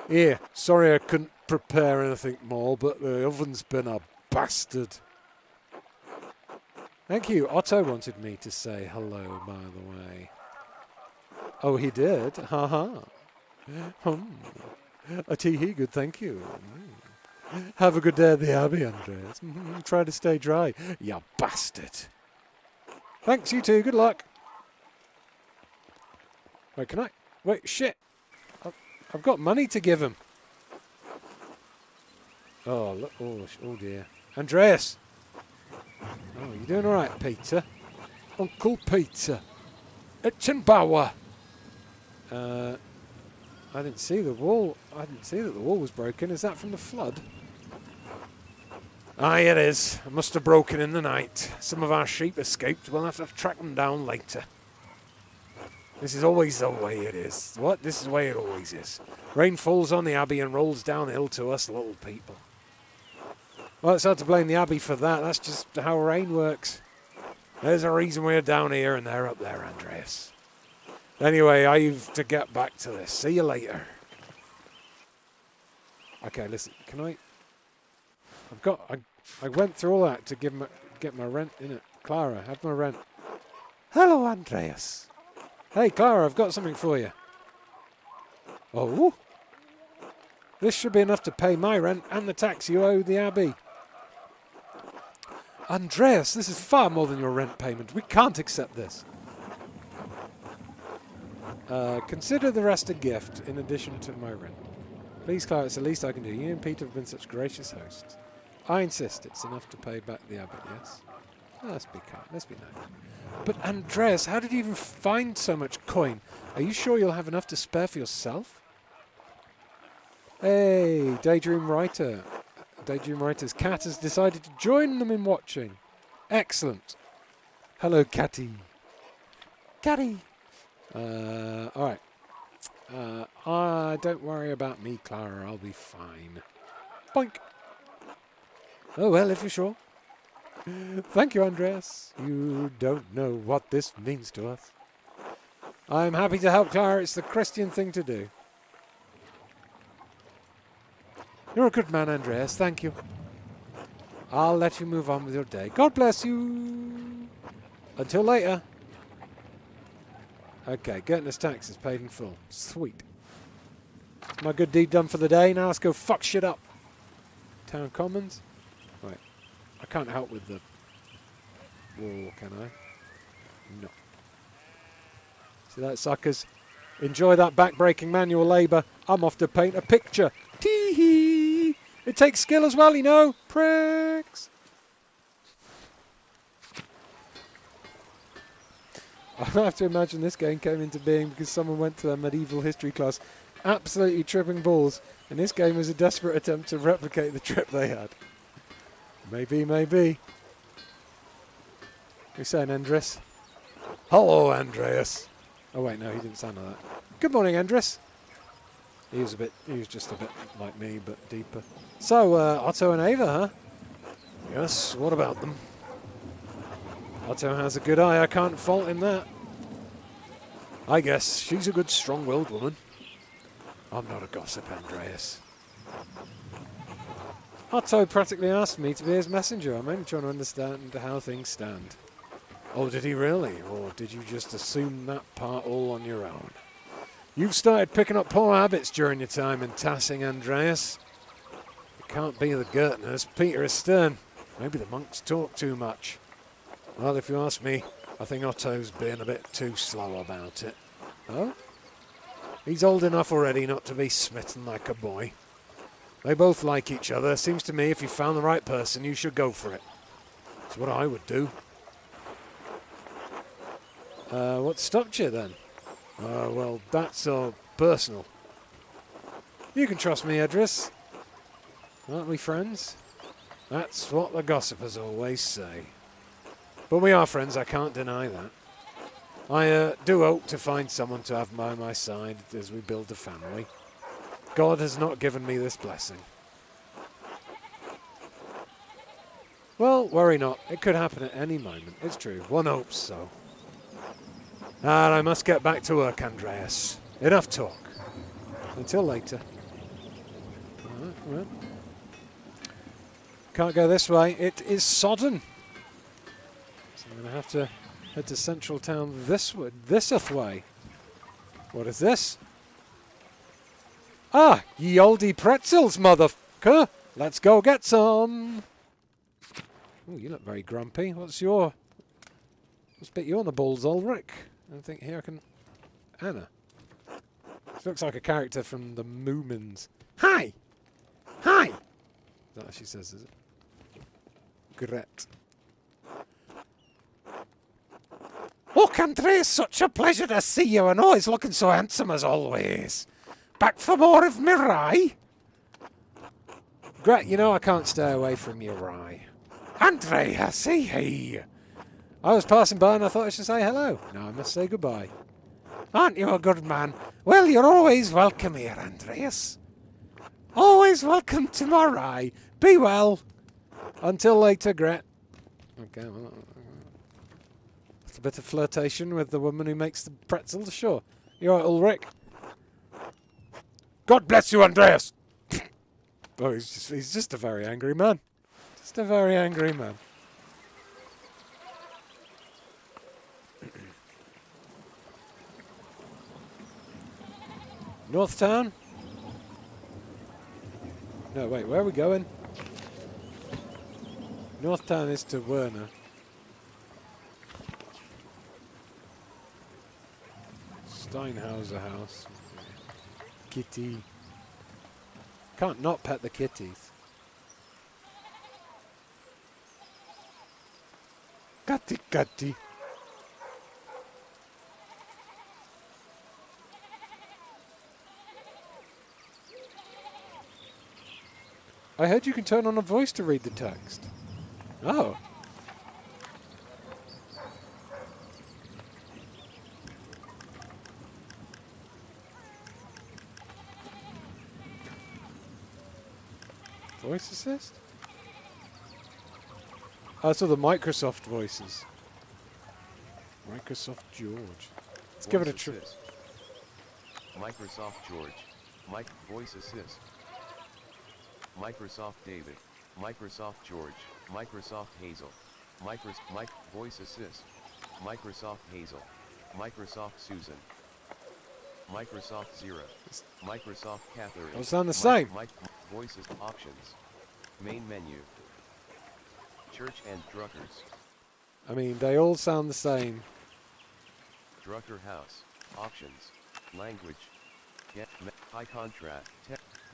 Here, sorry I couldn't prepare anything more, but the oven's been a bastard. Thank you. Otto wanted me to say hello, by the way. Oh, he did? Ha-ha. A tee-hee, good, thank you. Have a good day at the Abbey, Andreas. Try to stay dry, you bastard. Thanks, you too. Good luck. Wait, can I? Wait, shit. I've got money to give him. Oh, look. Oh dear. Andreas. Oh, you doing all right, Peter? Uncle Peter. Etchenbauer. I didn't see the wall. I didn't see that the wall was broken. Is that from the flood? Aye, it is. It must have broken in the night. Some of our sheep escaped. We'll have to track them down later. This is always the way it is. What? This is the way it always is. Rain falls on the Abbey and rolls downhill to us little people. Well, it's hard to blame the Abbey for that. That's just how rain works. There's a reason we're down here and they're up there, Andreas. Anyway, I have to get back to this. See you later. Okay, listen. Can I... I went through all that to get my rent in it. Clara, have my rent. Hello, Andreas. Hey, Clara, I've got something for you. Oh. This should be enough to pay my rent and the tax you owe the Abbey. Andreas, this is far more than your rent payment. We can't accept this. Consider the rest a gift in addition to my rent. Please, Clara, it's the least I can do. You and Peter have been such gracious hosts. I insist. It's enough to pay back the abbot, yes? Oh, let's be kind. Let's be nice. But, Andreas, how did you even find so much coin? Are you sure you'll have enough to spare for yourself? Hey, Daydream Writer. Daydream Writer's cat has decided to join them in watching. Excellent. Hello, Catty. Catty. Alright. Don't worry about me, Clara. I'll be fine. Boink. Oh, well, if you're sure. Thank you, Andreas. You don't know what this means to us. I'm happy to help, Clara. It's the Christian thing to do. You're a good man, Andreas. Thank you. I'll let you move on with your day. God bless you. Until later. Okay, getting his taxes paid in full. Sweet. My good deed done for the day. Now let's go fuck shit up. Town Commons. Right. I can't help with the wall, can I? No. See that, suckers? Enjoy that back-breaking manual labour. I'm off to paint a picture. Tee-hee! It takes skill as well, you know. Pricks! I have to imagine this game came into being because someone went to their medieval history class absolutely tripping balls, and this game was a desperate attempt to replicate the trip they had. Maybe, maybe. What are you saying, Andres? Hello, Andreas. Oh wait, no, he didn't sound like that. Good morning, Andres. He was just a bit like me, but deeper. So, Otto and Ava, huh? Yes, what about them? Otto has a good eye, I can't fault him that. I guess she's a good strong-willed woman. I'm not a gossip, Andreas. Otto practically asked me to be his messenger. I'm only trying to understand how things stand. Oh, did he really? Or did you just assume that part all on your own? You've started picking up poor habits during your time in Tassing, Andreas. It can't be the Gertners. Peter is stern. Maybe the monks talk too much. Well, if you ask me, I think Otto's being a bit too slow about it. Oh? He's old enough already not to be smitten like a boy. They both like each other. Seems to me if you found the right person, you should go for it. It's what I would do. What stopped you then? Well, that's all personal. You can trust me, Edris. Aren't we friends? That's what the gossipers always say. But we are friends, I can't deny that. I do hope to find someone to have by my side as we build a family. God has not given me this blessing. Well, worry not. It could happen at any moment. It's true. One hopes so. And I must get back to work, Andreas. Enough talk. Until later. Right. Can't go this way. It is sodden. So I'm going to have to head to Central Town this way. What is this? Ah, ye oldie pretzels, motherfucker. Let's go get some. Oh, you look very grumpy. What's bit you on the balls, Ulrich? I think here I can... Anna. She looks like a character from the Moomins. Hi! Hi! Is that what she says, is it? Gret. Look, Andreas, such a pleasure to see you, and always looking so handsome as always. Back for more of my rye? Gret, you know I can't stay away from your rye. Andreas, say hey. I was passing by and I thought I should say hello. Now I must say goodbye. Aren't you a good man? Well, you're always welcome here, Andreas. Always welcome to my rye. Be well. Until later, Gret. Okay, well, that's a bit of flirtation with the woman who makes the pretzels, sure. You all right, Ulrich? God bless you, Andreas! Oh, he's just a very angry man. Just a very angry man. North Town? No, wait, where are we going? North Town is to Werner. Steinhauser House. Kitty. Can't not pet the kitties. Catty, catty. I heard you can turn on a voice to read the text. Oh. Voice assist? Oh, so the Microsoft voices. Microsoft George. Let's give it a try. Microsoft George. Voice assist. Microsoft David. Microsoft George. Microsoft Hazel. Voice assist. Microsoft Hazel. Microsoft Susan. Microsoft Zero. Microsoft Catherine. Those sound the same. Voices options. Main menu. Church and Druckers. I mean, they all sound the same. Drucker House. Options. Language. Get high contrast.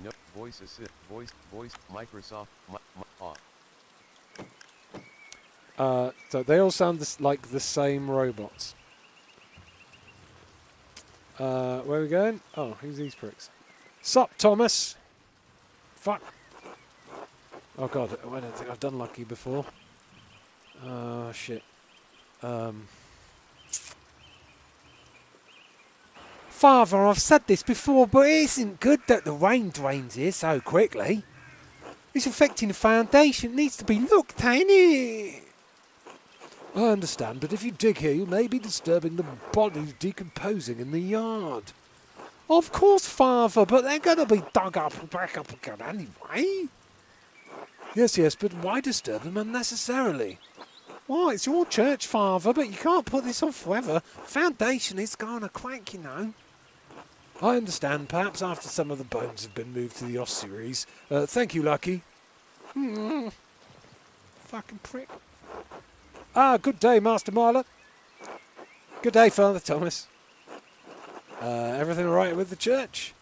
No voice assist. Voice. Microsoft. So they all sound like the same robots. Where are we going? Oh, who's these pricks? Sup, Thomas? Fuck. Oh god, I don't think I've done Lucky before. Oh shit. Father, I've said this before, but it isn't good that the rain drains here so quickly. It's affecting the foundation. It needs to be looked at, innit? I understand, but if you dig here, you may be disturbing the bodies decomposing in the yard. Of course, Father, but they're going to be dug up and back up again anyway. Yes, but why disturb them unnecessarily? Why, it's your church, Father, but you can't put this off forever. Foundation is going to crack, you know. I understand. Perhaps after some of the bones have been moved to the ossuaries. Thank you, Lucky. Fucking prick. Ah, good day, Master Marler. Good day, Father Thomas. Everything all right with the church?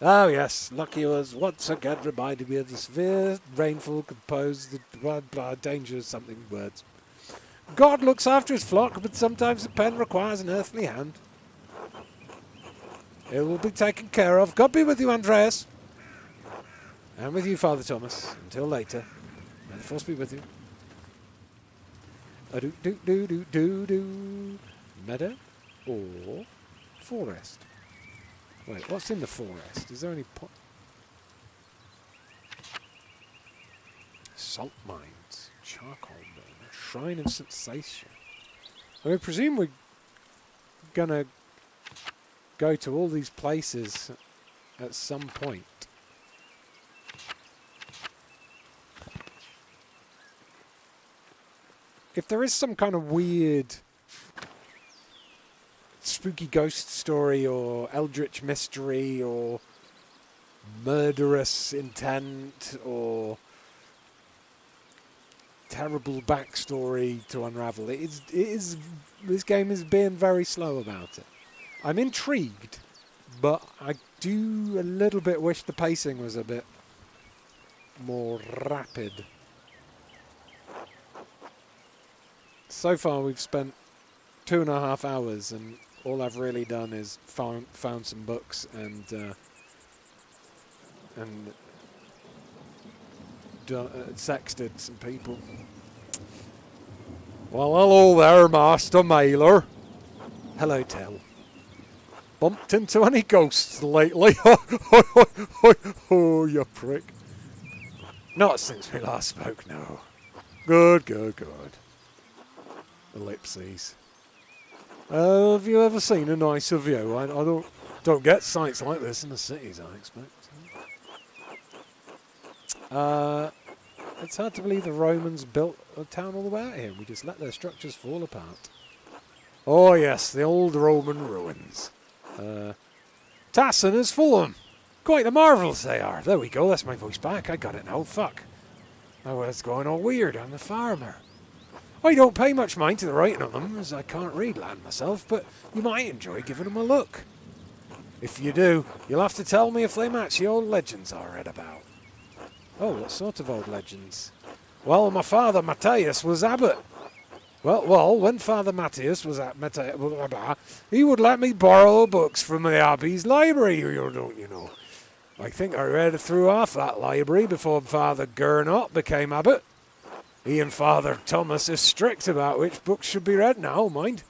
Oh, yes. Lucky was once again reminded me of the severe rainfall composed of dangerous something words. God looks after his flock, but sometimes the pen requires an earthly hand. It will be taken care of. God be with you, Andreas. And with you, Father Thomas. Until later. May the force be with you. A-do-do-do-do-do-do. Meadow or forest? Wait, what's in the forest? Is there any salt mines, charcoal burner, shrine of sensation. I presume we're gonna go to all these places at some point. If there is some kind of weird spooky ghost story or eldritch mystery or murderous intent or terrible backstory to unravel, this game is being very slow about it. I'm intrigued, but I do a little bit wish the pacing was a bit more rapid. So far we've spent 2.5 hours and all I've really done is found some books and sexted some people. Well, hello there, Master Mailer. Hello, Tell. Bumped into any ghosts lately? Oh, you prick. Not since we last spoke, no. Good. Ellipses. Have you ever seen a nicer view? I don't get sights like this in the cities, I expect. It's hard to believe the Romans built a town all the way out here. We just let their structures fall apart. Oh yes, the old Roman ruins. Tassin is Fulham. Quite a marvellous they are. There we go, that's my voice back. I got it now, fuck. My word's going all weird, I'm a farmer. I don't pay much mind to the writing on them, as I can't read Latin myself, but you might enjoy giving them a look. If you do, you'll have to tell me if they match the old legends I read about. Oh, what sort of old legends? Well, my father Matthias was abbot. Well, when Father Matthias was at he would let me borrow books from the abbey's library, don't you know. I think I read through half that library before Father Gernot became abbot. He and Father Thomas are strict about which books should be read now, mind.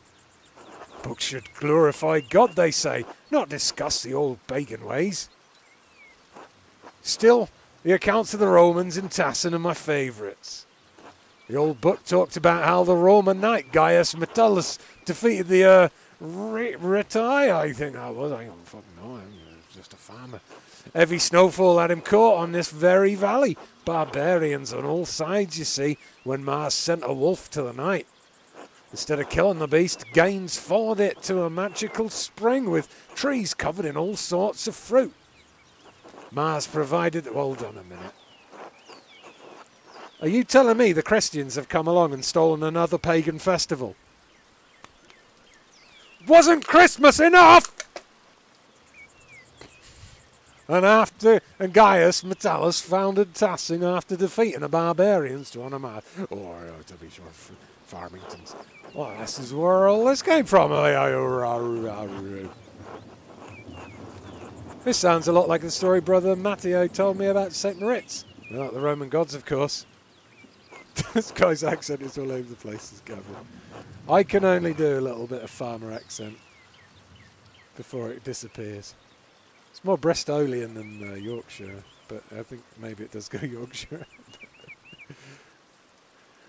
Books should glorify God, they say, not discuss the old pagan ways. Still, the accounts of the Romans in Tassin are my favourites. The old book talked about how the Roman knight Gaius Metellus defeated the Retae, I think that was. I don't fucking know, I was just a farmer. Heavy snowfall had him caught on this very valley. Barbarians on all sides, you see, when Mars sent a wolf to the night. Instead of killing the beast, Gaines followed it to a magical spring with trees covered in all sorts of fruit. Mars provided... Hold on a minute. Are you telling me the Christians have come along and stolen another pagan festival? Wasn't Christmas enough? And Gaius Metellus founded Tassin after defeating the barbarians to honour Mars. Or, to be sure, Farmington's. Well, this is where all this came from. This sounds a lot like the story Brother Matteo told me about St. Moritz. Not the Roman gods, of course. This guy's accent is all over the place, this Gavin. I can only do a little bit of farmer accent before it disappears. It's more Bristolian than Yorkshire, but I think maybe it does go Yorkshire.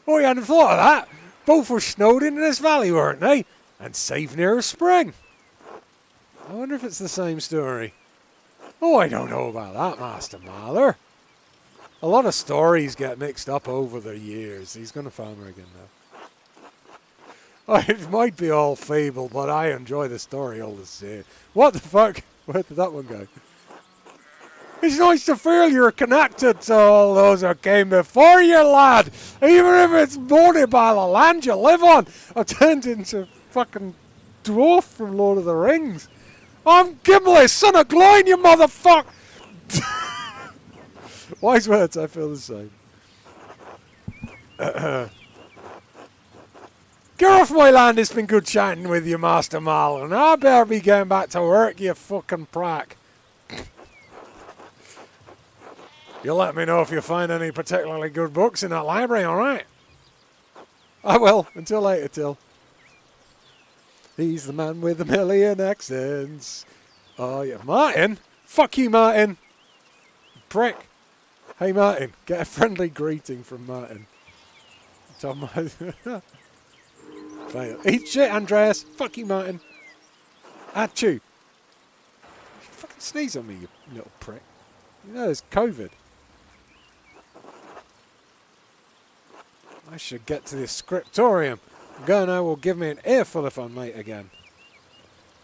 Oh, you hadn't thought of that. Both were snowed in this valley, weren't they? And safe near a spring. I wonder if it's the same story. Oh, I don't know about that, Master Mahler. A lot of stories get mixed up over the years. He's going to farmer again now. Oh, it might be all fable, but I enjoy the story all the same. What the fuck? Where did that one go? It's nice to feel you're connected to all those that came before you, lad. Even if it's only by the land you live on. I turned into a fucking dwarf from Lord of the Rings. I'm Gimli, son of Gloin, you motherfucker! Wise words, I feel the same. Get off my land, it's been good chatting with you, Master Marlon. I better be getting back to work, you fucking prack. You'll let me know if you find any particularly good books in that library, alright? I will, until later, Till. He's the man with a million accents. Oh, yeah. Martin? Fuck you, Martin. Prick. Hey, Martin. Get a friendly greeting from Martin. Tom. Fail. Eat shit, Andreas. Fuck you, Martin. Achoo. You fucking sneeze on me, you little prick. You know there's COVID. I should get to the scriptorium. Gurno will give me an earful if I'm late again.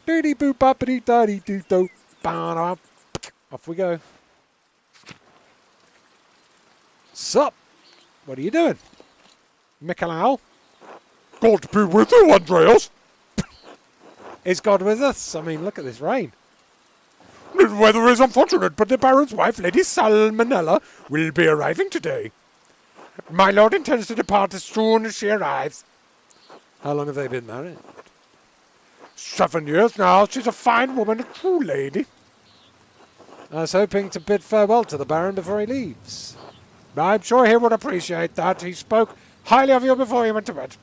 Doody boo boppity daddy doo doo. Off we go. Sup? What are you doing? Mikael? God be with you, Andreas. Is God with us? I mean, look at this rain. The weather is unfortunate, but the Baron's wife, Lady Salmonella, will be arriving today. My lord intends to depart as soon as she arrives. How long have they been married? 7 years now. She's a fine woman, a true lady. I was hoping to bid farewell to the Baron before he leaves. I'm sure he would appreciate that. He spoke highly of you before he went to bed.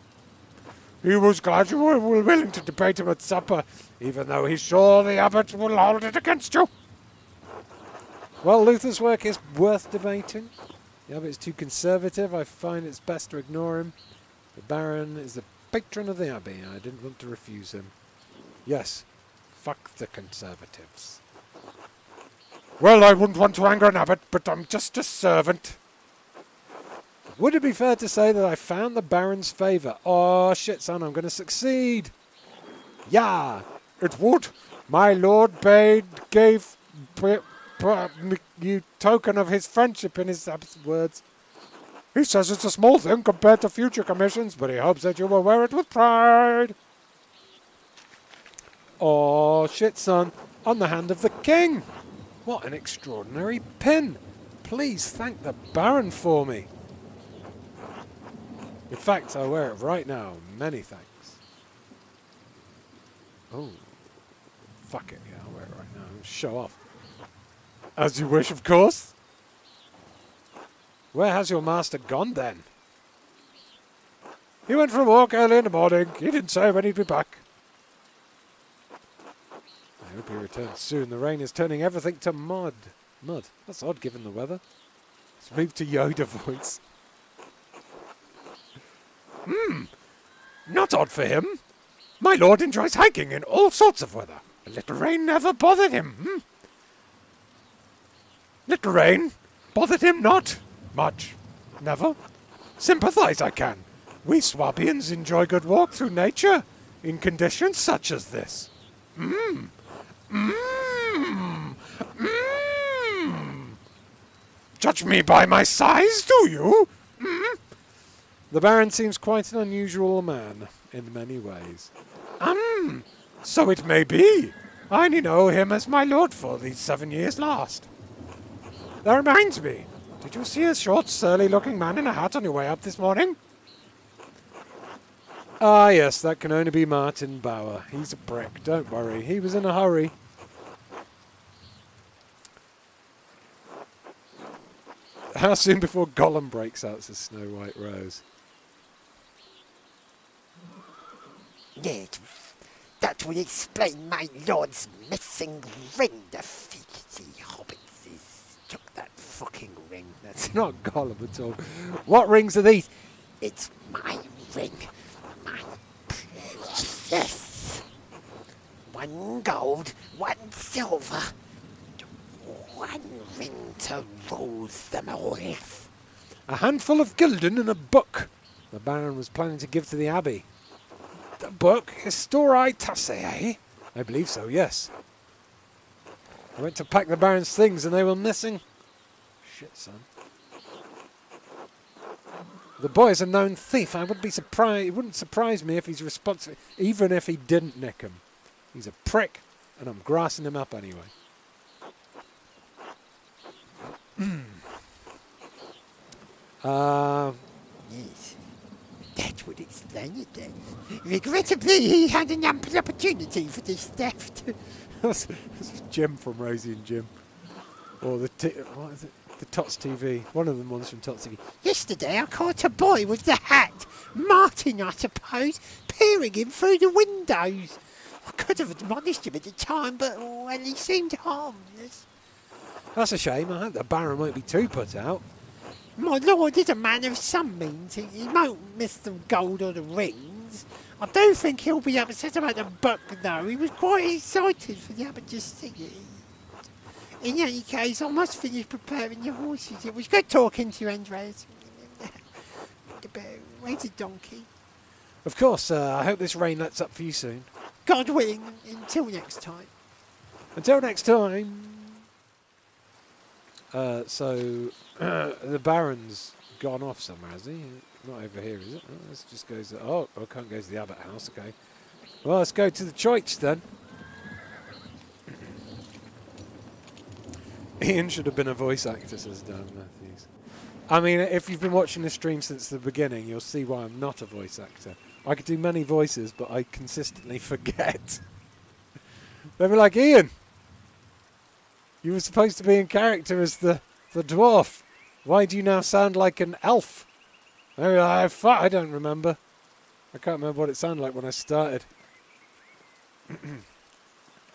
He was glad you were willing to debate him at supper, even though he's sure the abbot will hold it against you. Well, Luther's work is worth debating. The abbot's too conservative. I find it's best to ignore him. The Baron is the patron of the abbey. I didn't want to refuse him. Yes, fuck the conservatives. Well, I wouldn't want to anger an abbot, but I'm just a servant. Would it be fair to say that I found the Baron's favour? Oh, shit, son, I'm going to succeed. Yeah, it would. My lord gave you token of his friendship in his words. He says it's a small thing compared to future commissions, but he hopes that you will wear it with pride. Oh, shit, son. on the hand of the king. What an extraordinary pin. Please thank the Baron for me. In fact, I wear it right now. Many thanks. Oh, fuck it. Yeah, I'll wear it right now. Show off. As you wish, of course. Where has your master gone then? He went for a walk early in the morning. He didn't say when he'd be back. I hope he returns soon. The rain is turning everything to mud. Mud? That's odd given the weather. Let's move to Yoda voice. Not odd for him. My lord enjoys hiking in all sorts of weather. A little rain never bothered him. Little rain bothered him not much. Never. Sympathize I can. We Swabians enjoy good walk through nature in conditions such as this. Judge me by my size, do you? The Baron seems quite an unusual man in many ways. So it may be. I only know him as my lord for these 7 years last. That reminds me. Did you see a short, surly-looking man in a hat on your way up this morning? Ah, yes, that can only be Martin Bauer. He's a prick, don't worry. He was in a hurry. How soon before Gollum breaks out, says Snow White Rose? That would explain my lord's missing ring. The filthy hobbits took that fucking ring. That's not Gollum at all. What rings are these? It's my ring. My precious. 1 gold, 1 silver. 1 ring to rule them all with. A handful of gilden and a book the Baron was planning to give to the Abbey. The book? History Tasse, eh? I believe so, yes. I went to pack the Baron's things and they were missing. Shit, son. The boy is a known thief. I wouldn't be surprised. It wouldn't surprise me if he's responsible, even if he didn't nick him. He's a prick, and I'm grassing him up anyway. Yes, that would explain it then. Regrettably, he had an ample opportunity for this theft. That's Jim from Rosie and Jim. Or what is it? The Tots TV. One of them ones from Tots TV. Yesterday I caught a boy with the hat. Martin, I suppose, peering in through the windows. I could have admonished him at the time, but, well, he seemed harmless. That's a shame. I hope the Baron won't be too put out. My lord is a man of some means. He won't miss the gold or the rings. I don't think he'll be upset about the book, though. He was quite excited for the abbot to see it. In any case, I must finish preparing your horses. It was good talking to you, Andreas. Where's the donkey? Of course, I hope this rain lets up for you soon. God willing, until next time. Until next time. So, the Baron's gone off somewhere, has he? Not over here, is it? Oh, let's just go to... Oh, I can't go to the Abbot house, okay. Well, let's go to the church then. Ian should have been a voice actor, says Dan Matthews. I mean, if you've been watching the stream since the beginning, you'll see why I'm not a voice actor. I could do many voices, but I consistently forget. They'll be like, Ian, you were supposed to be in character as the dwarf. Why do you now sound like an elf? I don't remember. I can't remember what it sounded like when I started.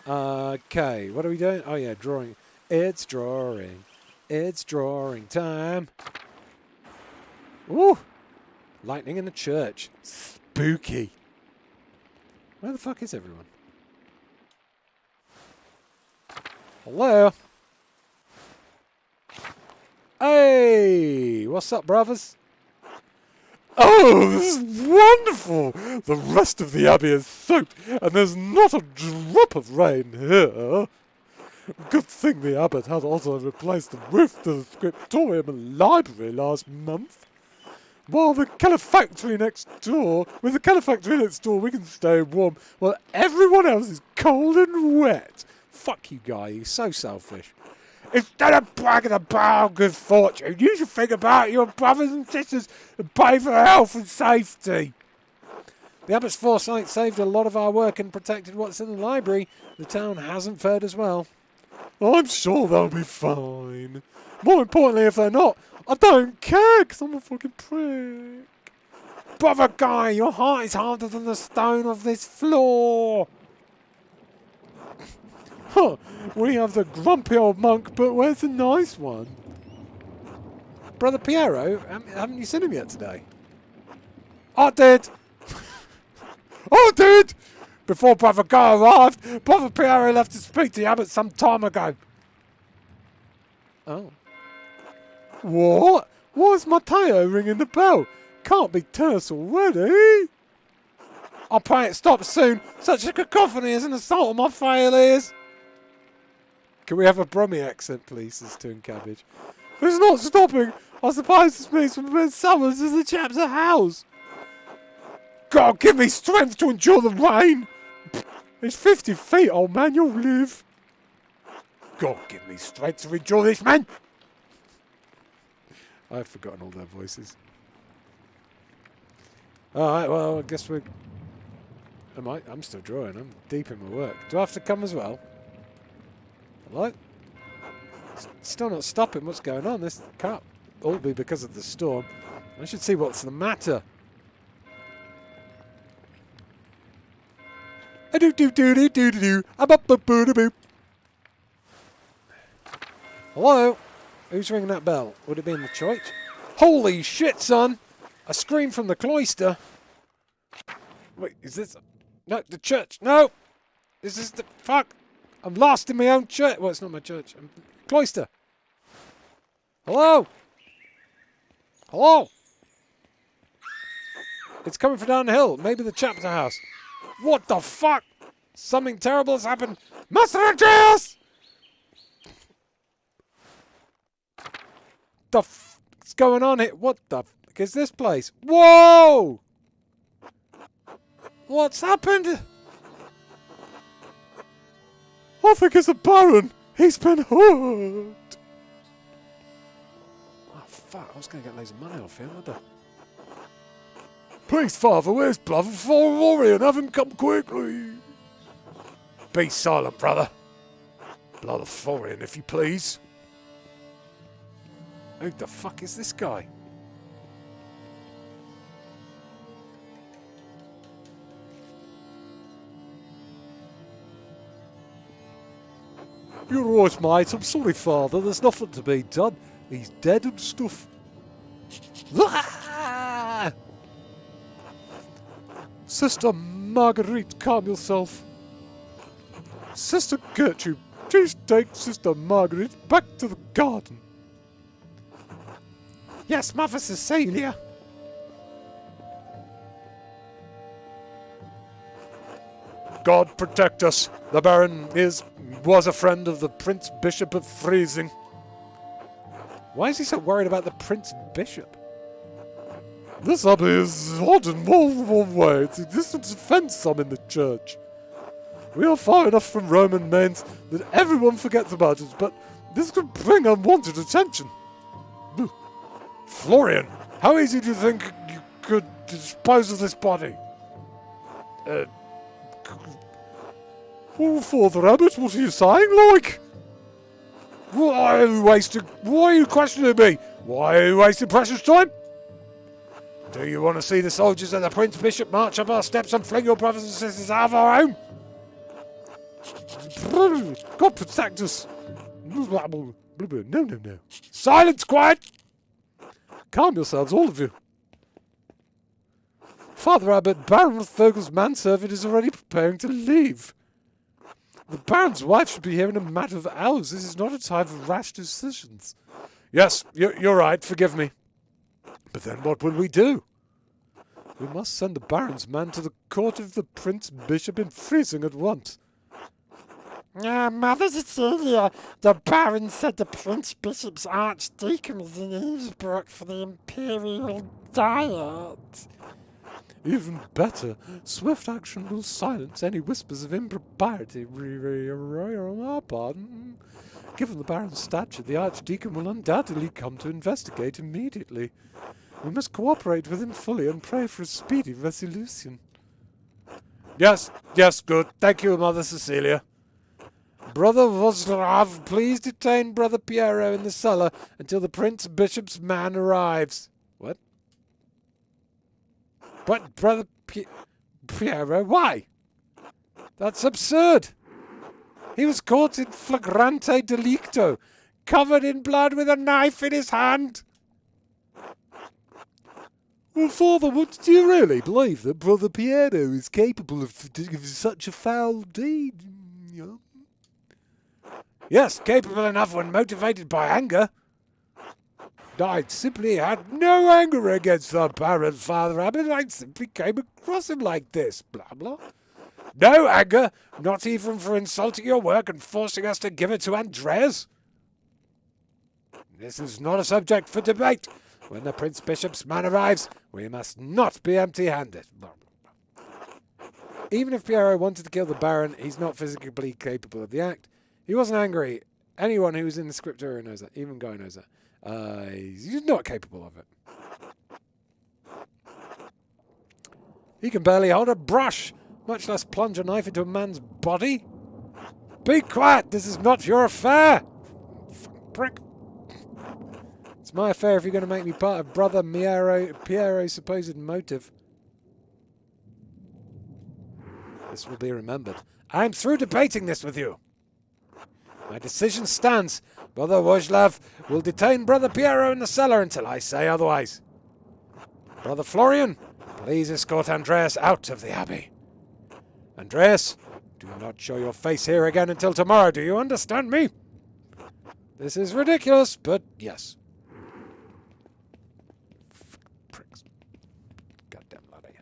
Okay, what are we doing? Oh yeah, drawing. It's drawing. It's drawing time. Ooh! Lightning in the church. Spooky. Where the fuck is everyone? Hello? Hey! What's up, brothers? Oh, this is wonderful! The rest of the abbey is soaked, and there's not a drop of rain here. Good thing the abbot had also replaced the roof to the scriptorium and library last month. While the calefactory next door, with the calefactory next door, we can stay warm, while everyone else is cold and wet. Fuck you, guy. You're so selfish. Instead of bragging about good fortune, you should think about your brothers and sisters and pay for health and safety. The Abbot's foresight saved a lot of our work and protected what's in the library. The town hasn't fared as well. I'm sure they'll be fine. More importantly, if they're not, I don't care, because I'm a fucking prick. Brother Guy, your heart is harder than the stone of this floor. Huh, we have the grumpy old monk, but where's the nice one? Brother Piero, haven't you seen him yet today? I did. I did! Before Brother Guy arrived, Brother Piero left to speak to the Abbot some time ago. Oh. What? Why is Matteo ringing the bell? Can't be terse already. I pray it stops soon. Such a cacophony is an assault on my frail ears. Can we have a Brummy accent, please, says Toon Cabbage. It's not stopping. I suppose this means we've been summoned to the chapter house. God, give me strength to endure the rain. It's 50 feet, old man. You'll live. God, give me strength to endure this, man. I've forgotten all their voices. Alright, well, I guess we're... I'm still drawing. I'm deep in my work. Do I have to come as well? Hello? Still not stopping. What's going on? This can't all be because of the storm. I should see what's the matter. Hello? Who's ringing that bell? Would it be in the church? Holy shit, son! A scream from the cloister. Wait, is this... No, the church. No! This is the... Fuck! I'm lost in my own church. Well, it's not my church. Cloister. Hello? Hello? It's coming from down the hill. Maybe the chapter house. What the fuck? Something terrible has happened. Master Andreas! What's going on here? What the fuck is this place? Whoa! What's happened? I think it's the Baron. He's been hurt. Oh, fuck. I was going to get loads of money off him. What the... Please, Father, where's Brother Florian? Have him come quickly. Be silent, brother. Brother Florian, if you please. Who the fuck is this guy? You're right, mate. I'm sorry, Father. There's nothing to be done. He's dead and stuff. Ah! Sister Marguerite, calm yourself. Sister Gertrude, please take Sister Marguerite back to the garden. Yes, Mother Cecilia. God protect us. The Baron was a friend of the Prince Bishop of Freising. Why is he so worried about the Prince Bishop? This abbey is odd in multiple ways. It is to defend some in the church. We are far enough from Roman mains that everyone forgets about it, but this could bring unwanted attention. Florian, how easy do you think you could dispose of this body? Oh, Father Abbot, what are you saying, like? Why are you questioning me? Why are you wasting precious time? Do you want to see the soldiers and the Prince Bishop march up our steps and fling your brothers and sisters out of our home? God protect us. No. Silence, quiet! Calm yourselves, all of you. Father Abbot, Baron Vogel's manservant is already preparing to leave. The Baron's wife should be here in a matter of hours. This is not a time for rash decisions. Yes, you're right. Forgive me. But then what will we do? We must send the Baron's man to the court of the Prince Bishop in Freising at once. Mother Cecilia, the Baron said the Prince Bishop's Archdeacon was in Innsbruck for the Imperial Diet. Even better, swift action will silence any whispers of impropriety on our part. Given the Baron's stature, the Archdeacon will undoubtedly come to investigate immediately. We must cooperate with him fully and pray for a speedy resolution. Yes, good. Thank you, Mother Cecilia. Brother Voslav, please detain Brother Piero in the cellar until the Prince Bishop's man arrives. What? But Brother Piero, why? That's absurd. He was caught in flagrante delicto, covered in blood with a knife in his hand. Well, Father, do you really believe that Brother Piero is capable of such a foul deed? Yes, capable enough when motivated by anger. I simply had no anger against the Baron, Father Abbot. I simply came across him like this, blah, blah. No anger, not even for insulting your work and forcing us to give it to Andreas. This is not a subject for debate. When the Prince Bishop's man arrives, we must not be empty-handed. Even if Piero wanted to kill the Baron, he's not physically capable of the act. He wasn't angry. Anyone who's in the script area knows that. Even Guy knows that. He's not capable of it. He can barely hold a brush, much less plunge a knife into a man's body. Be quiet! This is not your affair! Prick. It's my affair if you're going to make me part of Brother Piero's supposed motive. This will be remembered. I'm through debating this with you. My decision stands. Brother Wojlav will detain Brother Piero in the cellar until I say otherwise. Brother Florian, please escort Andreas out of the abbey. Andreas, do not show your face here again until tomorrow. Do you understand me? This is ridiculous, but yes. Pricks. Goddamn lot of you.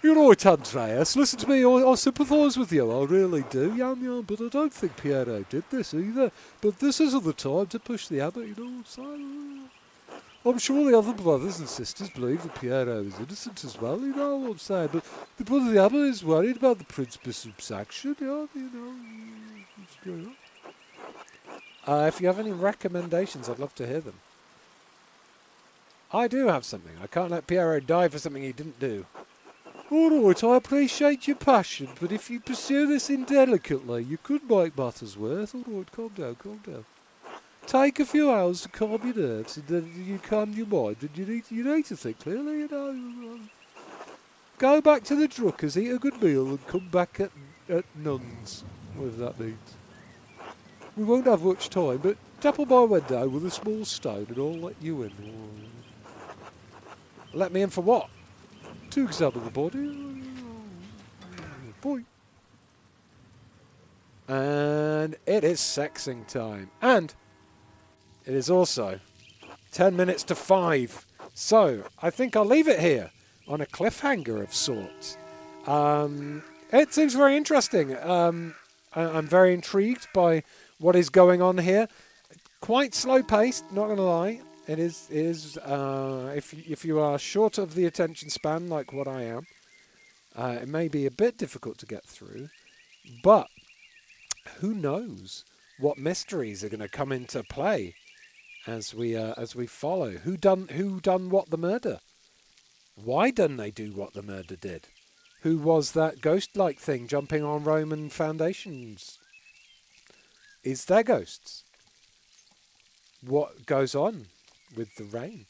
You're right, Andreas. Listen to me. I sympathise with you. I really do, Jan, but I don't think Piero did this either. But this isn't the time to push the abbot, so... I'm sure the other brothers and sisters believe that Piero is innocent as well, you know what I'm saying. But the brother the abbot is worried about the Prince Bishop's action, what's going on. If you have any recommendations, I'd love to hear them. I do have something. I can't let Piero die for something he didn't do. Alright, I appreciate your passion, but if you pursue this indelicately, you could make matters worse. Alright, calm down, calm down. Take a few hours to calm your nerves, and then you calm your mind, and you need to think clearly, Go back to the Druckers, eat a good meal, and come back at nuns, whatever that means. We won't have much time, but tap on my window with a small stone, and I'll let you in. Let me in for what? To examine the body. Boy. And it is sexing time. And it is also 10 minutes to 5. So, I think I'll leave it here on a cliffhanger of sorts. It seems very interesting. I'm very intrigued by what is going on here. Quite slow-paced, not going to lie. It is if you are short of the attention span like what I am, it may be a bit difficult to get through. But who knows what mysteries are going to come into play as we follow. Who done what the murder? Why didn't they do what the murder did? Who was that ghost-like thing jumping on Roman foundations? Is there ghosts? What goes on with the rain?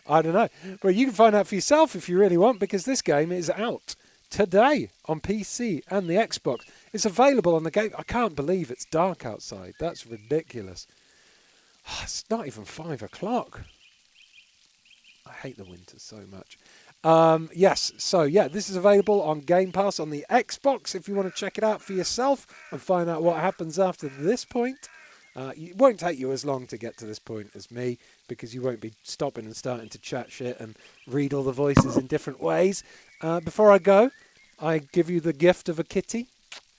I don't know. Well, you can find out for yourself if you really want, because this game is out today on PC and the Xbox. It's available on the game. I can't believe it's dark outside. That's ridiculous. It's not even 5 o'clock. I hate the winter so much. Yes, so yeah, this is available on Game Pass on the Xbox if you want to check it out for yourself and find out what happens after this point. It won't take you as long to get to this point as me, because you won't be stopping and starting to chat shit and read all the voices in different ways. Before I go, I give you the gift of a kitty.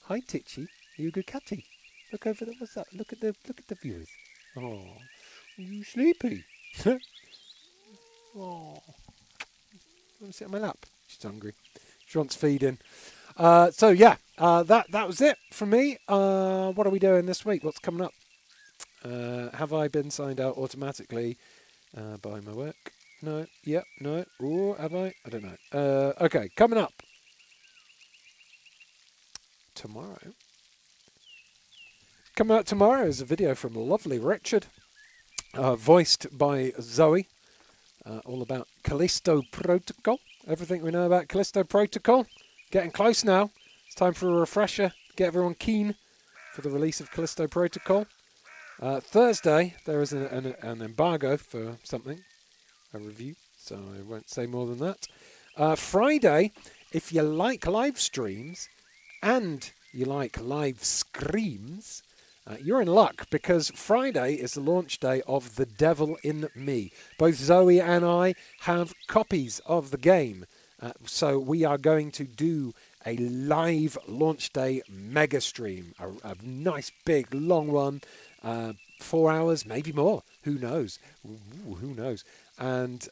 Hi, Titchy. Are you a good catty? Look over there. What's that? Look at the views. Oh, are you sleepy? Oh, let me sit on my lap. She's hungry. She wants feeding. So yeah, that was it from me. What are we doing this week? What's coming up? Have I been signed out automatically by my work? No. Yep. No. Or have I? I don't know. Okay. Coming up tomorrow. Coming out tomorrow is a video from lovely Richard, voiced by Zoe, all about Callisto Protocol. Everything we know about Callisto Protocol. Getting close now. It's time for a refresher. Get everyone keen for the release of Callisto Protocol. Thursday, there is an embargo for something, a review, so I won't say more than that. Friday, if you like live streams and you like live screams, you're in luck, because Friday is the launch day of The Devil in Me. Both Zoe and I have copies of the game, so we are going to do a live launch day mega stream, a nice big long one, 4 hours, maybe more. Who knows? Ooh, who knows? And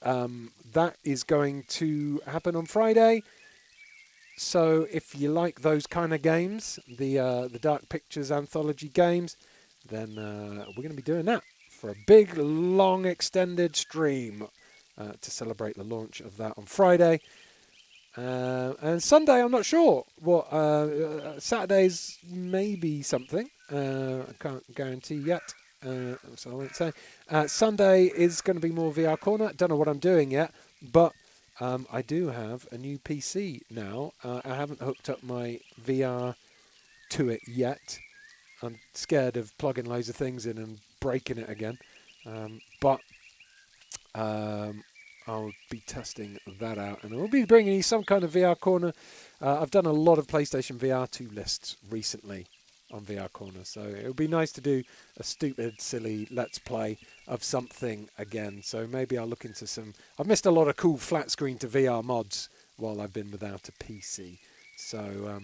that is going to happen on Friday. So if you like those kind of games, the Dark Pictures anthology games, then we're going to be doing that for a big, long, extended stream to celebrate the launch of that on Friday. And Sunday, I'm not sure what. Saturday's maybe something. I can't guarantee yet, so I won't say. Sunday is going to be more VR Corner. Don't know what I'm doing yet, but I do have a new PC now. I haven't hooked up my VR to it yet. I'm scared of plugging loads of things in and breaking it again. But I'll be testing that out, and I'll be bringing you some kind of VR Corner. I've done a lot of PlayStation VR 2 lists recently on VR Corner, so it would be nice to do a stupid, silly Let's Play of something again. So maybe I'll look into some... I've missed a lot of cool flat screen to VR mods while I've been without a PC. So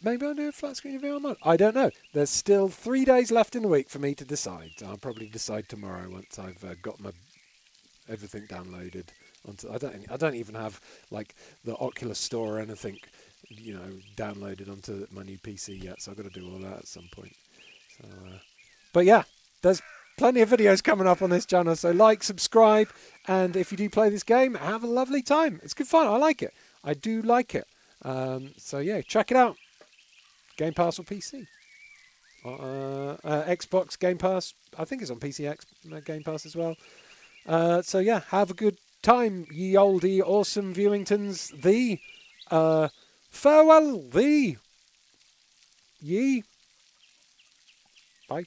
maybe I'll do a flat screen VR mod. I don't know. There's still 3 days left in the week for me to decide. I'll probably decide tomorrow once I've got my everything downloaded onto. I don't even have like the Oculus Store or anything, downloaded onto my new PC yet. So I've got to do all that at some point. So, but yeah, there's plenty of videos coming up on this channel. So like, subscribe, and if you do play this game, have a lovely time. It's good fun. I like it. I do like it. So yeah, check it out. Game Pass or PC. Xbox Game Pass. I think it's on PC Game Pass as well. So yeah, have a good time, ye oldie awesome viewingtons. Farewell thee. Ye. Bye.